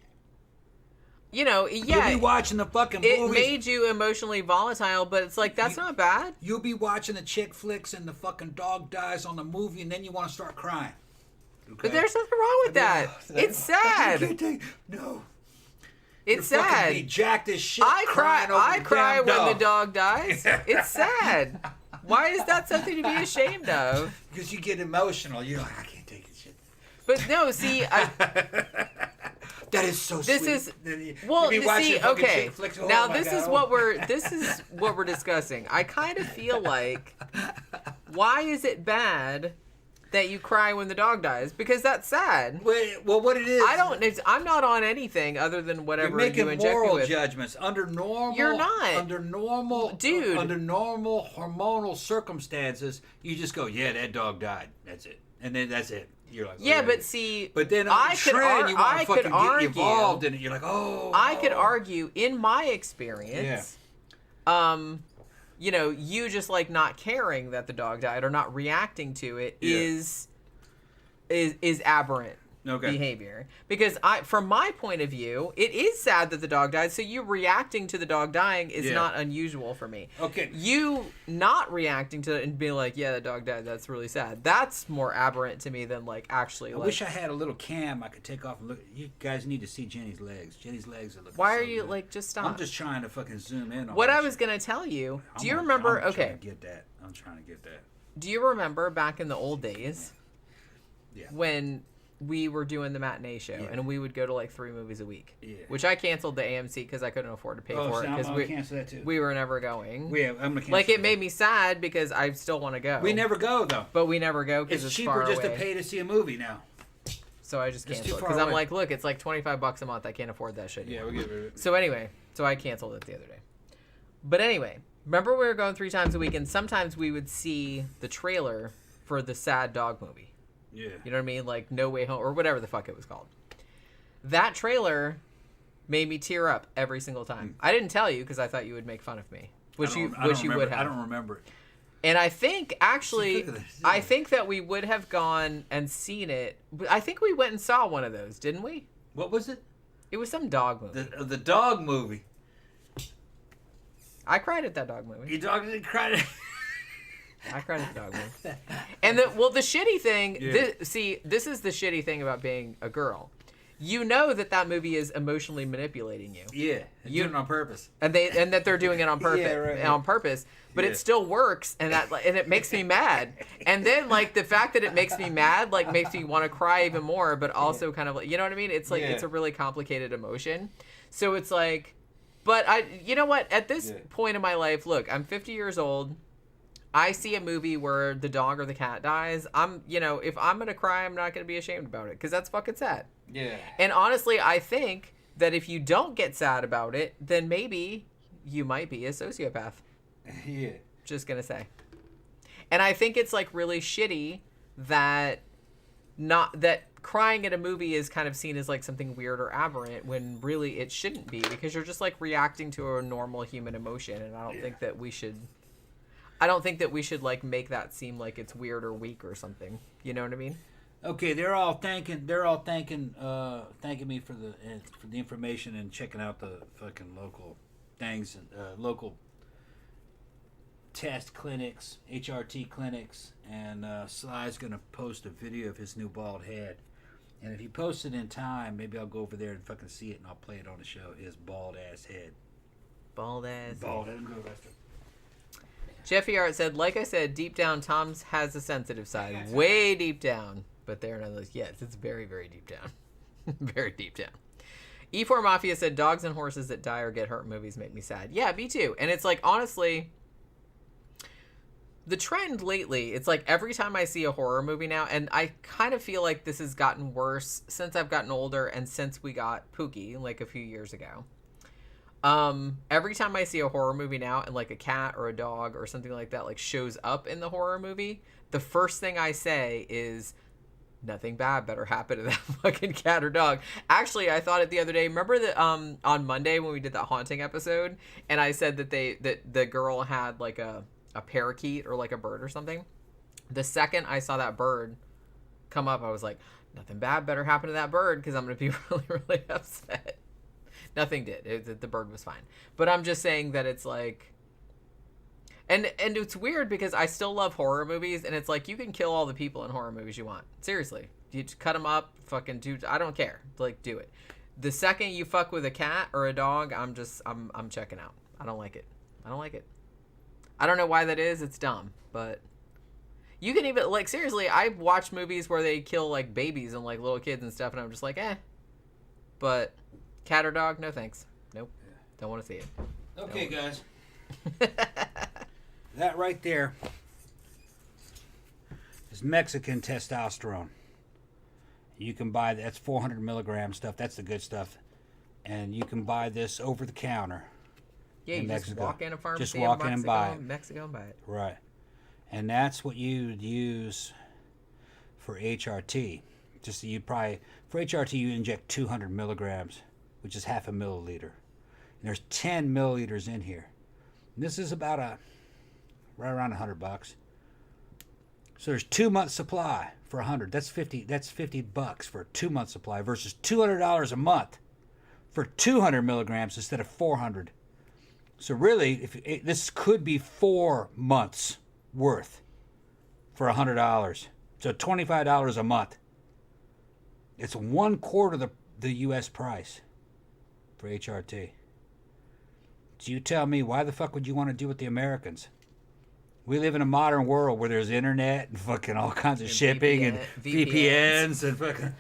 You'll be watching the fucking movies. It made you emotionally volatile, but it's like, that's not bad. You'll be watching the chick flicks and the fucking dog dies on the movie, and then you want to start crying. Okay? But there's nothing wrong with that. It's sad. No. It's You're sad. Be jacked as shit. I cry when dog. the dog dies. It's sad. Why is that something to be ashamed of? Because you get emotional. You're like, I can't take this shit. But no, see, that is so this sweet. Okay. Now this is what we're discussing. I kind of feel like, why is it bad that you cry when the dog dies? Because that's sad. Well, what it is, I'm not on anything other than whatever you're making you inject moral me with. judgments under normal. You're not under normal, dude. Under normal hormonal circumstances, you just go, yeah, that dog died. That's it, and then that's it. You're like, yeah, but see, but then I could argue involved in it. You're like, oh. I could argue, in my experience, you just like not caring that the dog died or not reacting to it is aberrant behavior. Because from my point of view, it is sad that the dog died. So you reacting to the dog dying is not unusual for me. Okay. You not reacting to it and being like, yeah, the dog died. That's really sad. That's more aberrant to me than like actually. I wish I had a little cam I could take off and look. You guys need to see Jenny's legs. Jenny's legs are looking. Why are you like just stop? I'm just trying to fucking zoom in on what I was gonna tell you. Do you remember? I'm trying to get that. Do you remember back in the old days? Yeah. When we were doing the matinee show, and we would go to like 3 movies a week. Yeah. Which I canceled the AMC because I couldn't afford to pay for it because we were never going. I'm gonna cancel like it made me sad because I still want to go. We never go though. But we never go because it's cheaper far just away. to pay to see a movie now. So I just canceled it because I'm like, look, it's like $25 a month. I can't afford that shit anymore. Yeah, we'll get rid of it. So anyway, I canceled it the other day. But anyway, remember we were going 3 times a week, and sometimes we would see the trailer for the sad dog movie. Yeah. You know what I mean? Like No Way Home or whatever the fuck it was called. That trailer made me tear up every single time. I didn't tell you because I thought you would make fun of me, which you would have. I don't remember it. And I think actually, I think that we would have gone and seen it. I think we went and saw one of those, didn't we? What was it? It was some dog movie. The dog movie. I cried at that dog movie. You cried. I cried at the dog movie. And the shitty thing. This is the shitty thing about being a girl. You know that movie is emotionally manipulating you. Yeah, doing it on purpose. And that they're doing it on purpose. On purpose. But it still works, and it makes me mad. And then like the fact that it makes me mad like makes me want to cry even more, but also kind of like, you know what I mean? It's like it's a really complicated emotion. So it's like, but you know what? At this point in my life, look, I'm 50 years old. I see a movie where the dog or the cat dies. If I'm gonna cry, I'm not gonna be ashamed about it because that's fucking sad. Yeah. And honestly, I think that if you don't get sad about it, then maybe you might be a sociopath. Yeah. Just gonna say. And I think it's like really shitty that crying at a movie is kind of seen as like something weird or aberrant when really it shouldn't be, because you're just like reacting to a normal human emotion, and I don't think that we should like make that seem like it's weird or weak or something. You know what I mean? Okay, they're all thanking me for the information and checking out the fucking local things and local test clinics, HRT clinics, and Sly's gonna post a video of his new bald head. And if he posts it in time, maybe I'll go over there and fucking see it, and I'll play it on the show. His bald ass head. Bald ass. Bald head. Go, Esther. Jeffy Art said, like I said, deep down, Tom's has a sensitive side. Way deep down. But there are others. Yes, it's very, very deep down. Very deep down. E4 Mafia said, dogs and horses that die or get hurt in movies make me sad. Yeah, me too. And it's like, honestly, the trend lately, it's like every time I see a horror movie now, and I kind of feel like this has gotten worse since I've gotten older and since we got Pookie, like a few years ago. Every time I see a horror movie now and like a cat or a dog or something like that like shows up in the horror movie, the first thing I say is, nothing bad better happen to that fucking cat or dog. Actually, I thought it the other day. Remember that on Monday when we did that haunting episode, and I said that the girl had like a parakeet or like a bird or something. The second I saw that bird come up, I was like, nothing bad better happen to that bird, because I'm going to be really, really upset. Nothing did. The bird was fine. But I'm just saying that it's like... And it's weird because I still love horror movies, and it's like you can kill all the people in horror movies you want. Seriously. You just cut them up, fucking do... I don't care. Like, do it. The second you fuck with a cat or a dog, I'm checking out. I don't like it. I don't know why that is. It's dumb. But you can even... Like, seriously, I've watched movies where they kill, like, babies and, like, little kids and stuff, and I'm just like, eh. But... cat or dog? No thanks. Nope. Don't want to see it. Okay, guys. That right there is Mexican testosterone. You can buy that's 400 milligram stuff. That's the good stuff, and you can buy this over the counter. Yeah, you just walk in a pharmacy. Just walk in and buy it. Mexico and buy it. Right, and that's what you'd use for HRT. Just for HRT you inject 200 milligrams, which is half a milliliter. And there's 10 milliliters in here. And this is about right around $100. So there's 2 months supply for 100. That's $50 for a 2 month supply versus $200 a month for 200 milligrams instead of 400. So really, this could be 4 months worth for $100. So $25 a month. It's 1/4 of the U.S. price for HRT. So you tell me, why the fuck would you want to do with the Americans? We live in a modern world where there's internet and fucking all kinds of shipping and VPNs and fucking,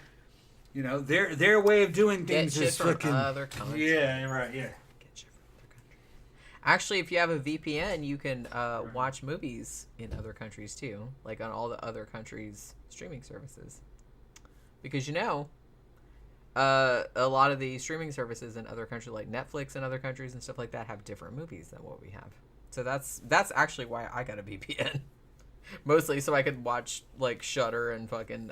you know, their way of doing things is fucking other countries. Yeah, right, yeah. Get shit from other countries. Actually, if you have a VPN, you can watch movies in other countries too, like on all the other countries' streaming services. Because a lot of the streaming services in other countries, like Netflix and other countries and stuff like that, have different movies than what we have. So that's actually why I got a VPN, mostly so I could watch like Shudder and fucking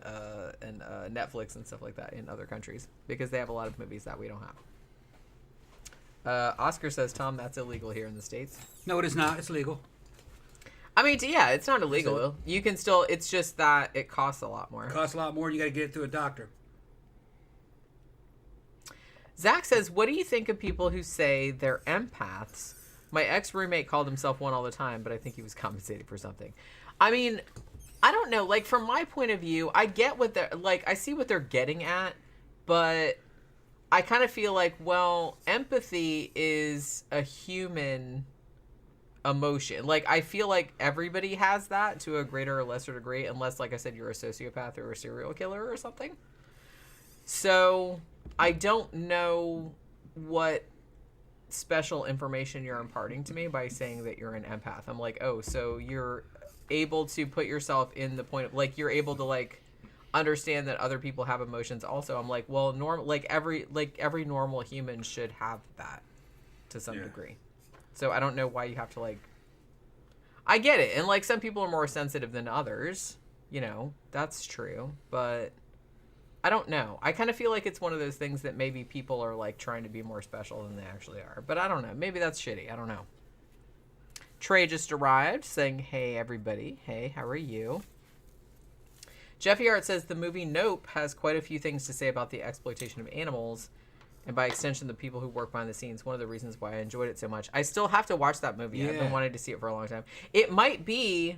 Netflix and stuff like that in other countries, because they have a lot of movies that we don't have. Oscar says, Tom, that's illegal here in the States. No, it is not. It's legal. I mean, yeah, it's not illegal. You can still. It's just that it costs a lot more. It costs a lot more, and you got to get it through a doctor. Zach says, what do you think of people who say they're empaths? My ex-roommate called himself one all the time, but I think he was compensated for something. I mean, I don't know. Like, from my point of view, I get what they're... Like, I see what they're getting at, but I kind of feel like, well, empathy is a human emotion. Like, I feel like everybody has that to a greater or lesser degree, unless, like I said, you're a sociopath or a serial killer or something. So, I don't know what special information you're imparting to me by saying that you're an empath. I'm like, oh, so you're able to put yourself in the point of, like, you're able to, like, understand that other people have emotions also. I'm like, well, every normal human should have that to some degree. So I don't know why you have to, like, I get it. And, like, some people are more sensitive than others, you know, that's true, but I don't know. I kind of feel like it's one of those things that maybe people are, like, trying to be more special than they actually are. But I don't know. Maybe that's shitty. I don't know. Trey just arrived saying, hey, everybody. Hey, how are you? Jeffy Art says the movie Nope has quite a few things to say about the exploitation of animals and by extension the people who work behind the scenes. One of the reasons why I enjoyed it so much. I still have to watch that movie. Yeah. I've been wanting to see it for a long time. It might be...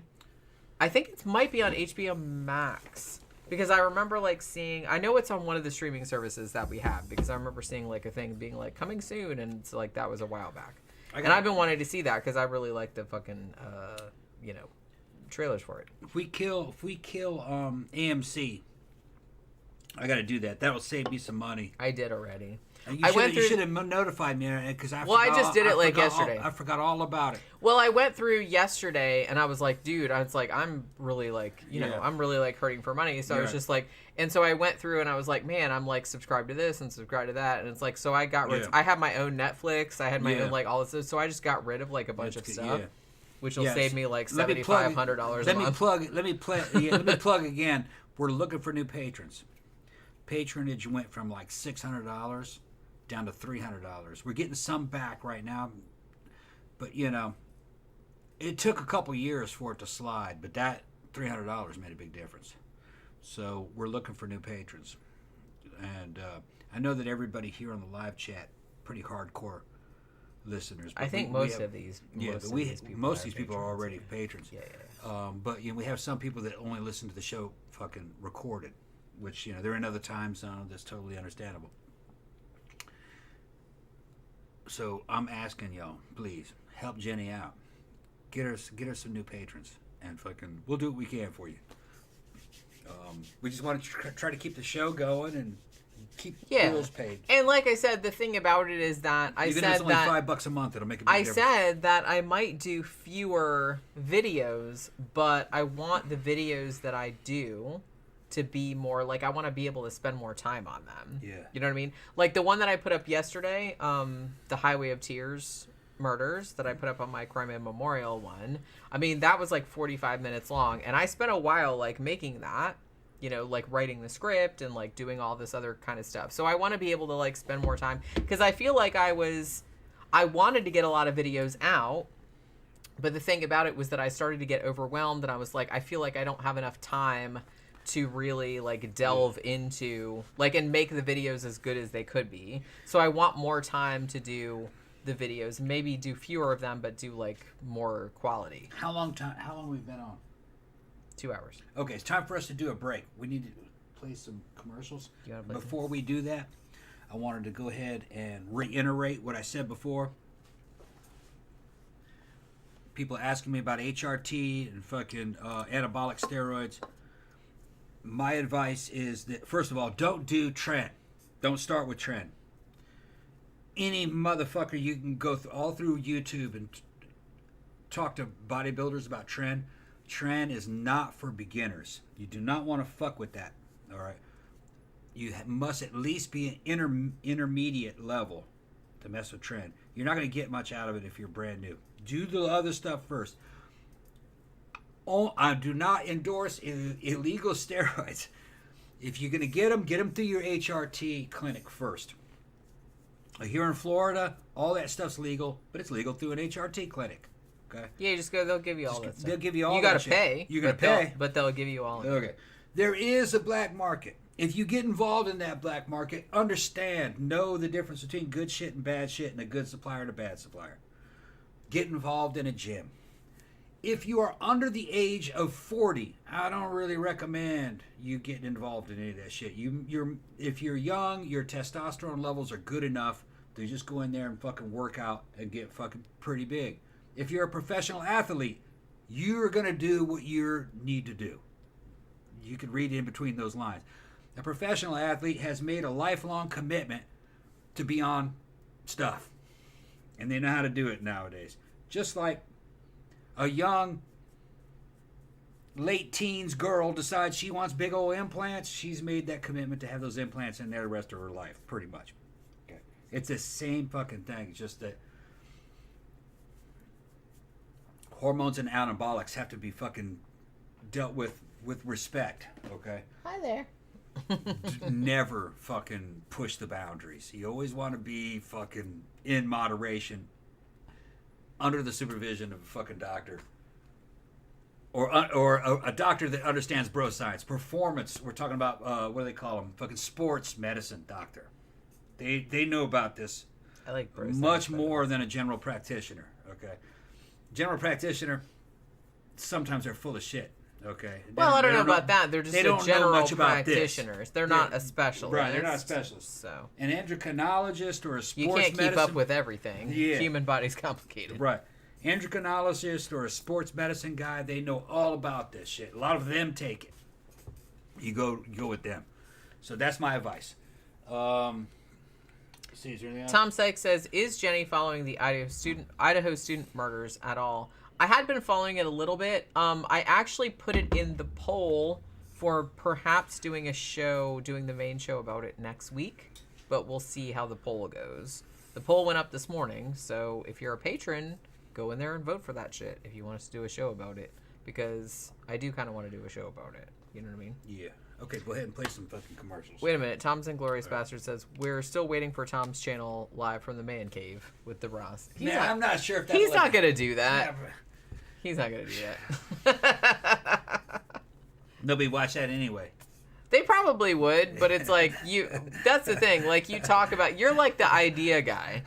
I think it might be on HBO Max. Because I remember, like, seeing... I know it's on one of the streaming services that we have. Because I remember seeing, like, a thing being, like, coming soon. And it's, like, that was a while back. And I've been wanting to see that because I really like the fucking, you know, trailers for it. If we kill AMC, I got to do that. That'll save me some money. I did already. You should have notified me because I just did it like yesterday. I forgot all about it. Well, I went through yesterday and I was like, dude, I'm really like, you know, I'm really like hurting for money. So I was just like, and so I went through and I was like, man, I'm like subscribed to this and subscribed to that. And it's like, so I got rid I have my own Netflix. I had my own like all this stuff. So I just got rid of like a bunch of stuff. Which will save me like $7,500 a month. Let me plug again. We're looking for new patrons. Patronage went from like $600 down to $300. We're getting some back right now, but you know, it took a couple years for it to slide, but that $300 made a big difference. So we're looking for new patrons, and I know that everybody here on the live chat pretty hardcore listeners. I think most of these people are already patrons. But you know, we have some people that only listen to the show fucking recorded, which, you know, they're in other time zone. That's totally understandable. So I'm asking y'all, please help Jenny out. Get her some new patrons, and fucking we'll do what we can for you. We just want to try to keep the show going and keep bills paid. And like I said, the thing about it is that even if it's only $5 a month, it'll make a big difference. I said that I might do fewer videos, but I want the videos that I do to be more like, I want to be able to spend more time on them. Yeah. You know what I mean? Like the one that I put up yesterday, the Highway of Tears murders that I put up on my Crime and Memorial one. I mean, that was like 45 minutes long, and I spent a while like making that, you know, like writing the script and like doing all this other kind of stuff. So I want to be able to like spend more time because I feel like I wanted to get a lot of videos out. But the thing about it was that I started to get overwhelmed, and I was like, I feel like I don't have enough time to really like delve into like and make the videos as good as they could be. So I want more time to do the videos, maybe do fewer of them, but do like more quality. How long we've been on? 2 hours. Okay, it's time for us to do a break. We need to play some commercials. Before we do that, I wanted to go ahead and reiterate what I said before. People asking me about HRT and fucking anabolic steroids. My advice is that, first of all, don't do tren. Don't start with tren. Any motherfucker you can go all through YouTube and talk to bodybuilders about tren. Tren is not for beginners. You do not want to fuck with that. All right. You must at least be an intermediate level to mess with tren. You're not going to get much out of it if you're brand new. Do the other stuff first. I do not endorse illegal steroids. If you're going to get them through your HRT clinic first. Here in Florida, all that stuff's legal, but it's legal through an HRT clinic. Okay. Yeah, you just go. They'll give you all that stuff. They'll give you all. You got to pay. You got to pay, but they'll give you all of it. Okay. There is a black market. If you get involved in that black market, know the difference between good shit and bad shit, and a good supplier and a bad supplier. get involved in a gym. If you are under the age of 40, I don't really recommend you getting involved in any of that shit. If you're young, your testosterone levels are good enough to just go in there and fucking work out and get fucking pretty big. If you're a professional athlete, you're going to do what you need to do. You could read in between those lines. A professional athlete has made a lifelong commitment to be on stuff. And they know how to do it nowadays. Just like a young, late teens girl decides she wants big old implants, she's made that commitment to have those implants in there the rest of her life, pretty much. Okay. It's the same fucking thing. It's just that hormones and anabolics have to be fucking dealt with respect, okay? Hi there. Never fucking push the boundaries. You always want to be fucking in moderation, under the supervision of a fucking doctor, or a doctor that understands bro science, performance. We're talking about what do they call them? Fucking sports medicine doctor. They know about this. I like bro much science more than a general practitioner. Okay, general practitioner sometimes they're full of shit. Okay. Well, I don't know about that. They're just they don't general know much about practitioners. This. They're not a specialist. Right, they're not a specialist. So an endocrinologist or a sports you can't medicine, keep up with everything. Yeah. Human body's complicated. Right. Endocrinologist or a sports medicine guy, they know all about this shit. A lot of them take it. You go with them. So that's my advice. See, is there anything else? Tom Sykes says, "Is Jenny following the Idaho student murders at all?" I had been following it a little bit. I actually put it in the poll for perhaps doing the main show about it next week, but we'll see how the poll goes. The poll went up this morning, so if you're a patron, go in there and vote for that shit if you want us to do a show about it, because I do kind of want to do a show about it. You know what I mean? Yeah. Okay, go ahead and play some fucking commercials. Wait a minute. Tom's Inglorious Bastard says, "We're still waiting for Tom's channel live from the man cave with the Ross." I'm not sure if he's not going to do that. Yeah, He's not going to do that. nobody watch that anyway. They probably would, but it's like that's the thing. Like you talk about, you're like the idea guy.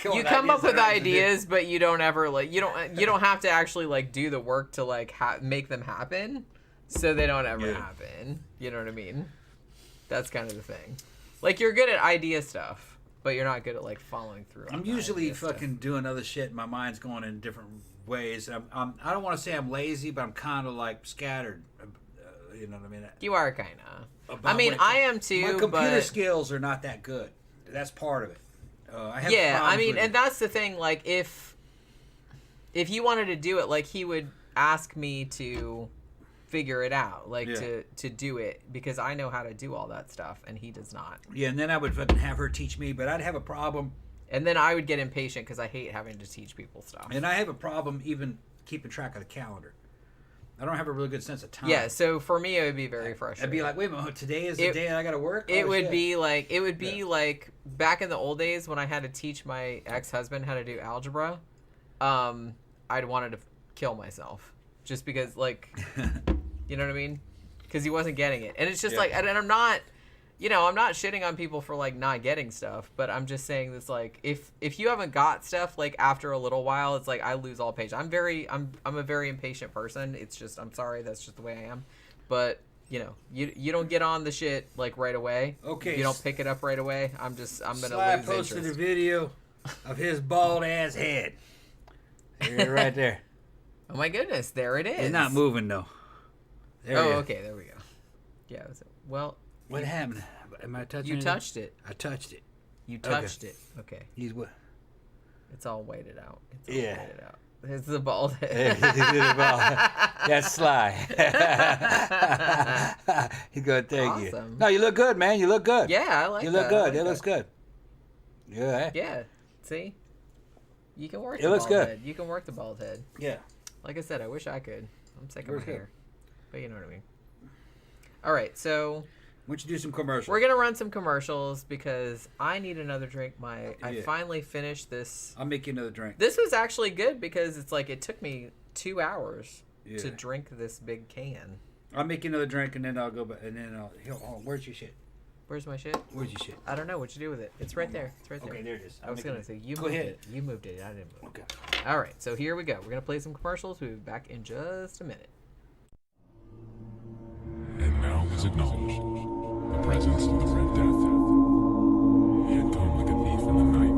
You come up with ideas, but you don't ever you don't have to actually like do the work to like make them happen, so they don't ever happen. You know what I mean? That's kind of the thing. Like you're good at idea stuff, but you're not good at like following through. I'm usually fucking doing other shit. My mind's going in different ways. I don't want to say I'm lazy, but I'm kind of like scattered. You know what I mean? You are kind of. I mean, I am too. My computer skills are not that good. That's part of it. I have I mean, and that's the thing. Like, if you wanted to do it, like he would ask me to figure it out, like to do it, because I know how to do all that stuff, and he does not. Yeah, and then I would fucking have her teach me, but I'd have a problem. And then I would get impatient because I hate having to teach people stuff. And I have a problem even keeping track of the calendar. I don't have a really good sense of time. Yeah, so for me it would be very frustrating. I'd be like, wait a minute, today is the day I got to work? It would be like back in the old days when I had to teach my ex-husband how to do algebra. I'd wanted to kill myself just because, like, you know what I mean? Because he wasn't getting it. And it's just like, and I'm not, I'm not shitting on people for like not getting stuff, but I'm just saying this, like, if you haven't got stuff, like after a little while, it's like I lose all patience. I'm a very impatient person. It's just, I'm sorry, that's just the way I am. But you don't get on the shit like right away. Okay. You don't pick it up right away. I'm gonna Sly lose posted interest. a video of his bald ass head. Right there. Oh my goodness, there it is. It's not moving though. Okay, there we go. Yeah. Well. What happened? Am I touching it? You touched it. I touched it. You touched it. Okay. He's what? It's all weighted out. Weighted out. It's the bald head. That's Sly. He's going to thank you. No, you look good, man. You look good. Yeah, I like that. You look good. It looks good. Yeah. Yeah. See? You can work the bald head. You can work the bald head. Yeah. Like I said, I wish I could. I'm sick of my hair. But you know what I mean. All right, so... Why don't you do some commercials? We're going to run some commercials because I need another drink. I finally finished this. I'll make you another drink. This was actually good because it's like it took me 2 hours to drink this big can. I'll make you another drink and then I'll go back and then where's your shit? Where's my shit? Where's your shit? I don't know what you do with it. It's right there. It's right there. Okay, there it is. I was gonna say you Go moved ahead. it. You moved it. I didn't move it. Okay. All right, so here we go. We're gonna play some commercials. We'll be back in just a minute. And now was acknowledged the presence of the Red Death. He had come like a thief in the night,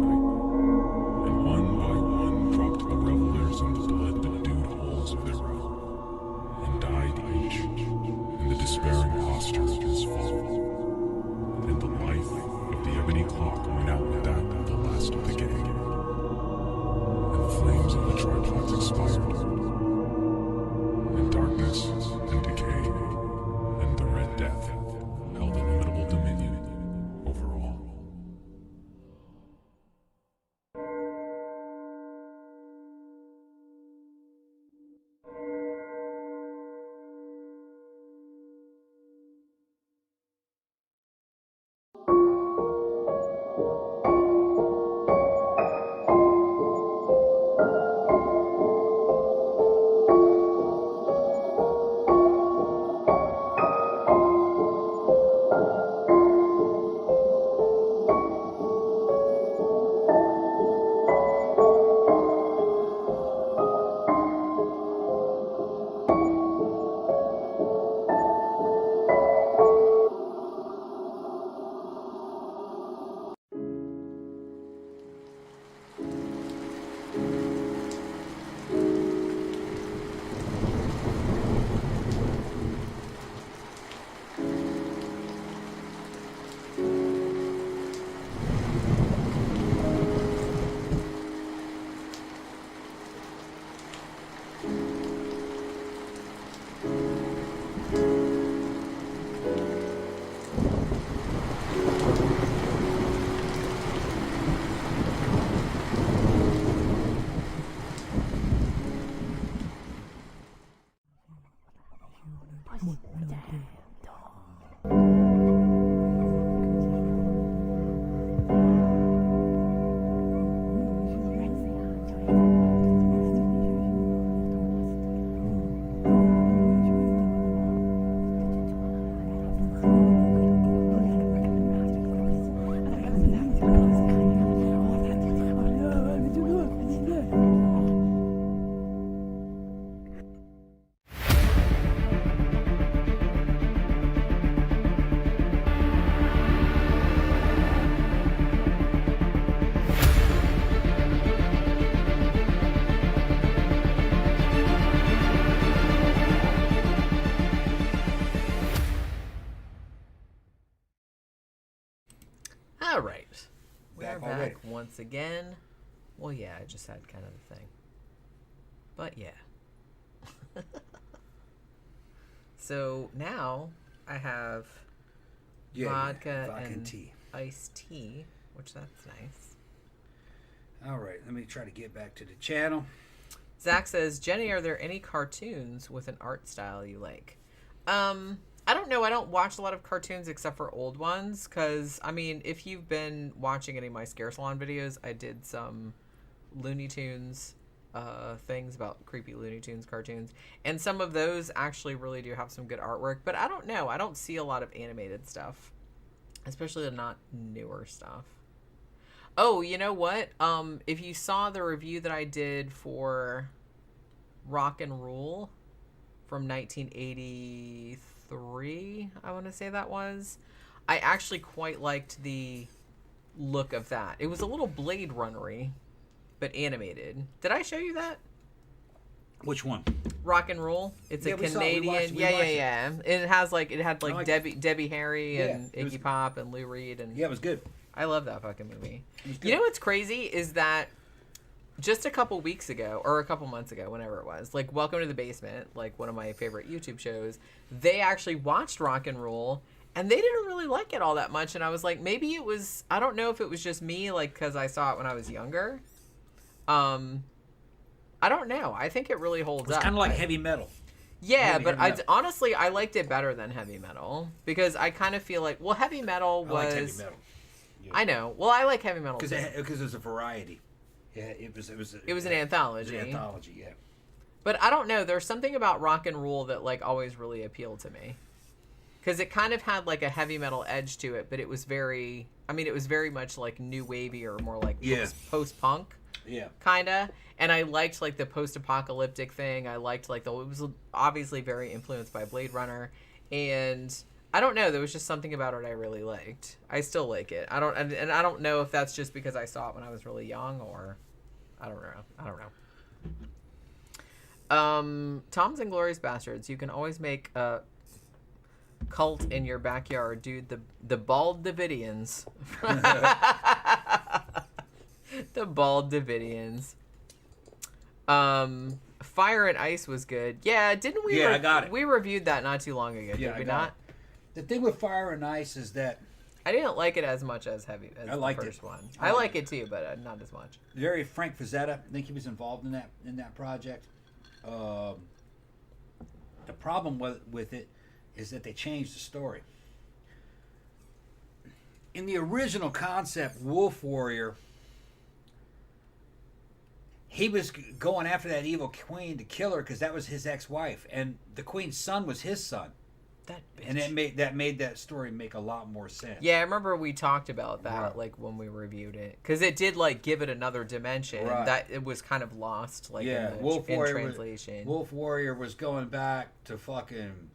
and one by one dropped the revelers in the blood-bedewed holes of their room, and died each in the despairing posture of his fall. And the life of the ebony clock went out with that of the last of the gang, and the flames of the tripods expired, and darkness and decay and the Red Death held illimitable dominion over all. All right. We're Back back already. once again. Well, yeah, I just had kind of the thing. But yeah. So now I have vodka and tea. iced tea, which that's nice. All right, let me try to get back to the channel. Zach says, Jenny, are there any cartoons with an art style you like? I don't know. I don't watch a lot of cartoons except for old ones. Because, I mean, if you've been watching any of my Scare Salon videos, I did some Looney Tunes things about creepy Looney Tunes cartoons. And some of those actually really do have some good artwork. But I don't know. I don't see a lot of animated stuff. Especially the not newer stuff. Oh, you know what? If you saw the review that I did for Rock and Roll from 1983, I want to say that was, I actually quite liked the look of that. It was a little Blade Runner-y, but animated. Did I show you that? Which one? Rock and Roll. It's a Canadian. Yeah. It had like Debbie Harry and Iggy Pop and Lou Reed and it was good. I love that fucking movie. You know what's crazy is that just a couple weeks ago, or a couple months ago, whenever it was, like Welcome to the Basement, like one of my favorite YouTube shows, they actually watched Rock and Roll, and they didn't really like it all that much. And I was like, maybe it was, I don't know if it was just me, like, because I saw it when I was younger. I don't know. I think it really holds up. It's kind of like heavy metal. Yeah, but honestly, I liked it better than heavy metal because I kind of feel like, well, heavy metal was. I like heavy metal. Yeah. I know. Well, I like heavy metal because there's a variety. Yeah, it was an anthology. It was an anthology, yeah. But I don't know. There's something about Rock and Roll that like always really appealed to me. Because it kind of had like a heavy metal edge to it, but it was very, I mean, it was very much like new wavy or more like post-punk. Yeah. Kind of. And I liked like the post-apocalyptic thing. I liked like it was obviously very influenced by Blade Runner. And I don't know, there was just something about it I really liked. I still like it. I don't know if that's just because I saw it when I was really young or I don't know. Tom's Inglourious Bastards. You can always make a cult in your backyard, dude. The Bald Davidians. The Bald Davidians. Fire and Ice was good. Yeah, didn't we? Yeah, I got it. We reviewed that not too long ago, did we not? It. The thing with Fire and Ice is that I didn't like it as much as Heavy as the first one. I like it too, but not as much. Very Frank Frazetta. I think he was involved in that project. The problem with it is that they changed the story. In the original concept, Wolf Warrior, he was going after that evil queen to kill her because that was his ex-wife, and the queen's son was his son. That bitch. And it made that story make a lot more sense. Yeah, I remember we talked about that like when we reviewed it because it did like give it another dimension that it was kind of lost like in translation. Wolf Warrior was going back to fucking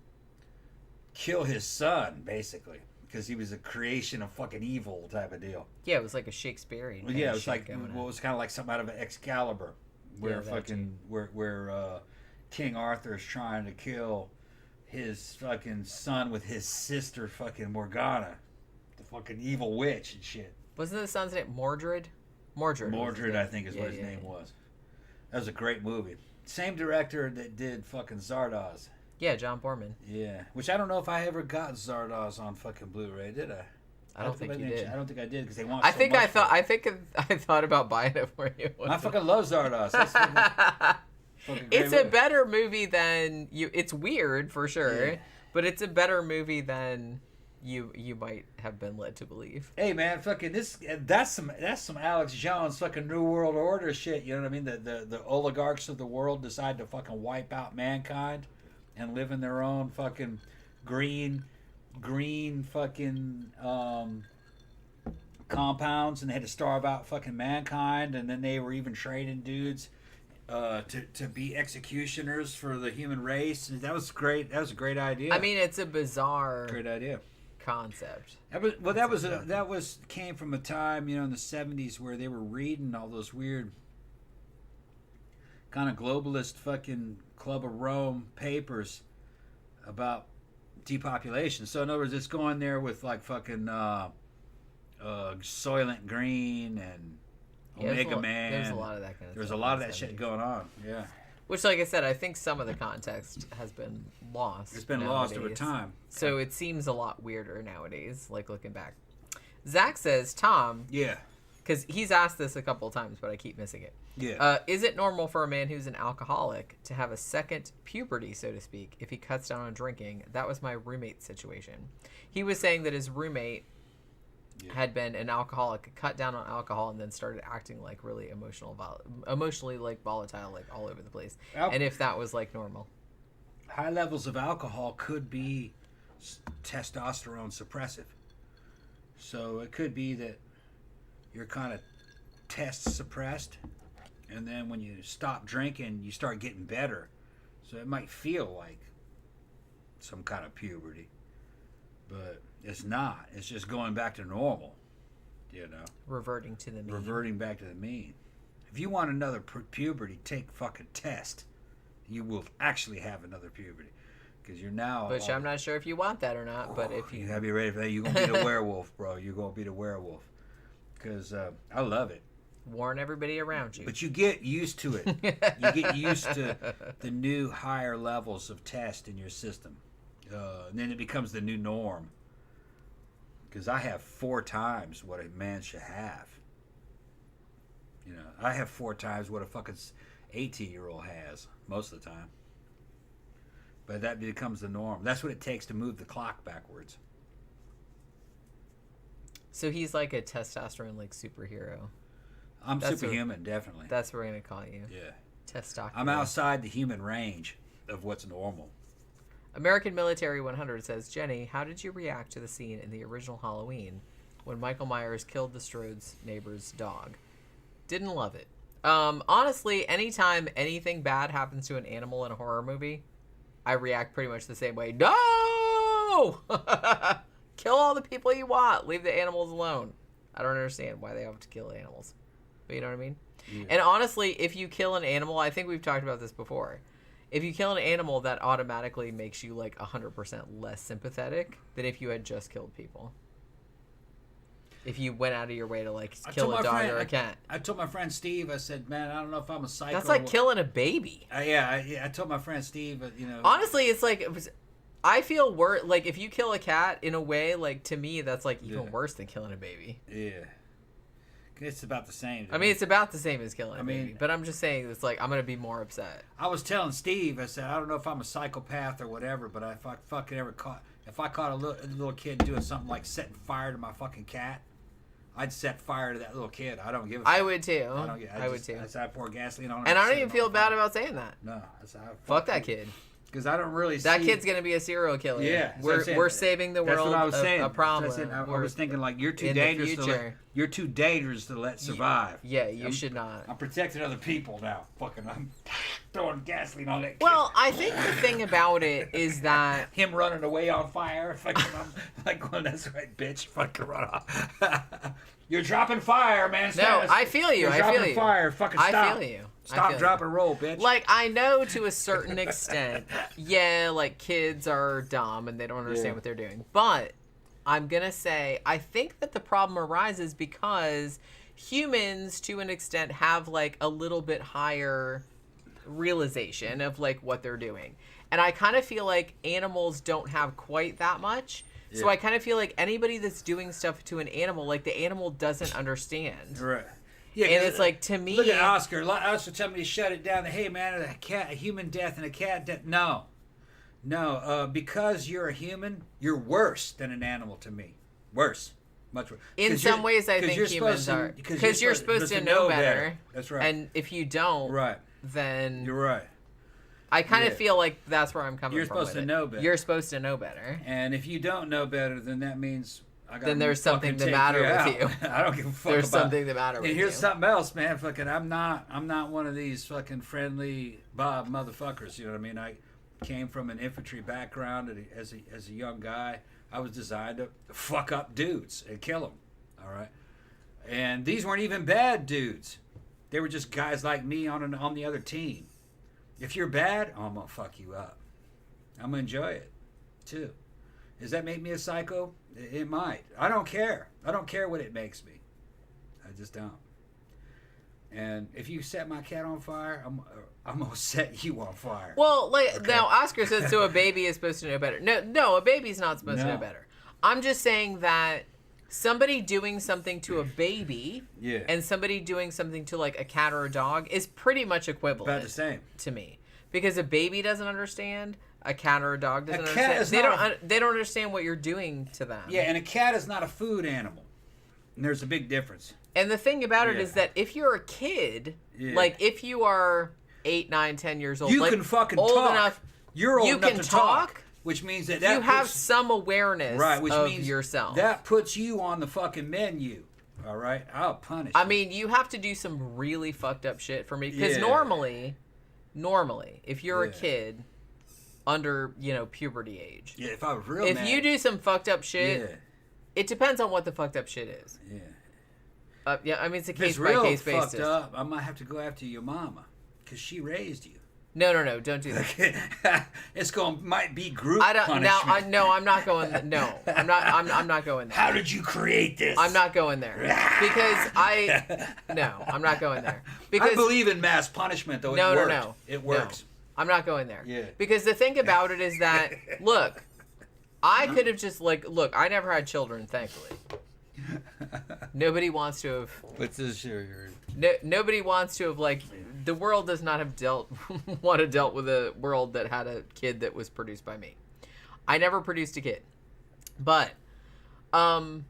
kill his son basically because he was a creation of fucking evil type of deal. Yeah, it was like a Shakespearean. Yeah, it was like it was kind of like something out of an Excalibur, where where King Arthur is trying to kill his fucking son with his sister fucking Morgana, the fucking evil witch and shit. Wasn't the son's name Mordred? Mordred, I think is what his name was. That was a great movie. Same director that did fucking Zardoz. Yeah, John Borman. Yeah, which I don't know if I ever got Zardoz on fucking Blu-ray, did I? I don't think you did. I don't think I did because they want. I thought about buying it for you. I fucking love Zardoz. It's a better movie than you. It's weird for sure, but it's a better movie than you might have been led to believe. Hey man, fucking that's some Alex Jones fucking New World Order shit. You know what I mean? The oligarchs of the world decide to fucking wipe out mankind and live in their own fucking green fucking compounds, and they had to starve out fucking mankind, and then they were even training dudes to be executioners for the human race. That was great. That was a great idea. I mean, it's a bizarre great idea concept. That came from a time, in the 70s where they were reading all those weird kind of globalist fucking Club of Rome papers about depopulation. So in other words, it's going there with like fucking Soylent Green and Omega Man. There's a lot of that kind of There's a lot of that shit going on. Yeah. Which, like I said, I think some of the context has been lost. It's been lost over time. So it seems a lot weirder nowadays, like looking back. Zach says, Tom. Yeah. Because he's asked this a couple of times, but I keep missing it. Yeah. Is it normal for a man who's an alcoholic to have a second puberty, so to speak, if he cuts down on drinking? That was my roommate situation. He was saying that his roommate had been an alcoholic, cut down on alcohol, and then started acting like really emotionally like volatile, like all over the place. And if that was like normal. High levels of alcohol could be testosterone suppressive. So it could be that you're kind of test suppressed, and then when you stop drinking, you start getting better. So it might feel like some kind of puberty, but it's not. It's just going back to normal, Reverting to the mean. Reverting back to the mean. If you want another puberty, take fucking test. You will actually have another puberty. Because you're now... Which I'm not sure if you want that or not, but if you... You gotta be ready for that. You're gonna be the werewolf, bro. You're gonna be the werewolf. Because I love it. Warn everybody around you. But you get used to it. You get used to the new higher levels of test in your system. And then it becomes the new norm. Because I have 4 times what a man should have. I have 4 times what a fucking 18-year-old has most of the time. But that becomes the norm. That's what it takes to move the clock backwards. So he's like a testosterone like superhero. I'm superhuman, definitely. That's what we're gonna call you. Yeah. Testosterone. I'm outside the human range of what's normal. American Military 100 says, Jenny, how did you react to the scene in the original Halloween when Michael Myers killed the Strode's neighbor's dog? Didn't love it. Honestly, anytime anything bad happens to an animal in a horror movie, I react pretty much the same way. No! Kill all the people you want. Leave the animals alone. I don't understand why they have to kill animals. But you know what I mean? Yeah. And honestly, if you kill an animal, I think we've talked about this before. If you kill an animal, that automatically makes you like 100% less sympathetic than if you had just killed people. If you went out of your way to like kill a dog or a cat. I told my friend Steve, I said, man, I don't know if I'm a psycho. That's like killing a baby. I told my friend Steve, you know. Honestly, it's like, I feel worse. Like if you kill a cat, in a way, like to me, that's like even worse than killing a baby. Yeah. It's about the same. I mean, it's about the same as killing a baby. But I'm just saying, it's like, I'm going to be more upset. I was telling Steve, I said, I don't know if I'm a psychopath or whatever, but if I caught a little kid doing something like setting fire to my fucking cat, I'd set fire to that little kid. I don't give a fuck. I would too. I would too. I pour gasoline on him. And I don't even feel bad about saying that. No. Fuck that kid. Because I don't really that kid's going to be a serial killer. Yeah. We're saving the world of a problem. I was thinking, like, you're too dangerous to let survive. Yeah, you should not. I'm protecting other people now. I'm throwing gasoline on that kid. Well, I think the thing about it is that... Him running away on fire. I'm like, well, that's right, bitch. Fucking run off. You're dropping fire, man. No, I feel you. You're dropping fire. Fucking stop. I feel you. Stop, drop, and roll, bitch. Like, I know to a certain extent, like, kids are dumb and they don't understand what they're doing. But I'm going to say, I think that the problem arises because humans, to an extent, have, like, a little bit higher realization of, like, what they're doing. And I kind of feel like animals don't have quite that much. Yeah. So I kind of feel like anybody that's doing stuff to an animal, like, the animal doesn't understand. Right. Yeah, and it's like, to me... Look at Oscar. Oscar told me to shut it down. Hey, man, a human death and a cat death. No. Because you're a human, you're worse than an animal to me. Worse. Much worse. In some ways, I think humans are. Because you're supposed to know better. That's right. And if you don't, then... You're right. I kind of feel like that's where I'm coming from. You're supposed to know better. You're supposed to know better. And if you don't know better, then that means... Then there's something the matter with you. I don't give a fuck. There's something the matter with you. And here's something else, man. Fucking, I'm not one of these fucking friendly Bob motherfuckers. You know what I mean? I came from an infantry background as a young guy. I was designed to fuck up dudes and kill them. All right. And these weren't even bad dudes. They were just guys like me on the other team. If you're bad, I'm gonna fuck you up. I'm gonna enjoy it too. Does that make me a psycho? It might. I don't care. I don't care what it makes me. I just don't. And if you set my cat on fire, I'm gonna set you on fire. Well, like now, Oscar says, so a baby is supposed to know better. No, a baby's not supposed to know better. I'm just saying that somebody doing something to a baby and somebody doing something to like a cat or a dog is pretty much equivalent. About the same to me, because a baby doesn't understand. A cat or a dog doesn't understand. They don't understand what you're doing to them. Yeah, and a cat is not a food animal. And there's a big difference. And the thing about it is that if you're a kid, like if you are 8, 9, 10 years old, you like can fucking old talk. Enough, you're old you enough can to talk. Which means that you have some awareness of yourself. That puts you on the fucking menu. All right? I'll punish you. I mean, you have to do some really fucked up shit for me. Because normally, if you're a kid... under, puberty age. Yeah, if I was real If you do some fucked up shit, it depends on what the fucked up shit is. Yeah. I mean, it's a case-by-case basis. Fucked up, I might have to go after your mama, because she raised you. No, don't do that. Might be group punishment. I'm not going. No, I'm not going there. How did you create this? I'm not going there because I'm not going there. Because I believe in mass punishment, though. No. It works. No. I'm not going there. Yeah. Because the thing about it is that, look, I could have just, I never had children, thankfully. Nobody wants to have... What's this here? Nobody wants to have, the world does not have dealt with a world that had a kid that was produced by me. I never produced a kid. But, I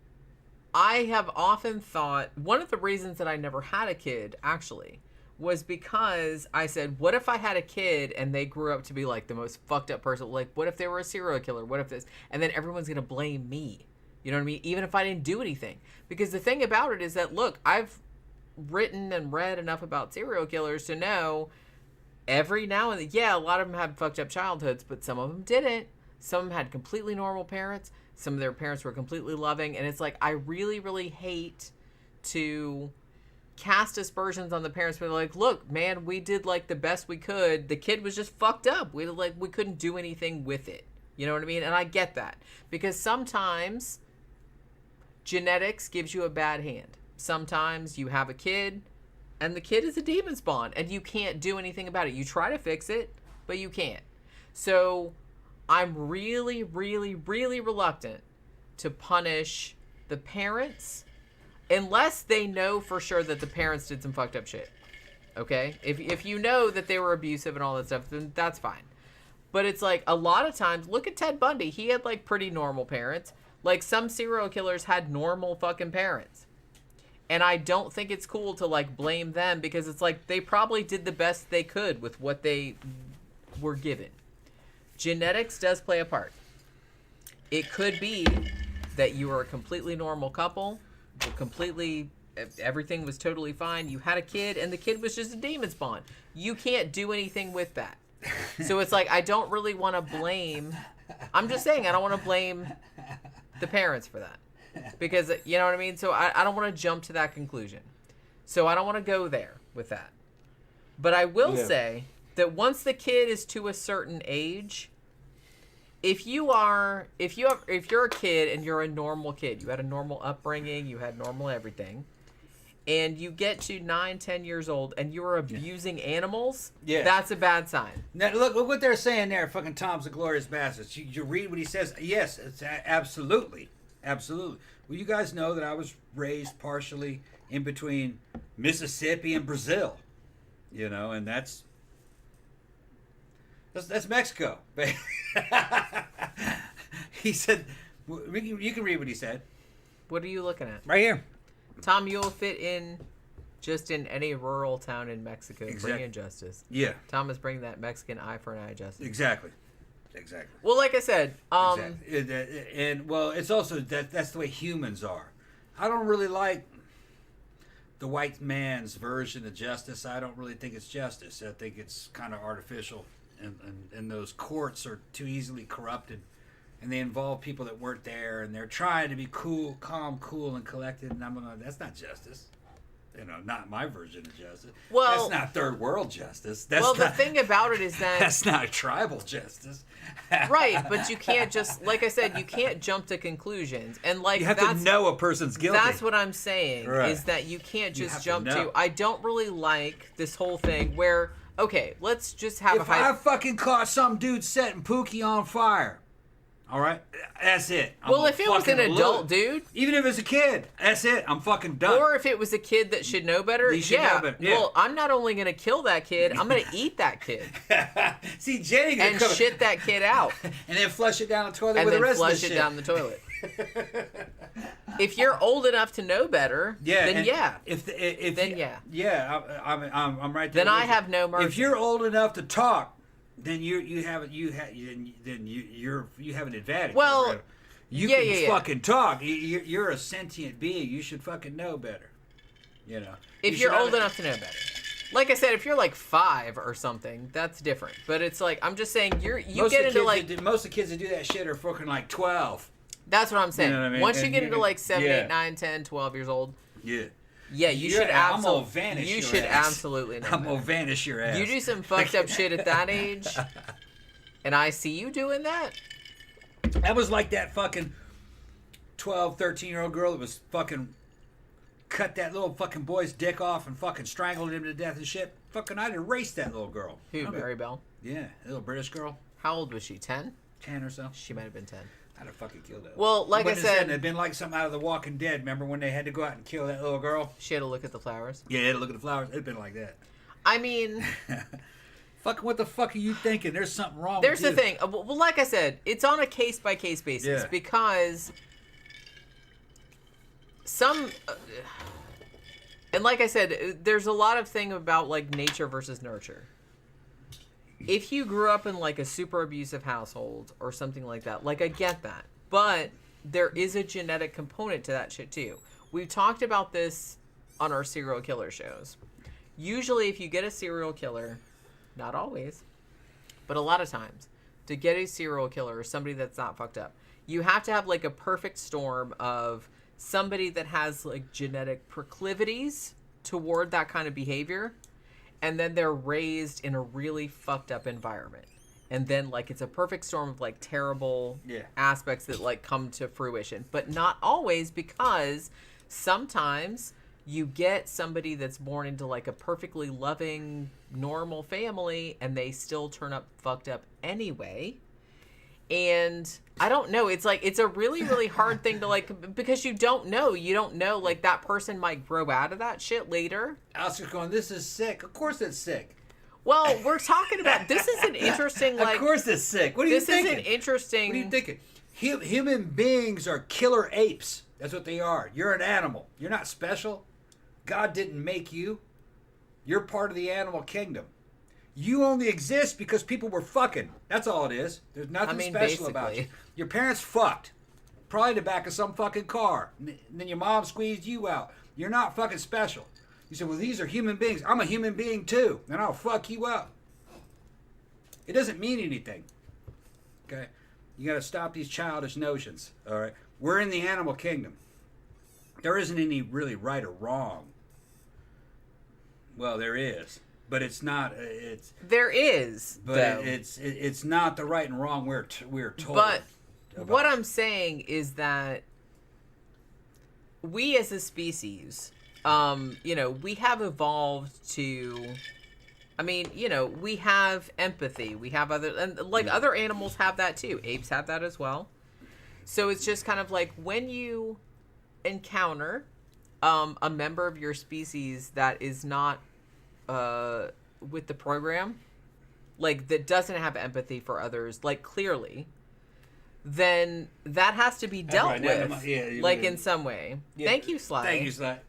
have often thought, one of the reasons that I never had a kid, actually, was because I said, what if I had a kid and they grew up to be like the most fucked up person? Like, what if they were a serial killer? What if this? And then everyone's going to blame me. You know what I mean? Even if I didn't do anything. Because the thing about it is that, look, I've written and read enough about serial killers to know every now and then, yeah, a lot of them had fucked up childhoods, but some of them didn't. Some of them had completely normal parents. Some of their parents were completely loving. And it's like, I really, really hate to cast aspersions on the parents, but they're like, look, man, we did like the best we could. The kid was just fucked up. We couldn't do anything with it. You know what I mean? And I get that, because sometimes genetics gives you a bad hand. Sometimes you have a kid and the kid is a demon spawn and you can't do anything about it. You try to fix it, but you can't. So I'm really, really, really reluctant to punish the parents unless they know for sure that the parents did some fucked up shit. Okay? If you know that they were abusive and all that stuff, then that's fine. But it's like, a lot of times, look at Ted Bundy. He had like pretty normal parents. Like, some serial killers had normal fucking parents. And I don't think it's cool to like blame them, because it's like they probably did the best they could with what they were given. Genetics does play a part. It could be that you were a completely normal couple, everything was totally fine. You had a kid and the kid was just a demon spawn. You can't do anything with that. So it's like, I don't really want to blame. I'm just saying, I don't want to blame the parents for that, because you know what I mean? So I don't want to jump to that conclusion. So I don't want to go there with that. But I will say that once the kid is to a certain age, if you're a kid and you're a normal kid, you had a normal upbringing, you had normal everything, and you get to 9, 10 years old and you're abusing animals, that's a bad sign. Now, look what they're saying there. Fucking Tom's a glorious bastard. You read what he says. Yes, it's absolutely. Absolutely. Well, you guys know that I was raised partially in between Mississippi and Brazil. You know, and that's Mexico. He said, you can read what he said. What are you looking at? Right here. Tom, you'll fit in just in any rural town in Mexico. Exactly. Bring in justice. Yeah. Tom is bringing that Mexican eye for an eye justice. Exactly. Well, like I said, exactly. And well, it's also that's the way humans are. I don't really like the white man's version of justice. I don't really think it's justice. I think it's kind of artificial, and those courts are too easily corrupted, and they involve people that weren't there, and they're trying to be calm, and collected, and I'm going, that's not justice. You know, not my version of justice. Well, that's not third world justice. The thing about it is that that's not tribal justice. Right, but you can't just, like I said, you can't jump to conclusions. And like, you have to know a person's guilty. That's what I'm saying, right. Is that you can't just jump to. I don't really like this whole thing where, okay, let's just have if I fucking caught some dude setting Pookie on fire, all right, that's it. Well, if it was an adult dude, even if it's a kid, that's it. I'm fucking done. Or if it was a kid that should know better, know better. Yeah. Well, I'm not only gonna kill that kid, I'm gonna eat that kid. See, Jenny and shit that kid out, and then flush it down the toilet with the rest of the shit. And then flush it down the toilet. If you're old enough to know better, then yeah. I'm right there. Then I have no mercy. If you're old enough to talk, then you have an advantage. Well, you can fucking talk. You're a sentient being. You should fucking know better. You know. If you're old enough to know better. Like I said, if you're like 5 or something, that's different. But it's like, I'm just saying, most of the kids that do that shit are fucking like 12. That's what I'm saying. You know what I mean? Once you get into like 7, 8, 9, 10, 12 years old. Yeah. Yeah, you should absolutely. You should absolutely know. I'm gonna vanish your ass. You do some fucked up shit at that age, and I see you doing that. That was like that fucking 12, 13-year-old girl that was fucking cut that little fucking boy's dick off and fucking strangled him to death and shit. Fucking, I'd erase that little girl. Who, Mary Bell? Yeah, a little British girl. How old was she? 10? 10 or so. She might have been 10. I'd have fucking killed that. Well, like I said, it'd been like something out of The Walking Dead. Remember when they had to go out and kill that little girl? She had to look at the flowers. Yeah, they had to look at the flowers. It'd been like that. I mean, fucking, what the fuck are you thinking? There's something wrong. There's the thing. Well, like I said, it's on a case by case basis And like I said, there's a lot of thing about like nature versus nurture. If you grew up in like a super abusive household or something like that, like I get that. But there is a genetic component to that shit too. We've talked about this on our serial killer shows. Usually if you get a serial killer, not always, but a lot of times, to get a serial killer or somebody that's not fucked up, you have to have like a perfect storm of somebody that has like genetic proclivities toward that kind of behavior, and then they're raised in a really fucked up environment. And then like it's a perfect storm of like terrible aspects that like come to fruition. But not always, because sometimes you get somebody that's born into like a perfectly loving, normal family and they still turn up fucked up anyway. And I don't know. It's like, it's a really, really hard thing to like, because you don't know. You don't know, like that person might grow out of that shit later. Allison's going, this is sick. Of course it's sick. Well, we're talking about, this is an interesting, like. Of course it's sick. What are you thinking? This is an interesting. What are you thinking? Human beings are killer apes. That's what they are. You're an animal. You're not special. God didn't make you. You're part of the animal kingdom. You only exist because people were fucking. That's all it is. There's nothing special about you. Your parents fucked. Probably in the back of some fucking car. And then your mom squeezed you out. You're not fucking special. You said, well, these are human beings. I'm a human being too. And I'll fuck you up. It doesn't mean anything. Okay? You got to stop these childish notions. All right? We're in the animal kingdom. There isn't any really right or wrong. Well, there is. But it's not. There is, but though. It's not the right and wrong we're told. But what I'm saying is that we as a species, we have evolved to. I mean, we have empathy. We have other animals have that too. Apes have that as well. So it's just kind of like when you encounter a member of your species that is not with the program, like that doesn't have empathy for others, like clearly, then that has to be dealt with, in some way. Yeah. Thank you, Sly. Thank you, Sly.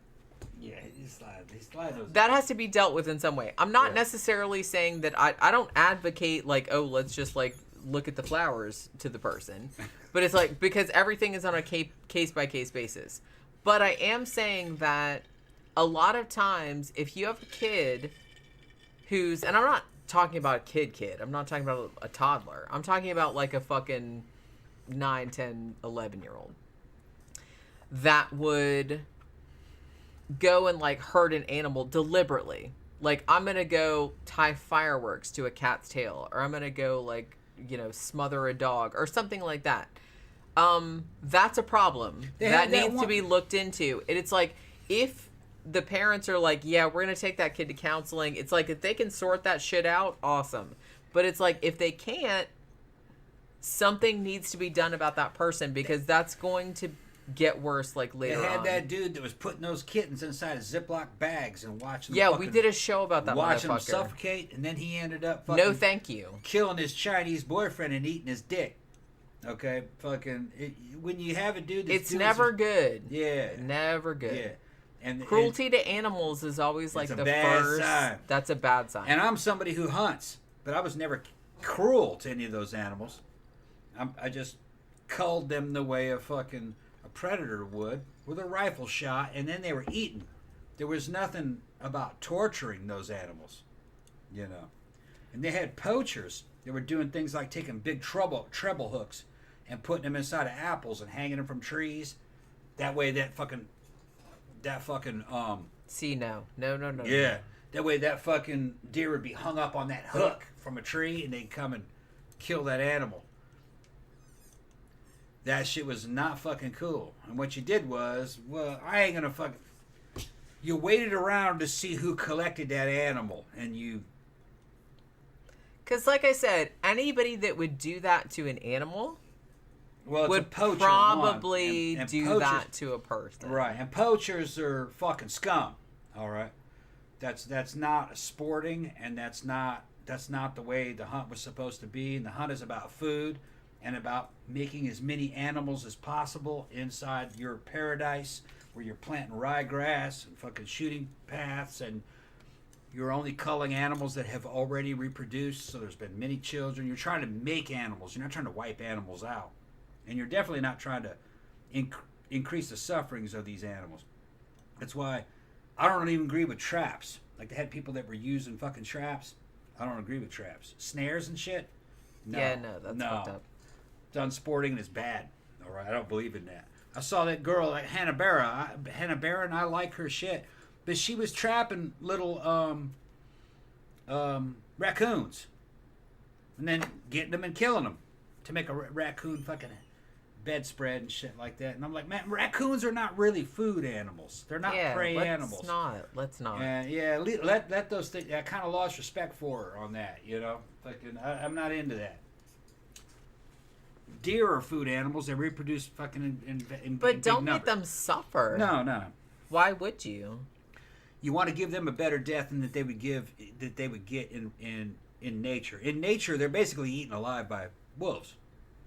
Yeah, Sly knows that has to be dealt with in some way. I'm not necessarily saying that I don't advocate like, oh, let's just like look at the flowers to the person, but it's like, because everything is on a case by case basis. But I am saying that a lot of times, if you have a kid who's, and I'm not talking about a kid, I'm not talking about a toddler. I'm talking about like a fucking 9, 10, 11-year-old that would go and like hurt an animal deliberately. Like, I'm going to go tie fireworks to a cat's tail, or I'm going to go like, smother a dog or something like that. That's a problem. That needs to be looked into. And it's like, if the parents are like, yeah, we're going to take that kid to counseling, it's like, if they can sort that shit out, awesome. But it's like, if they can't, something needs to be done about that person, because that's going to get worse like later on. They had that dude that was putting those kittens inside of Ziploc bags and watching them. Yeah, we did a show about that. Watching them suffocate, and then he ended up fucking no thank you, killing his Chinese boyfriend and eating his dick. Okay, when you have a dude that's it's never good. Yeah. Never good. Yeah. And cruelty to animals is always like the first sign. That's a bad sign. And I'm somebody who hunts, but I was never cruel to any of those animals. I just culled them the way a fucking predator would with a rifle shot, and then they were eaten. There was nothing about torturing those animals, And they had poachers that were doing things like taking big treble hooks and putting them inside of apples and hanging them from trees. That way that fucking See, no. Yeah. That way that fucking deer would be hung up on that hook from a tree, and they'd come and kill that animal. That shit was not fucking cool. And what you did was, well, I ain't gonna fucking... You waited around to see who collected that animal, and you... Because, like I said, anybody that would do that to an animal would probably do poachers, that to a person. Right, and poachers are fucking scum, all right? That's not sporting, and that's not the way the hunt was supposed to be. And the hunt is about food. and about making as many animals as possible inside your paradise where you're planting ryegrass and fucking shooting paths, and you're only culling animals that have already reproduced, so there's been many children. You're trying to make animals. You're not trying to wipe animals out. And you're definitely not trying to increase the sufferings of these animals. That's why I don't even agree with traps. Like, they had people that were using fucking traps. I don't agree with traps. Snares and shit? No. Yeah, no, that's fucked up. It's unsporting and it's bad. All right, I don't believe in that. I saw that girl, like Hanna Barron, I like her shit. But she was trapping little raccoons. And then getting them and killing them to make a raccoon fucking bedspread and shit like that. And I'm like, man, raccoons are not really food animals. They're not prey animals. Let's not. Yeah, let those things. I kind of lost respect for her on that, you know. Fucking, I'm not into that. Deer are food animals. They reproduce fucking in But don't big make them suffer. No. Why would you? You want to give them a better death than that they would get in nature. In nature, they're basically eaten alive by wolves.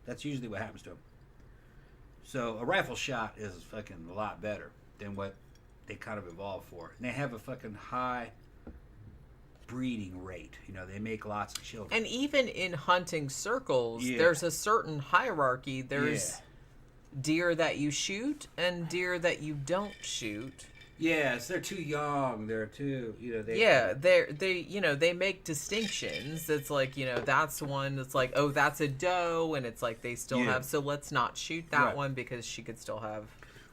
That's usually what happens to them. So a rifle shot is fucking a lot better than what they kind of evolved for. And they have a fucking high breeding rate. You know, they make lots of children. And even in hunting circles, there's a certain hierarchy. There's deer that you shoot and deer that you don't shoot. Yes, they're too young. They're too, you know, they make distinctions. It's like, you know, that's one that's like, oh, that's a doe, and it's like they still have, so let's not shoot that one because she could still have.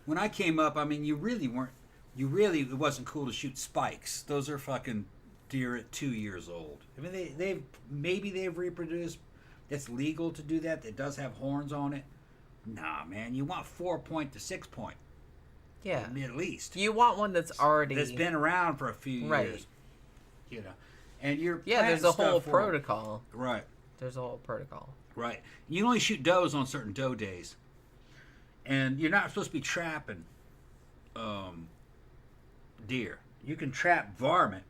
When I came up, I mean, it wasn't cool to shoot spikes. Those are fucking deer at 2 years old. I mean, they've reproduced. It's legal to do that. It does have horns on it. Nah, man, you want 4-point to 6-point. Yeah. At least. You want one that's been around for a few years. You know. And you're there's a whole protocol. Right. There's a whole protocol. Right. You can only shoot does on certain doe days. And you're not supposed to be trapping deer. You can trap varmint,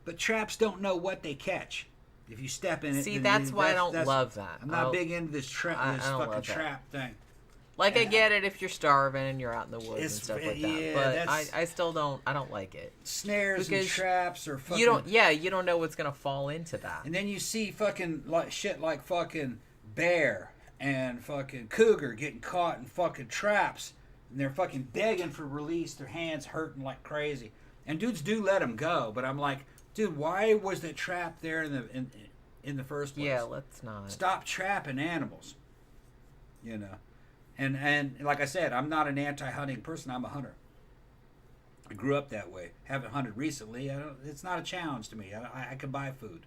but traps don't know what they catch. If you step in it, see, that's why I don't love that. I'm not big into this fucking trap thing. Like, I get it if you're starving and you're out in the woods and stuff like that, but I still don't. I don't like it. Snares and traps or fucking. You don't know what's gonna fall into that. And then you see fucking shit like fucking bear and fucking cougar getting caught in fucking traps, and they're fucking begging for release. Their hands hurting like crazy, and dudes do let them go. But I'm like, dude, why was that trap there in the first place? Yeah, let's not stop trapping animals. You know. And like I said, I'm not an anti-hunting person. I'm a hunter. I grew up that way. Haven't hunted recently. It's not a challenge to me. I can buy food.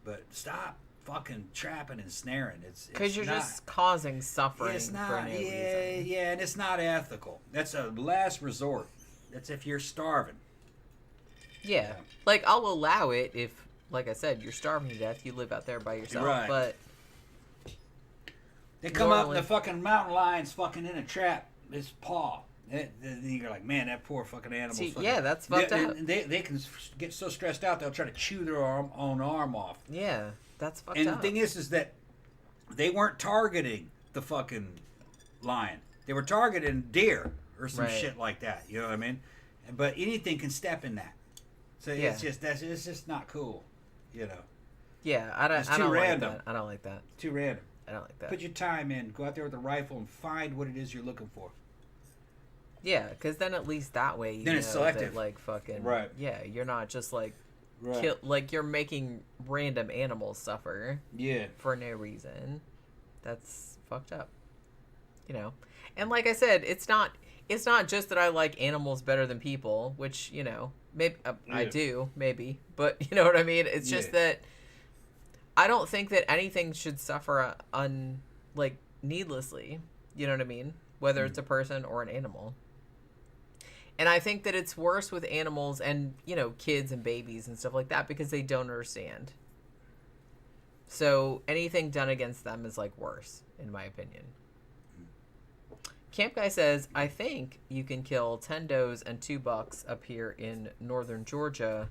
But stop fucking trapping and snaring. Because you're just causing suffering it's not, for no reason. Yeah, and it's not ethical. That's a last resort. That's if you're starving. Yeah. Like, I'll allow it if, like I said, you're starving to death. You live out there by yourself. Right. But they come up and the fucking mountain lion's fucking in a trap. His paw. And you're like, man, that poor fucking animal. Yeah, that's fucked up. They can get so stressed out they'll try to chew their own arm off. Yeah, that's fucked up. And the thing is that they weren't targeting the fucking lion. They were targeting deer or some shit like that. You know what I mean? But anything can step in that. So it's just not cool. You know. Yeah, I don't like that. I don't like that. Too random. I don't like that. Put your time in. Go out there with a rifle and find what it is you're looking for. Yeah, because then at least that way you then know it's selective. that, like, fucking... Right. Yeah, you're not just, like... Right. Like, you're making random animals suffer. Yeah. For no reason. That's fucked up. You know? And like I said, it's not just that I like animals better than people, which, you know, maybe I do, maybe. But, you know what I mean? It's just that... I don't think that anything should suffer needlessly. You know what I mean? Whether it's a person or an animal. And I think that it's worse with animals and, you know, kids and babies and stuff like that because they don't understand. So anything done against them is, like, worse, in my opinion. Camp Guy says, I think you can kill 10 does and 2 bucks up here in northern Georgia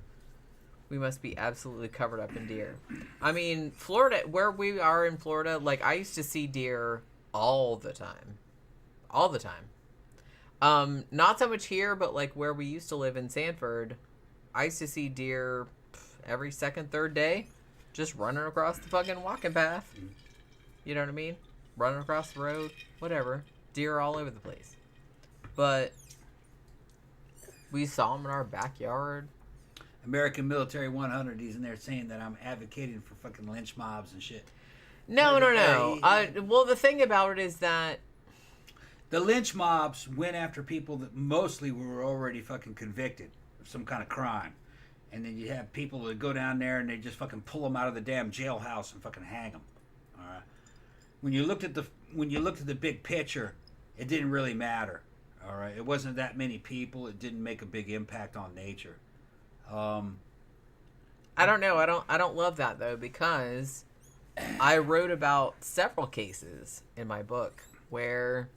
we must be absolutely covered up in deer. I mean, Florida, where we are in Florida, like, I used to see deer all the time. All the time. Not so much here, but, like, where we used to live in Sanford, I used to see deer every second, third day, just running across the fucking walking path. You know what I mean? Running across the road, whatever. Deer all over the place. But we saw them in our backyard. American Military 100, he's in there saying that I'm advocating for fucking lynch mobs and shit. No. Well, the thing about it is that the lynch mobs went after people that mostly were already fucking convicted of some kind of crime. And then you have people that go down there and they just fucking pull them out of the damn jailhouse and fucking hang them. All right. When you looked at the big picture, it didn't really matter. All right. It wasn't that many people. It didn't make a big impact on nature. I don't know. I don't love that though, because I wrote about several cases in my book where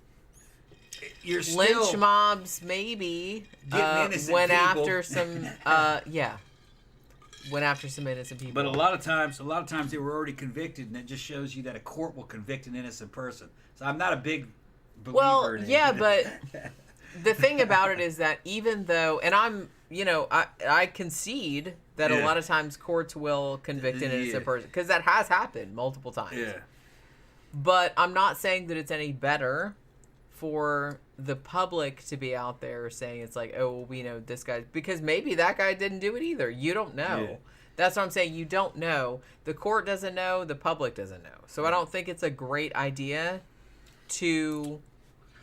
you're still lynch mobs maybe went after some went after some innocent people. But a lot of times they were already convicted, and it just shows you that a court will convict an innocent person. So I'm not a big believer in it. Yeah, but the thing about it is that even though, and I concede that a lot of times courts will convict an innocent person, because that has happened multiple times. Yeah. But I'm not saying that it's any better for the public to be out there saying it's like, oh, we know this guy, because maybe that guy didn't do it either. You don't know. Yeah. That's what I'm saying. You don't know. The court doesn't know. The public doesn't know. So I don't think it's a great idea to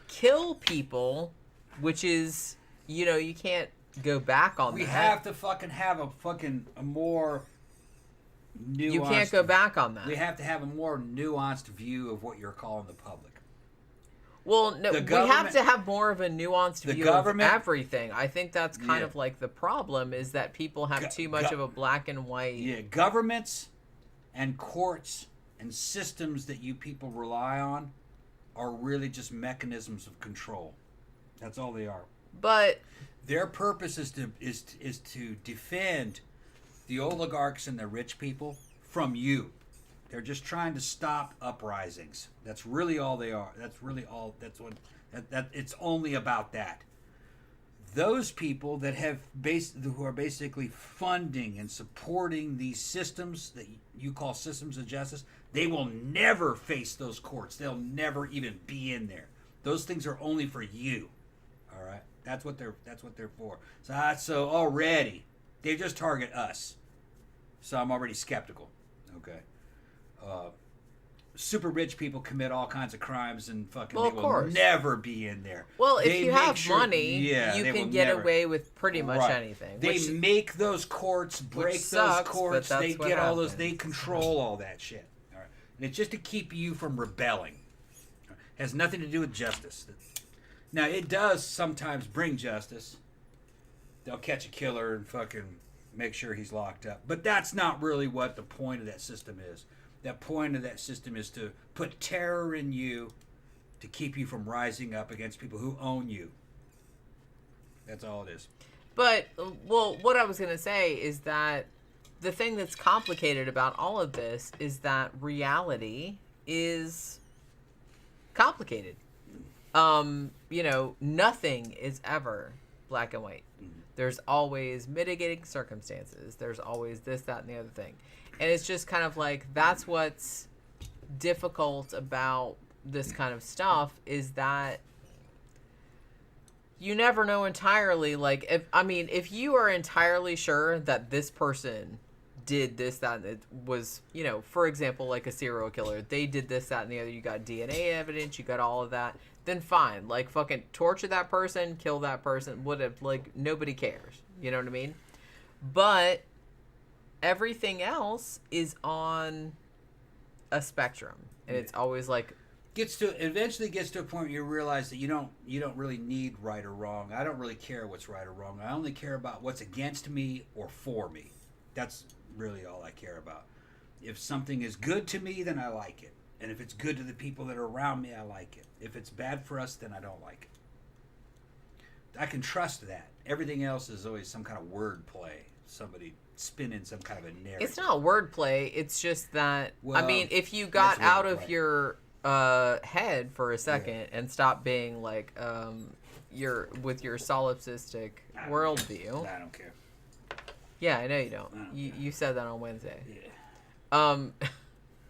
kill people, which is, you can't go back on that. We have to fucking have a more nuanced... You can't go back on that. We have to have a more nuanced view of what you're calling the public. Well, no, we have to have more of a nuanced view of everything. I think that's kind of like the problem, is that people have too much of a black and white... Yeah, governments and courts and systems that you people rely on are really just mechanisms of control. That's all they are. But their purpose is to defend the oligarchs and the rich people from you. They're just trying to stop uprisings. That's really all they are. That's really all. That's what. That it's only about that. Those people that who are basically funding and supporting these systems that you call systems of justice, they will never face those courts. They'll never even be in there. Those things are only for you. All right. That's what they're for. So already they just target us. So I'm already skeptical. Okay. Super rich people commit all kinds of crimes and fucking they will never be in there. Well, if you have money, you can get away with pretty much anything. They make those courts, break those courts. They get all those. They control all that shit. All right, and it's just to keep you from rebelling. It has nothing to do with justice. Now it does sometimes bring justice. They'll catch a killer and fucking make sure he's locked up, but that's not really what the point of that system is. That point of that system is to put terror in you to keep you from rising up against people who own you. That's all it is. But, well, what I was going to say is that the thing that's complicated about all of this is that reality is complicated. Nothing is ever black and white. Mm-hmm. There's always mitigating circumstances. There's always this, that, and the other thing. And it's just kind of like, that's what's difficult about this kind of stuff, is that you never know entirely. Like, if you are entirely sure that this person did this, that, it was, for example, like a serial killer, they did this, that, and the other, you got DNA evidence, you got all of that, then fine. Like, fucking torture that person, kill that person, whatever. Like, nobody cares. You know what I mean? But everything else is on a spectrum, and it's always like eventually gets to a point where you realize that you don't really need right or wrong. I don't really care what's right or wrong. I only care about what's against me or for me. That's really all I care about. If something is good to me, then I like it, and if it's good to the people that are around me, I like it. If it's bad for us, then I don't like it. I can trust that. Everything else is always some kind of word play. Somebody spinning some kind of a narrative. It's not wordplay. It's just that, Well, I mean, if you got out of right. your head for a second and stopped being like with your solipsistic worldview. I don't care. Yeah, I know you don't. You said that on Wednesday. Yeah.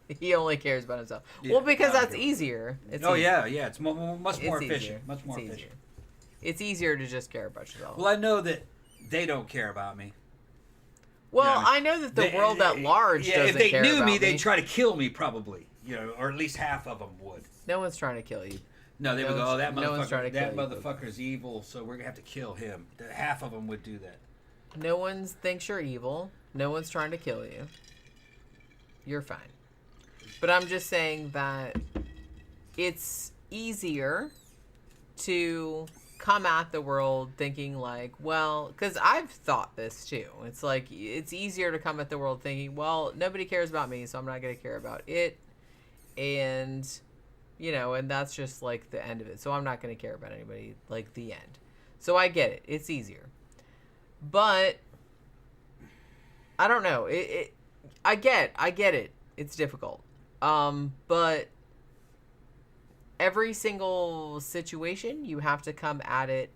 He only cares about himself. Yeah, well, because that's easier. It's easier. Yeah. It's much more It's efficient. easier. Much more It's efficient. easier. It's easier to just care about yourself. Well, I know that they don't care about me. Well, Yeah, I know that the world at large doesn't if they care knew about me, they'd try to kill me probably. Or at least half of them would. No one's trying to kill you. No, they would go, oh, that no one's trying motherfucker, to that kill you, motherfucker's evil, so we're going to have to kill him. Half of them would do that. No one thinks you're evil. No one's trying to kill you. You're fine. But I'm just saying that it's easier to come at the world thinking like, well, because I've thought this too. It's like, it's easier to come at the world thinking, well, nobody cares about me, so I'm not going to care about it. And, and that's just like the end of it. So I'm not going to care about anybody, like the end. So I get it. It's easier. But I don't know. I get it. It's difficult. But every single situation, you have to come at it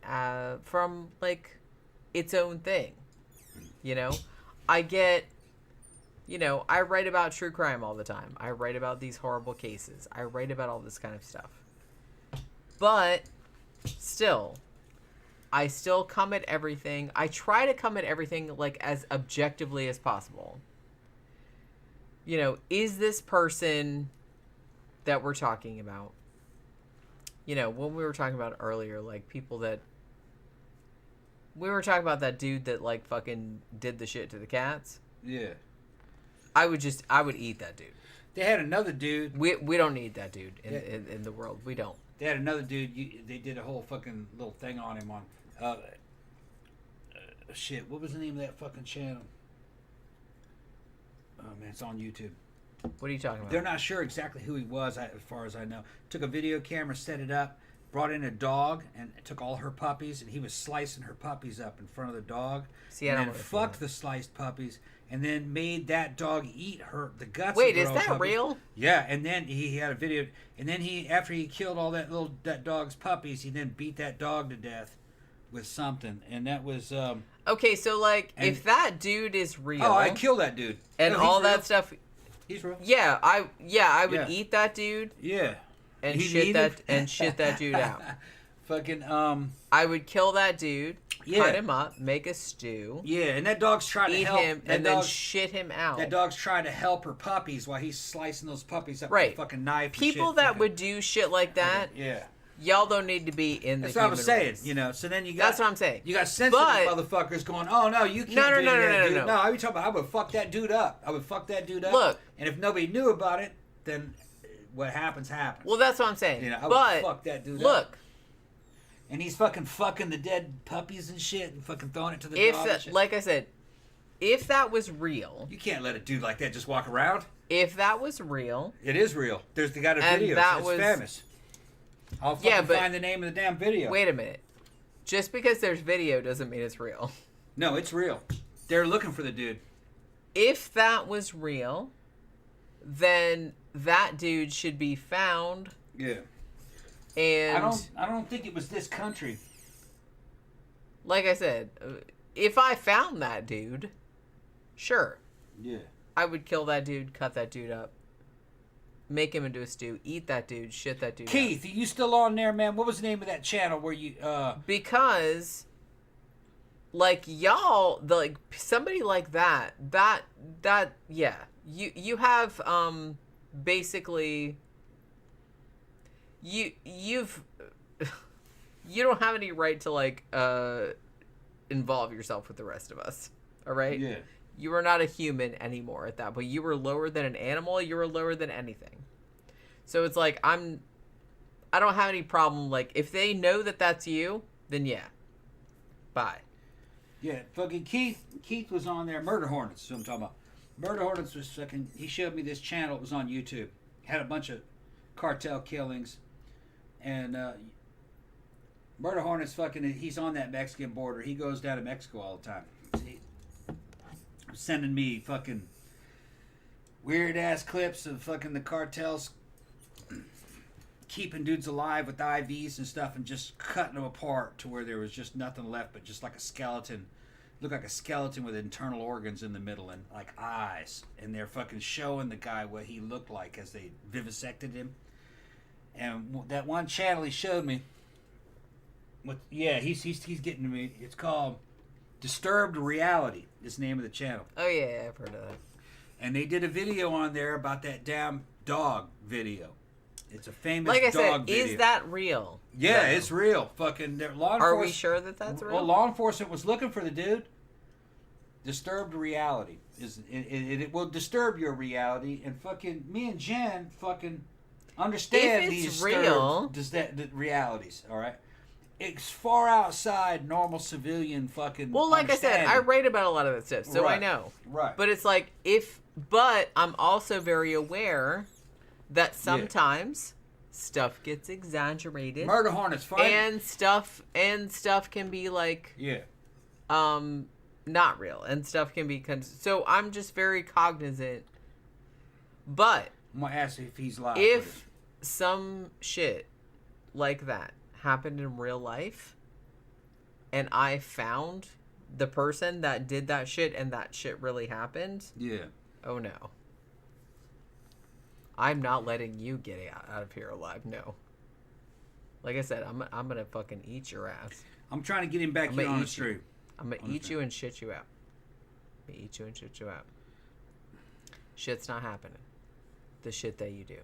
from like its own thing. I get, I write about true crime all the time. I write about these horrible cases. I write about all this kind of stuff. But still, I still come at everything. I try to come at everything like as objectively as possible. Is this person that we're talking about, when we were talking about earlier, like people that we were talking about, that dude that like fucking did the shit to the cats. Yeah. I would eat that dude. They had another dude. We don't need that dude in the world. We don't. They had another dude. They did a whole fucking little thing on him on, shit. What was the name of that fucking channel? Oh man, it's on YouTube. What are you talking about? They're not sure exactly who he was, as far as I know. Took a video camera, set it up, brought in a dog, and took all her puppies, and he was slicing her puppies up in front of the dog. See, and then fucked the sliced puppies, and then made that dog eat the guts. Wait, of is that puppies. real? Yeah, and then he had a video, and then after he killed all that dog's puppies, he then beat that dog to death with something, and that was okay. So like, if that dude is real, oh, I killed that dude, and no, all real. that stuff. He's real. Yeah, I would eat that dude. Yeah, and shit that dude out. Fucking I would kill that dude. Yeah. Cut him up, make a stew. Yeah, and that dog's trying to help him, and then shit him out. That dog's trying to help her puppies while he's slicing those puppies up right. with a fucking knife. People that would do shit like that. Yeah. Y'all don't need to be in the That's what I'm saying, race. So then you got... That's what I'm saying. You got sensitive motherfuckers going, oh, no, you can't do that, dude. No, I was talking about, I would fuck that dude up. Look. And if nobody knew about it, then what happens. Well, that's what I'm saying. I would fuck that dude up. Look. And he's fucking the dead puppies and shit and fucking throwing it to the dog and shit. Like I said, if that was real... You can't let a dude like that just walk around. If that was real... It is real. They got a video. It's famous. I'll find the name of the damn video. Wait a minute. Just because there's video doesn't mean it's real. No, it's real. They're looking for the dude. If that was real, then that dude should be found. Yeah. And I don't think it was this country. Like I said, if I found that dude, sure. Yeah. I would kill that dude, cut that dude up. Make him into a stew. Eat that dude. Shit that dude. Keith, are you still on there, man? What was the name of that channel where you? Because, like y'all, somebody like that, yeah. You have basically. You've. You don't have any right to involve yourself with the rest of us. All right. Yeah. You are not a human anymore at that point. You were lower than an animal. You were lower than anything. So it's like, I don't have any problem. Like, if they know that that's you, then yeah. Bye. Yeah, fucking Keith was on there. Murder Hornets is what I'm talking about. Murder Hornets was fucking, he showed me this channel. It was on YouTube. Had a bunch of cartel killings. And Murder Hornets fucking, he's on that Mexican border. He goes down to Mexico all the time. sending me fucking weird ass clips of fucking the cartels keeping dudes alive with IVs and stuff and just cutting them apart to where there was just nothing left but just like a skeleton. Looked like a skeleton with internal organs in the middle and like eyes. And they're fucking showing the guy what he looked like as they vivisected him. And that one channel he showed me, he's getting to me. It's called Disturbed Reality, is the name of the channel. Oh yeah, I've heard of that. And they did a video on there about that damn dog video. It's a famous like I dog said, video. Is that real? Yeah, it's real. Fucking law enforcement. Are we sure that that's real? Well, law enforcement was looking for the dude. Disturbed reality it will disturb your reality, and fucking me and Jen fucking understand if it's these real the realities. All right, it's far outside normal civilian fucking. Well, like I said, I write about a lot of that stuff, so I know. Right. But it's like but I'm also very aware that sometimes stuff gets exaggerated. Murder Hornets, fine. And stuff can be like not real, and stuff can be so I'm just very cognizant. But I'm gonna ask if he's live. If some shit like that happened in real life, and I found the person that did that shit, and that shit really happened. Yeah. Oh no. I'm not letting you get out of here alive. No. Like I said, I'm gonna fucking eat your ass. I'm trying to get him back here on the street. I'm gonna eat you and shit you out. I'm gonna eat you and shit you out. Shit's not happening. The shit that you do.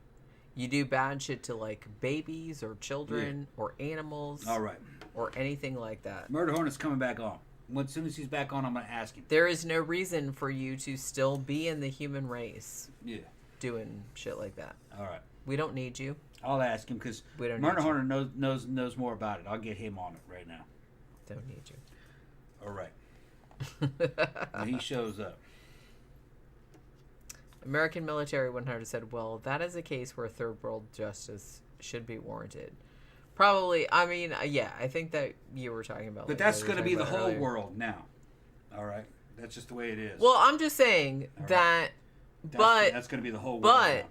You do bad shit to like babies or children or animals. All right. Or anything like that. Murder Hornet's coming back on. As soon as he's back on, I'm gonna ask him. There is no reason for you to still be in the human race. Yeah. Doing shit like that. All right. We don't need you. I'll ask him because Murder Hornet knows more about it. I'll get him on it right now. Don't need you. All right. When he shows up. American Military 100 said, well, that is a case where third world justice should be warranted. Probably, I mean, yeah, I think that you were talking about. But that's going to be the whole world now. All right? That's just the way it is. Well, I'm just saying that, that's going to be the whole world But now.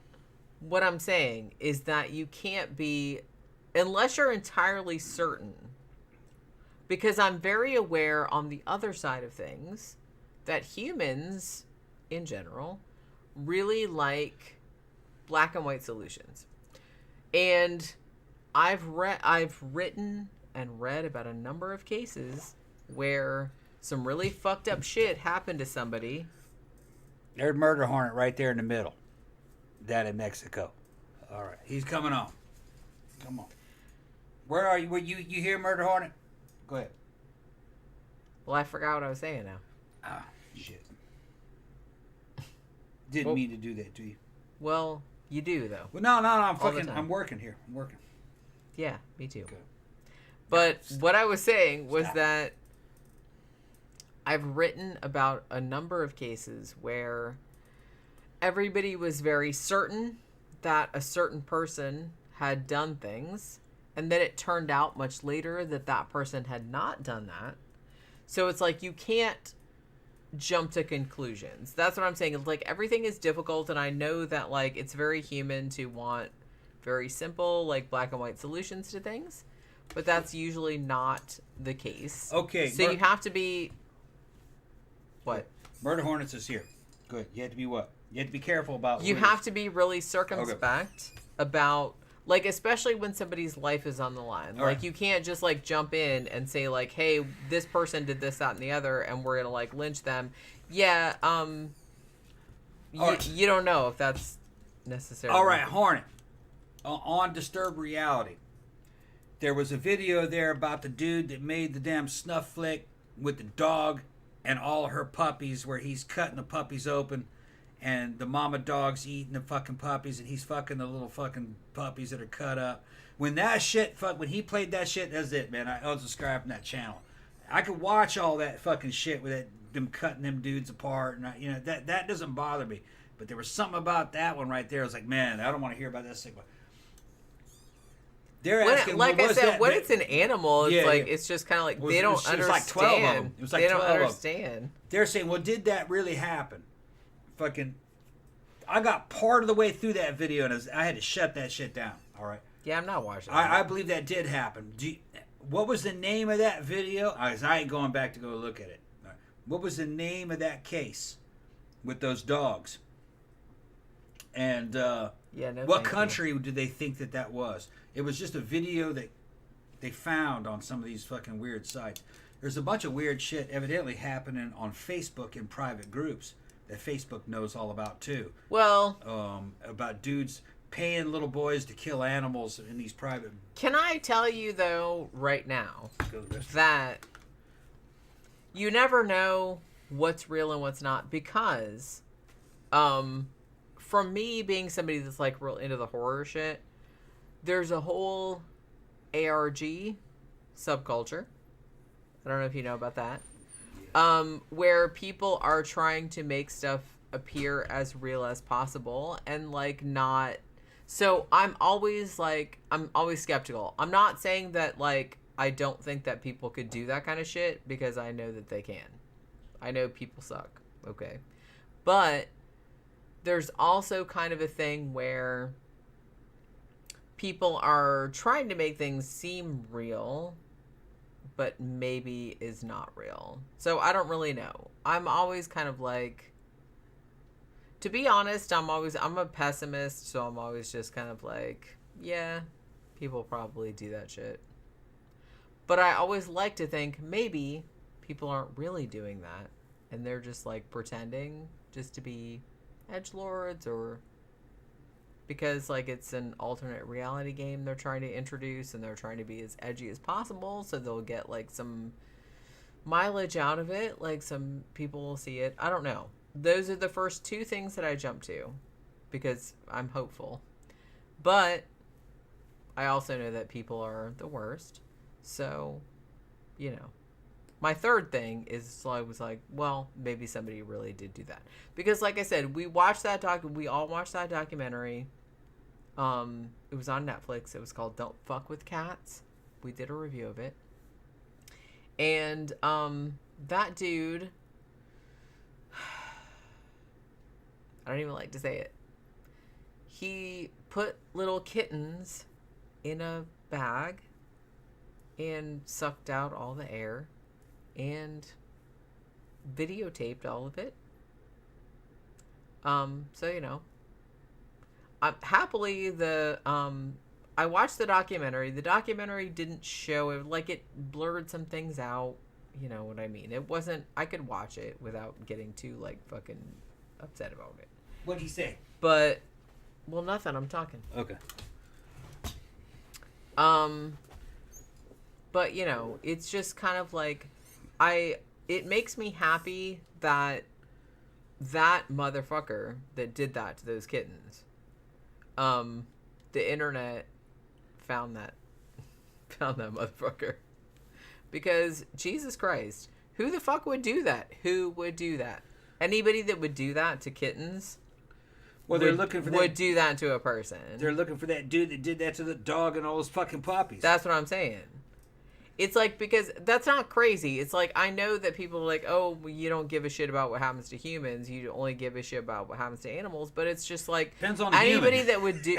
What I'm saying is that you can't be, unless you're entirely certain, because I'm very aware on the other side of things that humans, in general, really like black and white solutions. And I've written and read about a number of cases where some really fucked up shit happened to somebody. There's Murder Hornet right there in the middle. That in Mexico. All right. He's coming on. Come on. Where are you? Were you hear Murder Hornet? Go ahead. Well, I forgot what I was saying now. Ah, shit. Didn't mean to do that to you. Well, you do, though. Well, no. I'm working here. I'm working. Yeah, me too. Okay. But what I was saying was that I've written about a number of cases where everybody was very certain that a certain person had done things, and then it turned out much later that that person had not done that. So it's like you can't jump to conclusions. That's what I'm saying. It's like everything is difficult, and I know that like it's very human to want very simple, like black and white solutions to things, but that's usually not the case. Okay. So you have to be what? Murder Hornets is here. Good. You have to be what? You have to be careful about. You have to be really circumspect about, like, especially when somebody's life is on the line. All like, right. you can't just like jump in and say like, "Hey, this person did this, that, and the other," and we're gonna like lynch them. Yeah. Right. You don't know if that's necessarily. All right, Hornet. On Disturbed Reality, there was a video there about the dude that made the damn snuff flick with the dog and all her puppies, where he's cutting the puppies open, and the mama dog's eating the fucking puppies, and he's fucking the little fucking puppies that are cut up. When that shit, when he played that shit, that's it, man. I was subscribed to that channel. I could watch all that fucking shit with them cutting them dudes apart, and that doesn't bother me. But there was something about that one right there. I was like, man, I don't want to hear about this thing. They're asking, like I said, when that? It's an animal, it's it's just kind of like they don't understand. It was like 12 of them. It was like they 12 don't of them. understand. They're saying, well, did that really happen? Fucking, I got part of the way through that video, and I had to shut that shit down. All right. Yeah, I'm not watching. I believe that did happen. What was the name of that video? I ain't going back to go look at it. Right. What was the name of that case with those dogs? And what country did they think that was? It was just a video that they found on some of these fucking weird sites. There's a bunch of weird shit evidently happening on Facebook in private groups that Facebook knows all about too. Well, about dudes paying little boys to kill animals in these private. Can I tell you though, right now, that you never know what's real and what's not, because, from me being somebody that's like real into the horror shit, there's a whole ARG subculture. I don't know if you know about that. Where people are trying to make stuff appear as real as possible and like not. So I'm always skeptical. I'm not saying that like I don't think that people could do that kind of shit, because I know that they can. I know people suck. Okay. But there's also kind of a thing where people are trying to make things seem real, but maybe is not real. So I don't really know. I'm always kind of like, to be honest, I'm a pessimist, so I'm always just kind of like, yeah, people probably do that shit. But I always like to think maybe people aren't really doing that, and they're just like pretending just to be edgelords, or because like it's an alternate reality game they're trying to introduce, and they're trying to be as edgy as possible, so they'll get like some mileage out of it, like some people will see it. I don't know. Those are the first two things that I jump to because I'm hopeful, but I also know that people are the worst. So, you know, my third thing is, so I was like, well, maybe somebody really did do that, because like I said, we all watched that documentary. It was on Netflix. It was called Don't Fuck with Cats. We did a review of it. And that dude, I don't even like to say it, he put little kittens in a bag and sucked out all the air and videotaped all of it. So, you know, happily I watched the documentary. The documentary didn't show it, like it blurred some things out. You know what I mean? It wasn't, I could watch it without getting too like fucking upset about it. What'd he say? But, well, nothing. I'm talking. Okay. But you know, it's just kind of like, it makes me happy that motherfucker that did that to those kittens, the internet found that motherfucker, because Jesus Christ, who the fuck would do that? Who would do that? Anybody that would do that to kittens, well, they're looking for would do that to a person. They're looking for that dude that did that to the dog and all those fucking puppies. That's what I'm saying. It's like, because that's not crazy. It's like, I know that people are like, oh, well, you don't give a shit about what happens to humans. You only give a shit about what happens to animals. But it's just like, depends on the anybody human. That would do.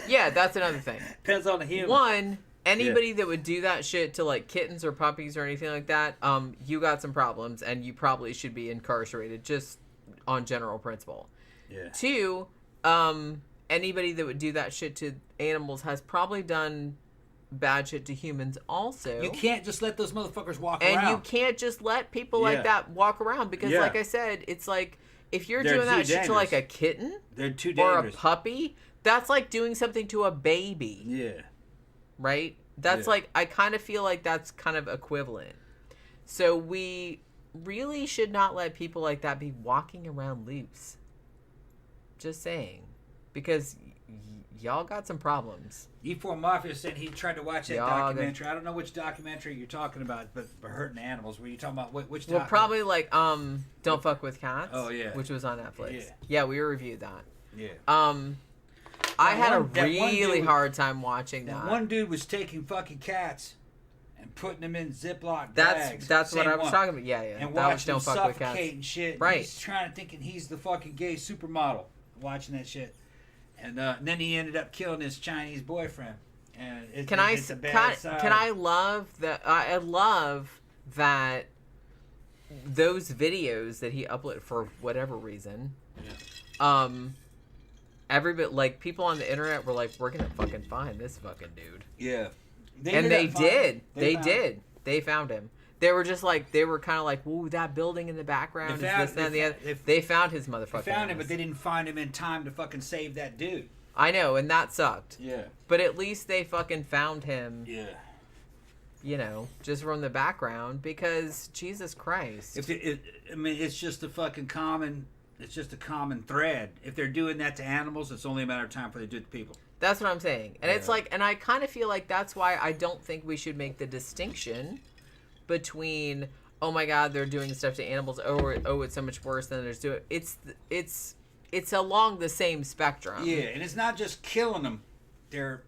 Yeah, that's another thing. Depends on the human. One, anybody that would do that shit to like kittens or puppies or anything like that, you got some problems, and you probably should be incarcerated, just on general principle. Yeah. Two, anybody that would do that shit to animals has probably done bad shit to humans also. You can't just let those motherfuckers walk around. And you can't just let people like that walk around, because like I said, it's like, if you're doing that shit to like a kitten, they're too dangerous. Or a puppy, that's like doing something to a baby. Yeah. Right? That's like, I kind of feel like that's kind of equivalent. So we really should not let people like that be walking around loose. Just saying. Because y'all got some problems. E4 Mafia said he tried to watch that documentary. I don't know which documentary you're talking about, but hurting animals. Were you talking about which documentary? Well, probably like Don't Fuck with Cats. Oh, yeah. Which was on Netflix. Yeah. Yeah, we reviewed that. Yeah. I had a really hard time watching that. One dude was taking fucking cats and putting them in Ziploc bags. That's what I was talking about. Yeah. And that watching them don't fuck with suffocate cats. and shit. Right. He's thinking he's the fucking gay supermodel, watching that shit. And then he ended up killing his Chinese boyfriend. And it's a bad side. Can I love that? I love that those videos that he uploaded for whatever reason. Yeah. Everybody, like, people on the internet were like, we're gonna fucking find this fucking dude. Yeah. They did. They found him. They were just like, they were kind of like, ooh, that building in the background is this, that, and the other. They found his motherfucker. They found him, but they didn't find him in time to fucking save that dude. I know, and that sucked. Yeah. But at least they fucking found him. Yeah. You know, just from the background, because Jesus Christ. It's just a fucking common. It's just a common thread. If they're doing that to animals, it's only a matter of time before they do it to people. That's what I'm saying. And it's like, and I kind of feel like that's why I don't think we should make the distinction between, oh my God, they're doing stuff to animals. Oh, it's so much worse than they're doing. It's along the same spectrum. Yeah, and it's not just killing them. They're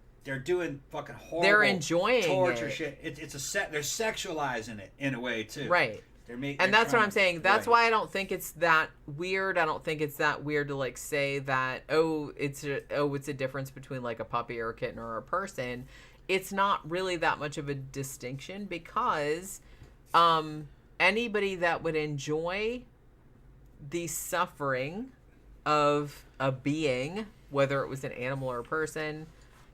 doing fucking horrible. They're enjoying torture it. shit. They're sexualizing it in a way too. Right. And that's what I'm saying. That's why I don't think it's that weird. I don't think it's that weird to like say that it's a difference between like a puppy or a kitten or a person. It's not really that much of a distinction because anybody that would enjoy the suffering of a being, whether it was an animal or a person,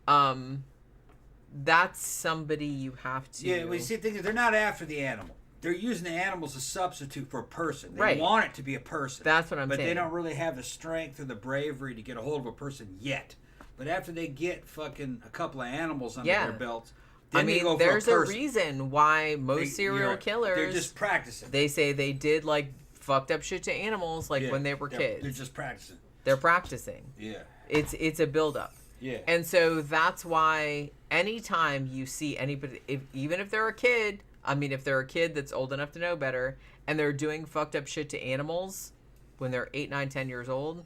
that's somebody you have to. Yeah, well, you see, the thing is, they're not after the animal. They're using the animal as a substitute for a person. They right. want it to be a person. That's what I'm saying. But they don't really have the strength or the bravery to get a hold of a person yet. But after they get fucking a couple of animals under their belts, then they go for there's a person. a reason why most serial killers, they're just practicing. They say they did like fucked up shit to animals when they were kids. They're just practicing. They're practicing. Yeah. It's a buildup. Yeah. And so that's why anytime you see anybody, even if they're a kid, if they're a kid that's old enough to know better and they're doing fucked up shit to animals when they're 8, 9, 10 years old.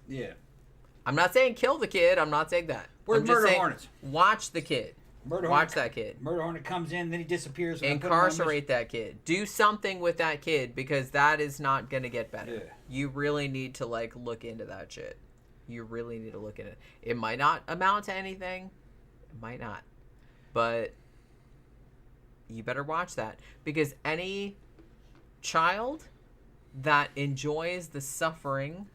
Yeah. I'm not saying kill the kid. I'm not saying that. We're murder saying, hornets. Watch the kid. Watch that kid. Murder hornet comes in, then he disappears. Incarcerate that kid. Do something with that kid because that is not going to get better. Yeah. You really need to like look into that shit. You really need to look into it. It might not amount to anything. It might not. But you better watch that because any child that enjoys the suffering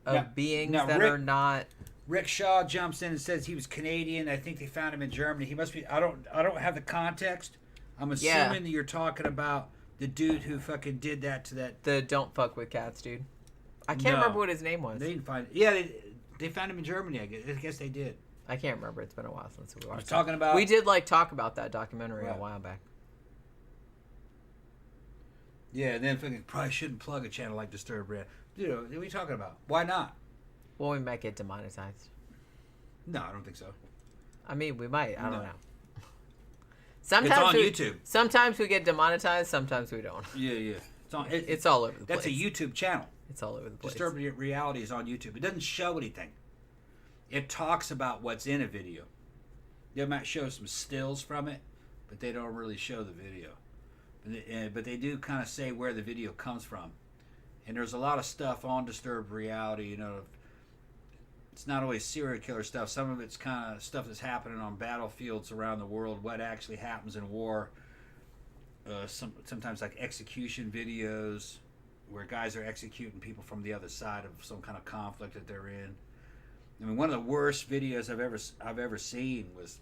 of beings that are not. Rick Shaw jumps in and says he was Canadian. I think they found him in Germany. He must be. I don't have the context. I'm assuming that you're talking about the dude who fucking did that to that. The don't fuck with cats dude. I can't remember what his name was. They didn't find. Yeah, they found him in Germany. I guess they did. I can't remember. It's been a while since we watched. Talking about. We did like talk about that documentary a while back. Yeah, and then fucking probably shouldn't plug a channel like Disturbed Red. Dude, what are we talking about? Why not? Well, we might get demonetized. No, I don't think so. We might. I don't know. Sometimes it's on YouTube. Sometimes we get demonetized. Sometimes we don't. Yeah. It's all over the place. That's a YouTube channel. It's all over the place. Disturbed Reality is on YouTube. It doesn't show anything. It talks about what's in a video. They might show some stills from it, but they don't really show the video. But they do kind of say where the video comes from. And there's a lot of stuff on Disturbed Reality, it's not always serial killer stuff. Some of it's kind of stuff that's happening on battlefields around the world, what actually happens in war. Sometimes like execution videos where guys are executing people from the other side of some kind of conflict that they're in. One of the worst videos I've ever seen was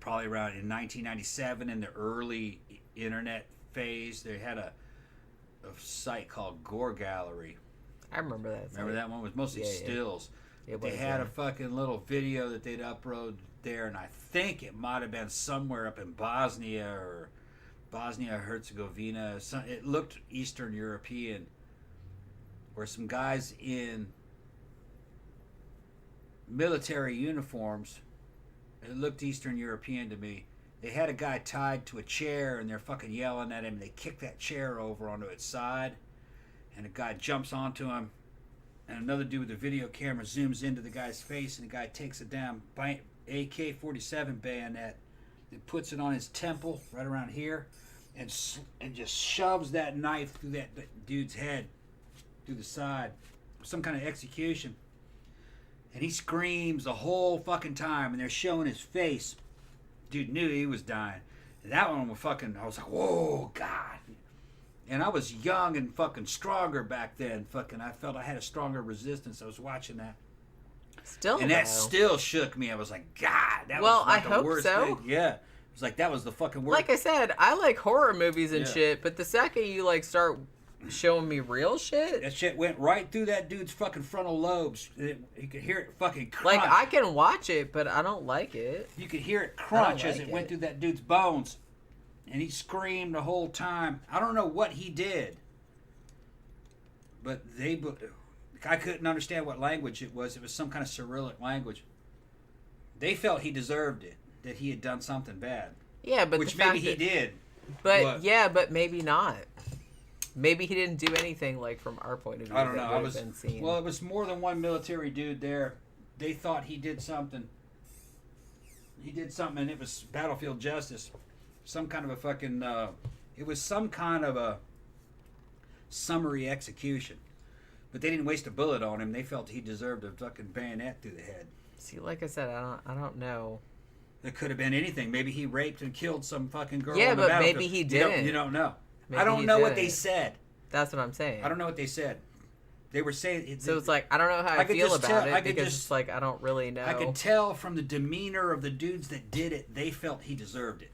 probably around in 1997 in the early internet phase. They had a site called Gore Gallery. I remember that. Remember that one? It was mostly stills. They had a fucking little video that they'd upload there, and I think it might have been somewhere up in Bosnia or Bosnia-Herzegovina. It looked Eastern European, where some guys in military uniforms, it looked Eastern European to me. They had a guy tied to a chair, and they're fucking yelling at him. They kick that chair over onto its side, and a guy jumps onto him, and another dude with a video camera zooms into the guy's face, and the guy takes a damn AK-47 bayonet and puts it on his temple right around here, and just shoves that knife through that dude's head, through the side, some kind of execution. And he screams the whole fucking time, and they're showing his face. Dude knew he was dying. And that one was fucking, I was like, whoa, God. And I was young and fucking stronger back then. Fucking, I felt I had a stronger resistance. I was watching that. Still, and that still shook me. I was like, God, that was like the worst thing. Yeah. It was like, that was the fucking worst. Like I said, I like horror movies and shit, but the second you like start showing me real shit, that shit went right through that dude's fucking frontal lobes. You could hear it fucking crunch. Like, I can watch it, but I don't like it. You could hear it crunch as it went through that dude's bones. And he screamed the whole time. I don't know what he did. But I couldn't understand what language it was. It was some kind of Cyrillic language. They felt he deserved it. That he had done something bad. Yeah, but which maybe he did. But yeah, but maybe not. Maybe he didn't do anything, like, from our point of view. I don't know. Well, it was more than one military dude there. They thought he did something. He did something, and it was battlefield justice. Some kind of a fucking... it was some kind of a summary execution. But they didn't waste a bullet on him. They felt he deserved a fucking bayonet through the head. See, like I said, I don't know. It could have been anything. Maybe he raped and killed some fucking girl. Yeah, on the but battlefield. maybe he didn't. You don't know. Maybe I don't know what they said. That's what I'm saying. I don't know what they said. They were saying... So it's like, I don't know how I feel about it because it's like, I don't really know. I could tell from the demeanor of the dudes that did it, they felt he deserved it.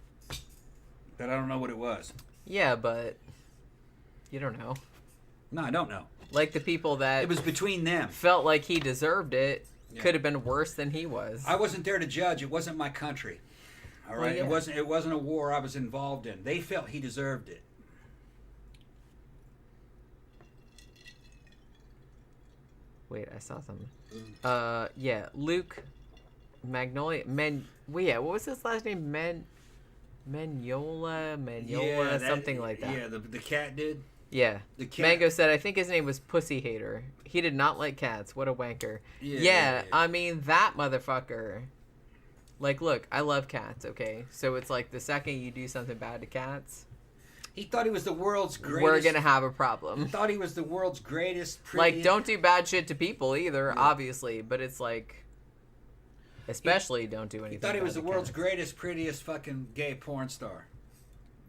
But I don't know what it was. Yeah, but you don't know. No, I don't know. Like the people that... It was between them. Felt like he deserved it. Yeah. Could have been worse than he was. I wasn't there to judge. It wasn't my country. All right? Well, yeah. It wasn't a war I was involved in. They felt he deserved it. Wait, I saw something. Yeah, Luke Magnolia what was his last name? Maniola, yeah, something like that. Yeah, the cat dude. Yeah. The cat. Mango said, I think his name was Pussy Hater. He did not like cats. What a wanker. Yeah, I mean, that motherfucker. Like, look, I love cats, okay? So it's like the second you do something bad to cats... He thought he was the world's greatest... We're going to have a problem. He thought he was the world's greatest... Like, don't do bad shit to people either, obviously. But it's like... Especially don't do anything. He thought he was the world's greatest, prettiest fucking gay porn star.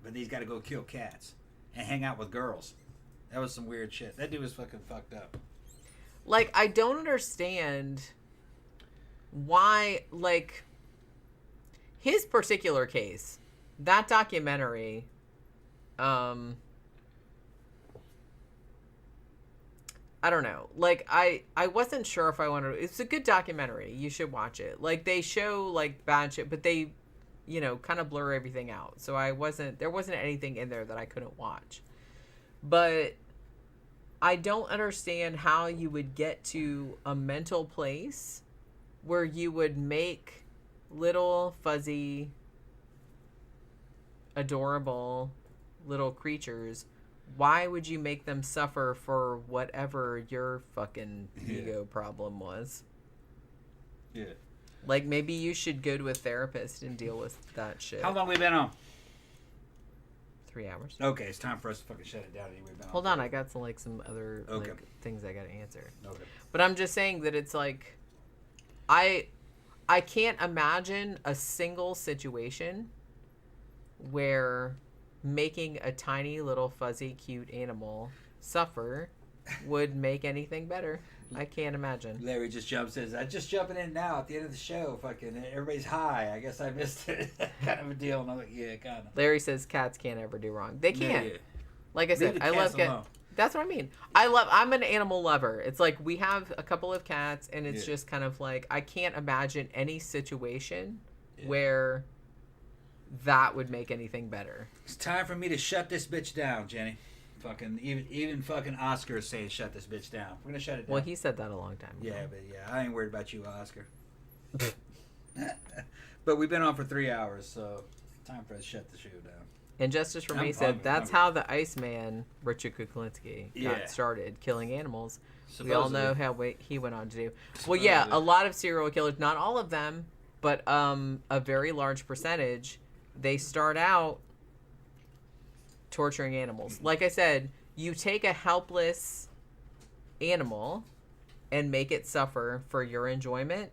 But he's got to go kill cats. And hang out with girls. That was some weird shit. That dude was fucking fucked up. Like, I don't understand why, like... His particular case, that documentary... I don't know. Like, I wasn't sure if I wanted to... It's a good documentary. You should watch it. Like, they show, like, bad shit, but they, you know, kind of blur everything out. So there wasn't anything in there that I couldn't watch. But I don't understand how you would get to a mental place where you would make little, fuzzy, adorable... little creatures. Why would you make them suffer for whatever your fucking ego problem was? Yeah. Like, maybe you should go to a therapist and deal with that shit. How long we been on? 3 hours. Okay, it's time for us to fucking shut it down. Hold on, I got some other like, things I gotta answer. Okay. But I'm just saying that it's like, I can't imagine a single situation where making a tiny little fuzzy cute animal suffer would make anything better. I can't imagine. Larry just jumps in. I'm just jumping in now at the end of the show. Fucking everybody's high. I guess I missed it. Kind of a deal. And I'm like, yeah, kind of. Larry says cats can't ever do wrong. They can't. Yeah. Like I said, I love cats. That's what I mean. I'm an animal lover. It's like we have a couple of cats, and it's just kind of like I can't imagine any situation where that would make anything better. It's time for me to shut this bitch down, Jenny. Fucking even fucking Oscar is saying shut this bitch down. We're gonna shut it down. Well, he said that a long time ago. Yeah, but I ain't worried about you, Oscar. But we've been on for 3 hours, so time for us to shut the show down. And Justice for Me said that's how the Iceman, Richard Kuklinski, got started killing animals We all know how he went on to do. Well, yeah, a lot of serial killers, not all of them, but a very large percentage, they start out torturing animals. Like I said, you take a helpless animal and make it suffer for your enjoyment,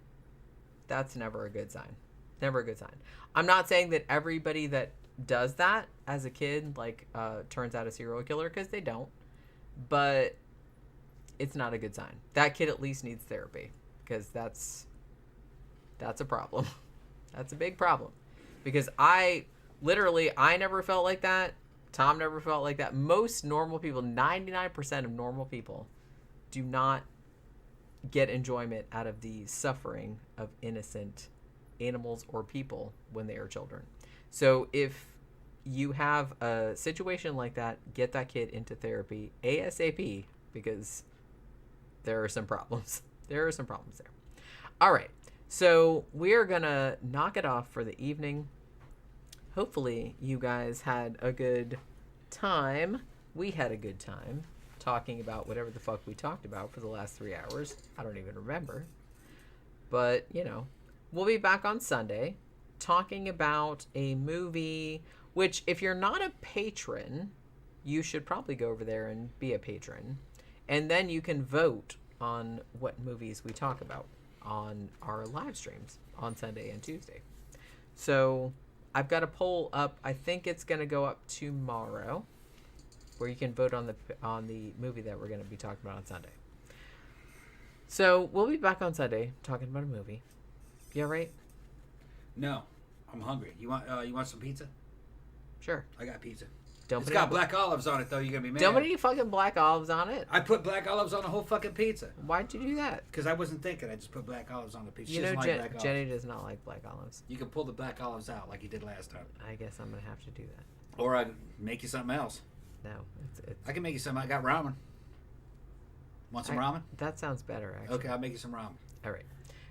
that's never a good sign. Never a good sign. I'm not saying that everybody that does that as a kid, like, turns out a serial killer, because they don't. But it's not a good sign. That kid at least needs therapy, because that's a problem. That's a big problem. Because I never felt like that. Tom never felt like that. Most normal people, 99% of normal people, do not get enjoyment out of the suffering of innocent animals or people when they are children. So if you have a situation like that, get that kid into therapy ASAP, because there are some problems. There are some problems there. All right. So we're going to knock it off for the evening. Hopefully you guys had a good time. We had a good time talking about whatever the fuck we talked about for the last 3 hours. I don't even remember. But, we'll be back on Sunday talking about a movie, which if you're not a patron, you should probably go over there and be a patron. And then you can vote on what movies we talk about on our live streams on Sunday and Tuesday. So I've got a poll up. I think it's going to go up tomorrow, where you can vote on the movie that we're going to be talking about on Sunday. So we'll be back on Sunday talking about a movie. You all right? No, I'm hungry. You want some pizza? Sure. I got pizza. It's got black olives on it, though. You're going to be mad. Don't put any fucking black olives on it. I put black olives on the whole fucking pizza. Why'd you do that? Because I wasn't thinking. I just put black olives on the pizza. She doesn't like black olives. Jenny does not like black olives. You can pull the black olives out like you did last time. I guess I'm going to have to do that. Or I'd make you something else. No. I can make you something. I got ramen. Want some ramen? That sounds better, actually. Okay, I'll make you some ramen. All right.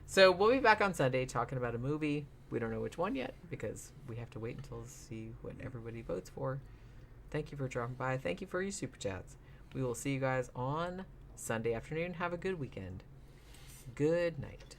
So we'll be back on Sunday talking about a movie. We don't know which one yet, because we have to wait until to see what everybody votes for. Thank you for dropping by. Thank you for your super chats. We will see you guys on Sunday afternoon. Have a good weekend. Good night.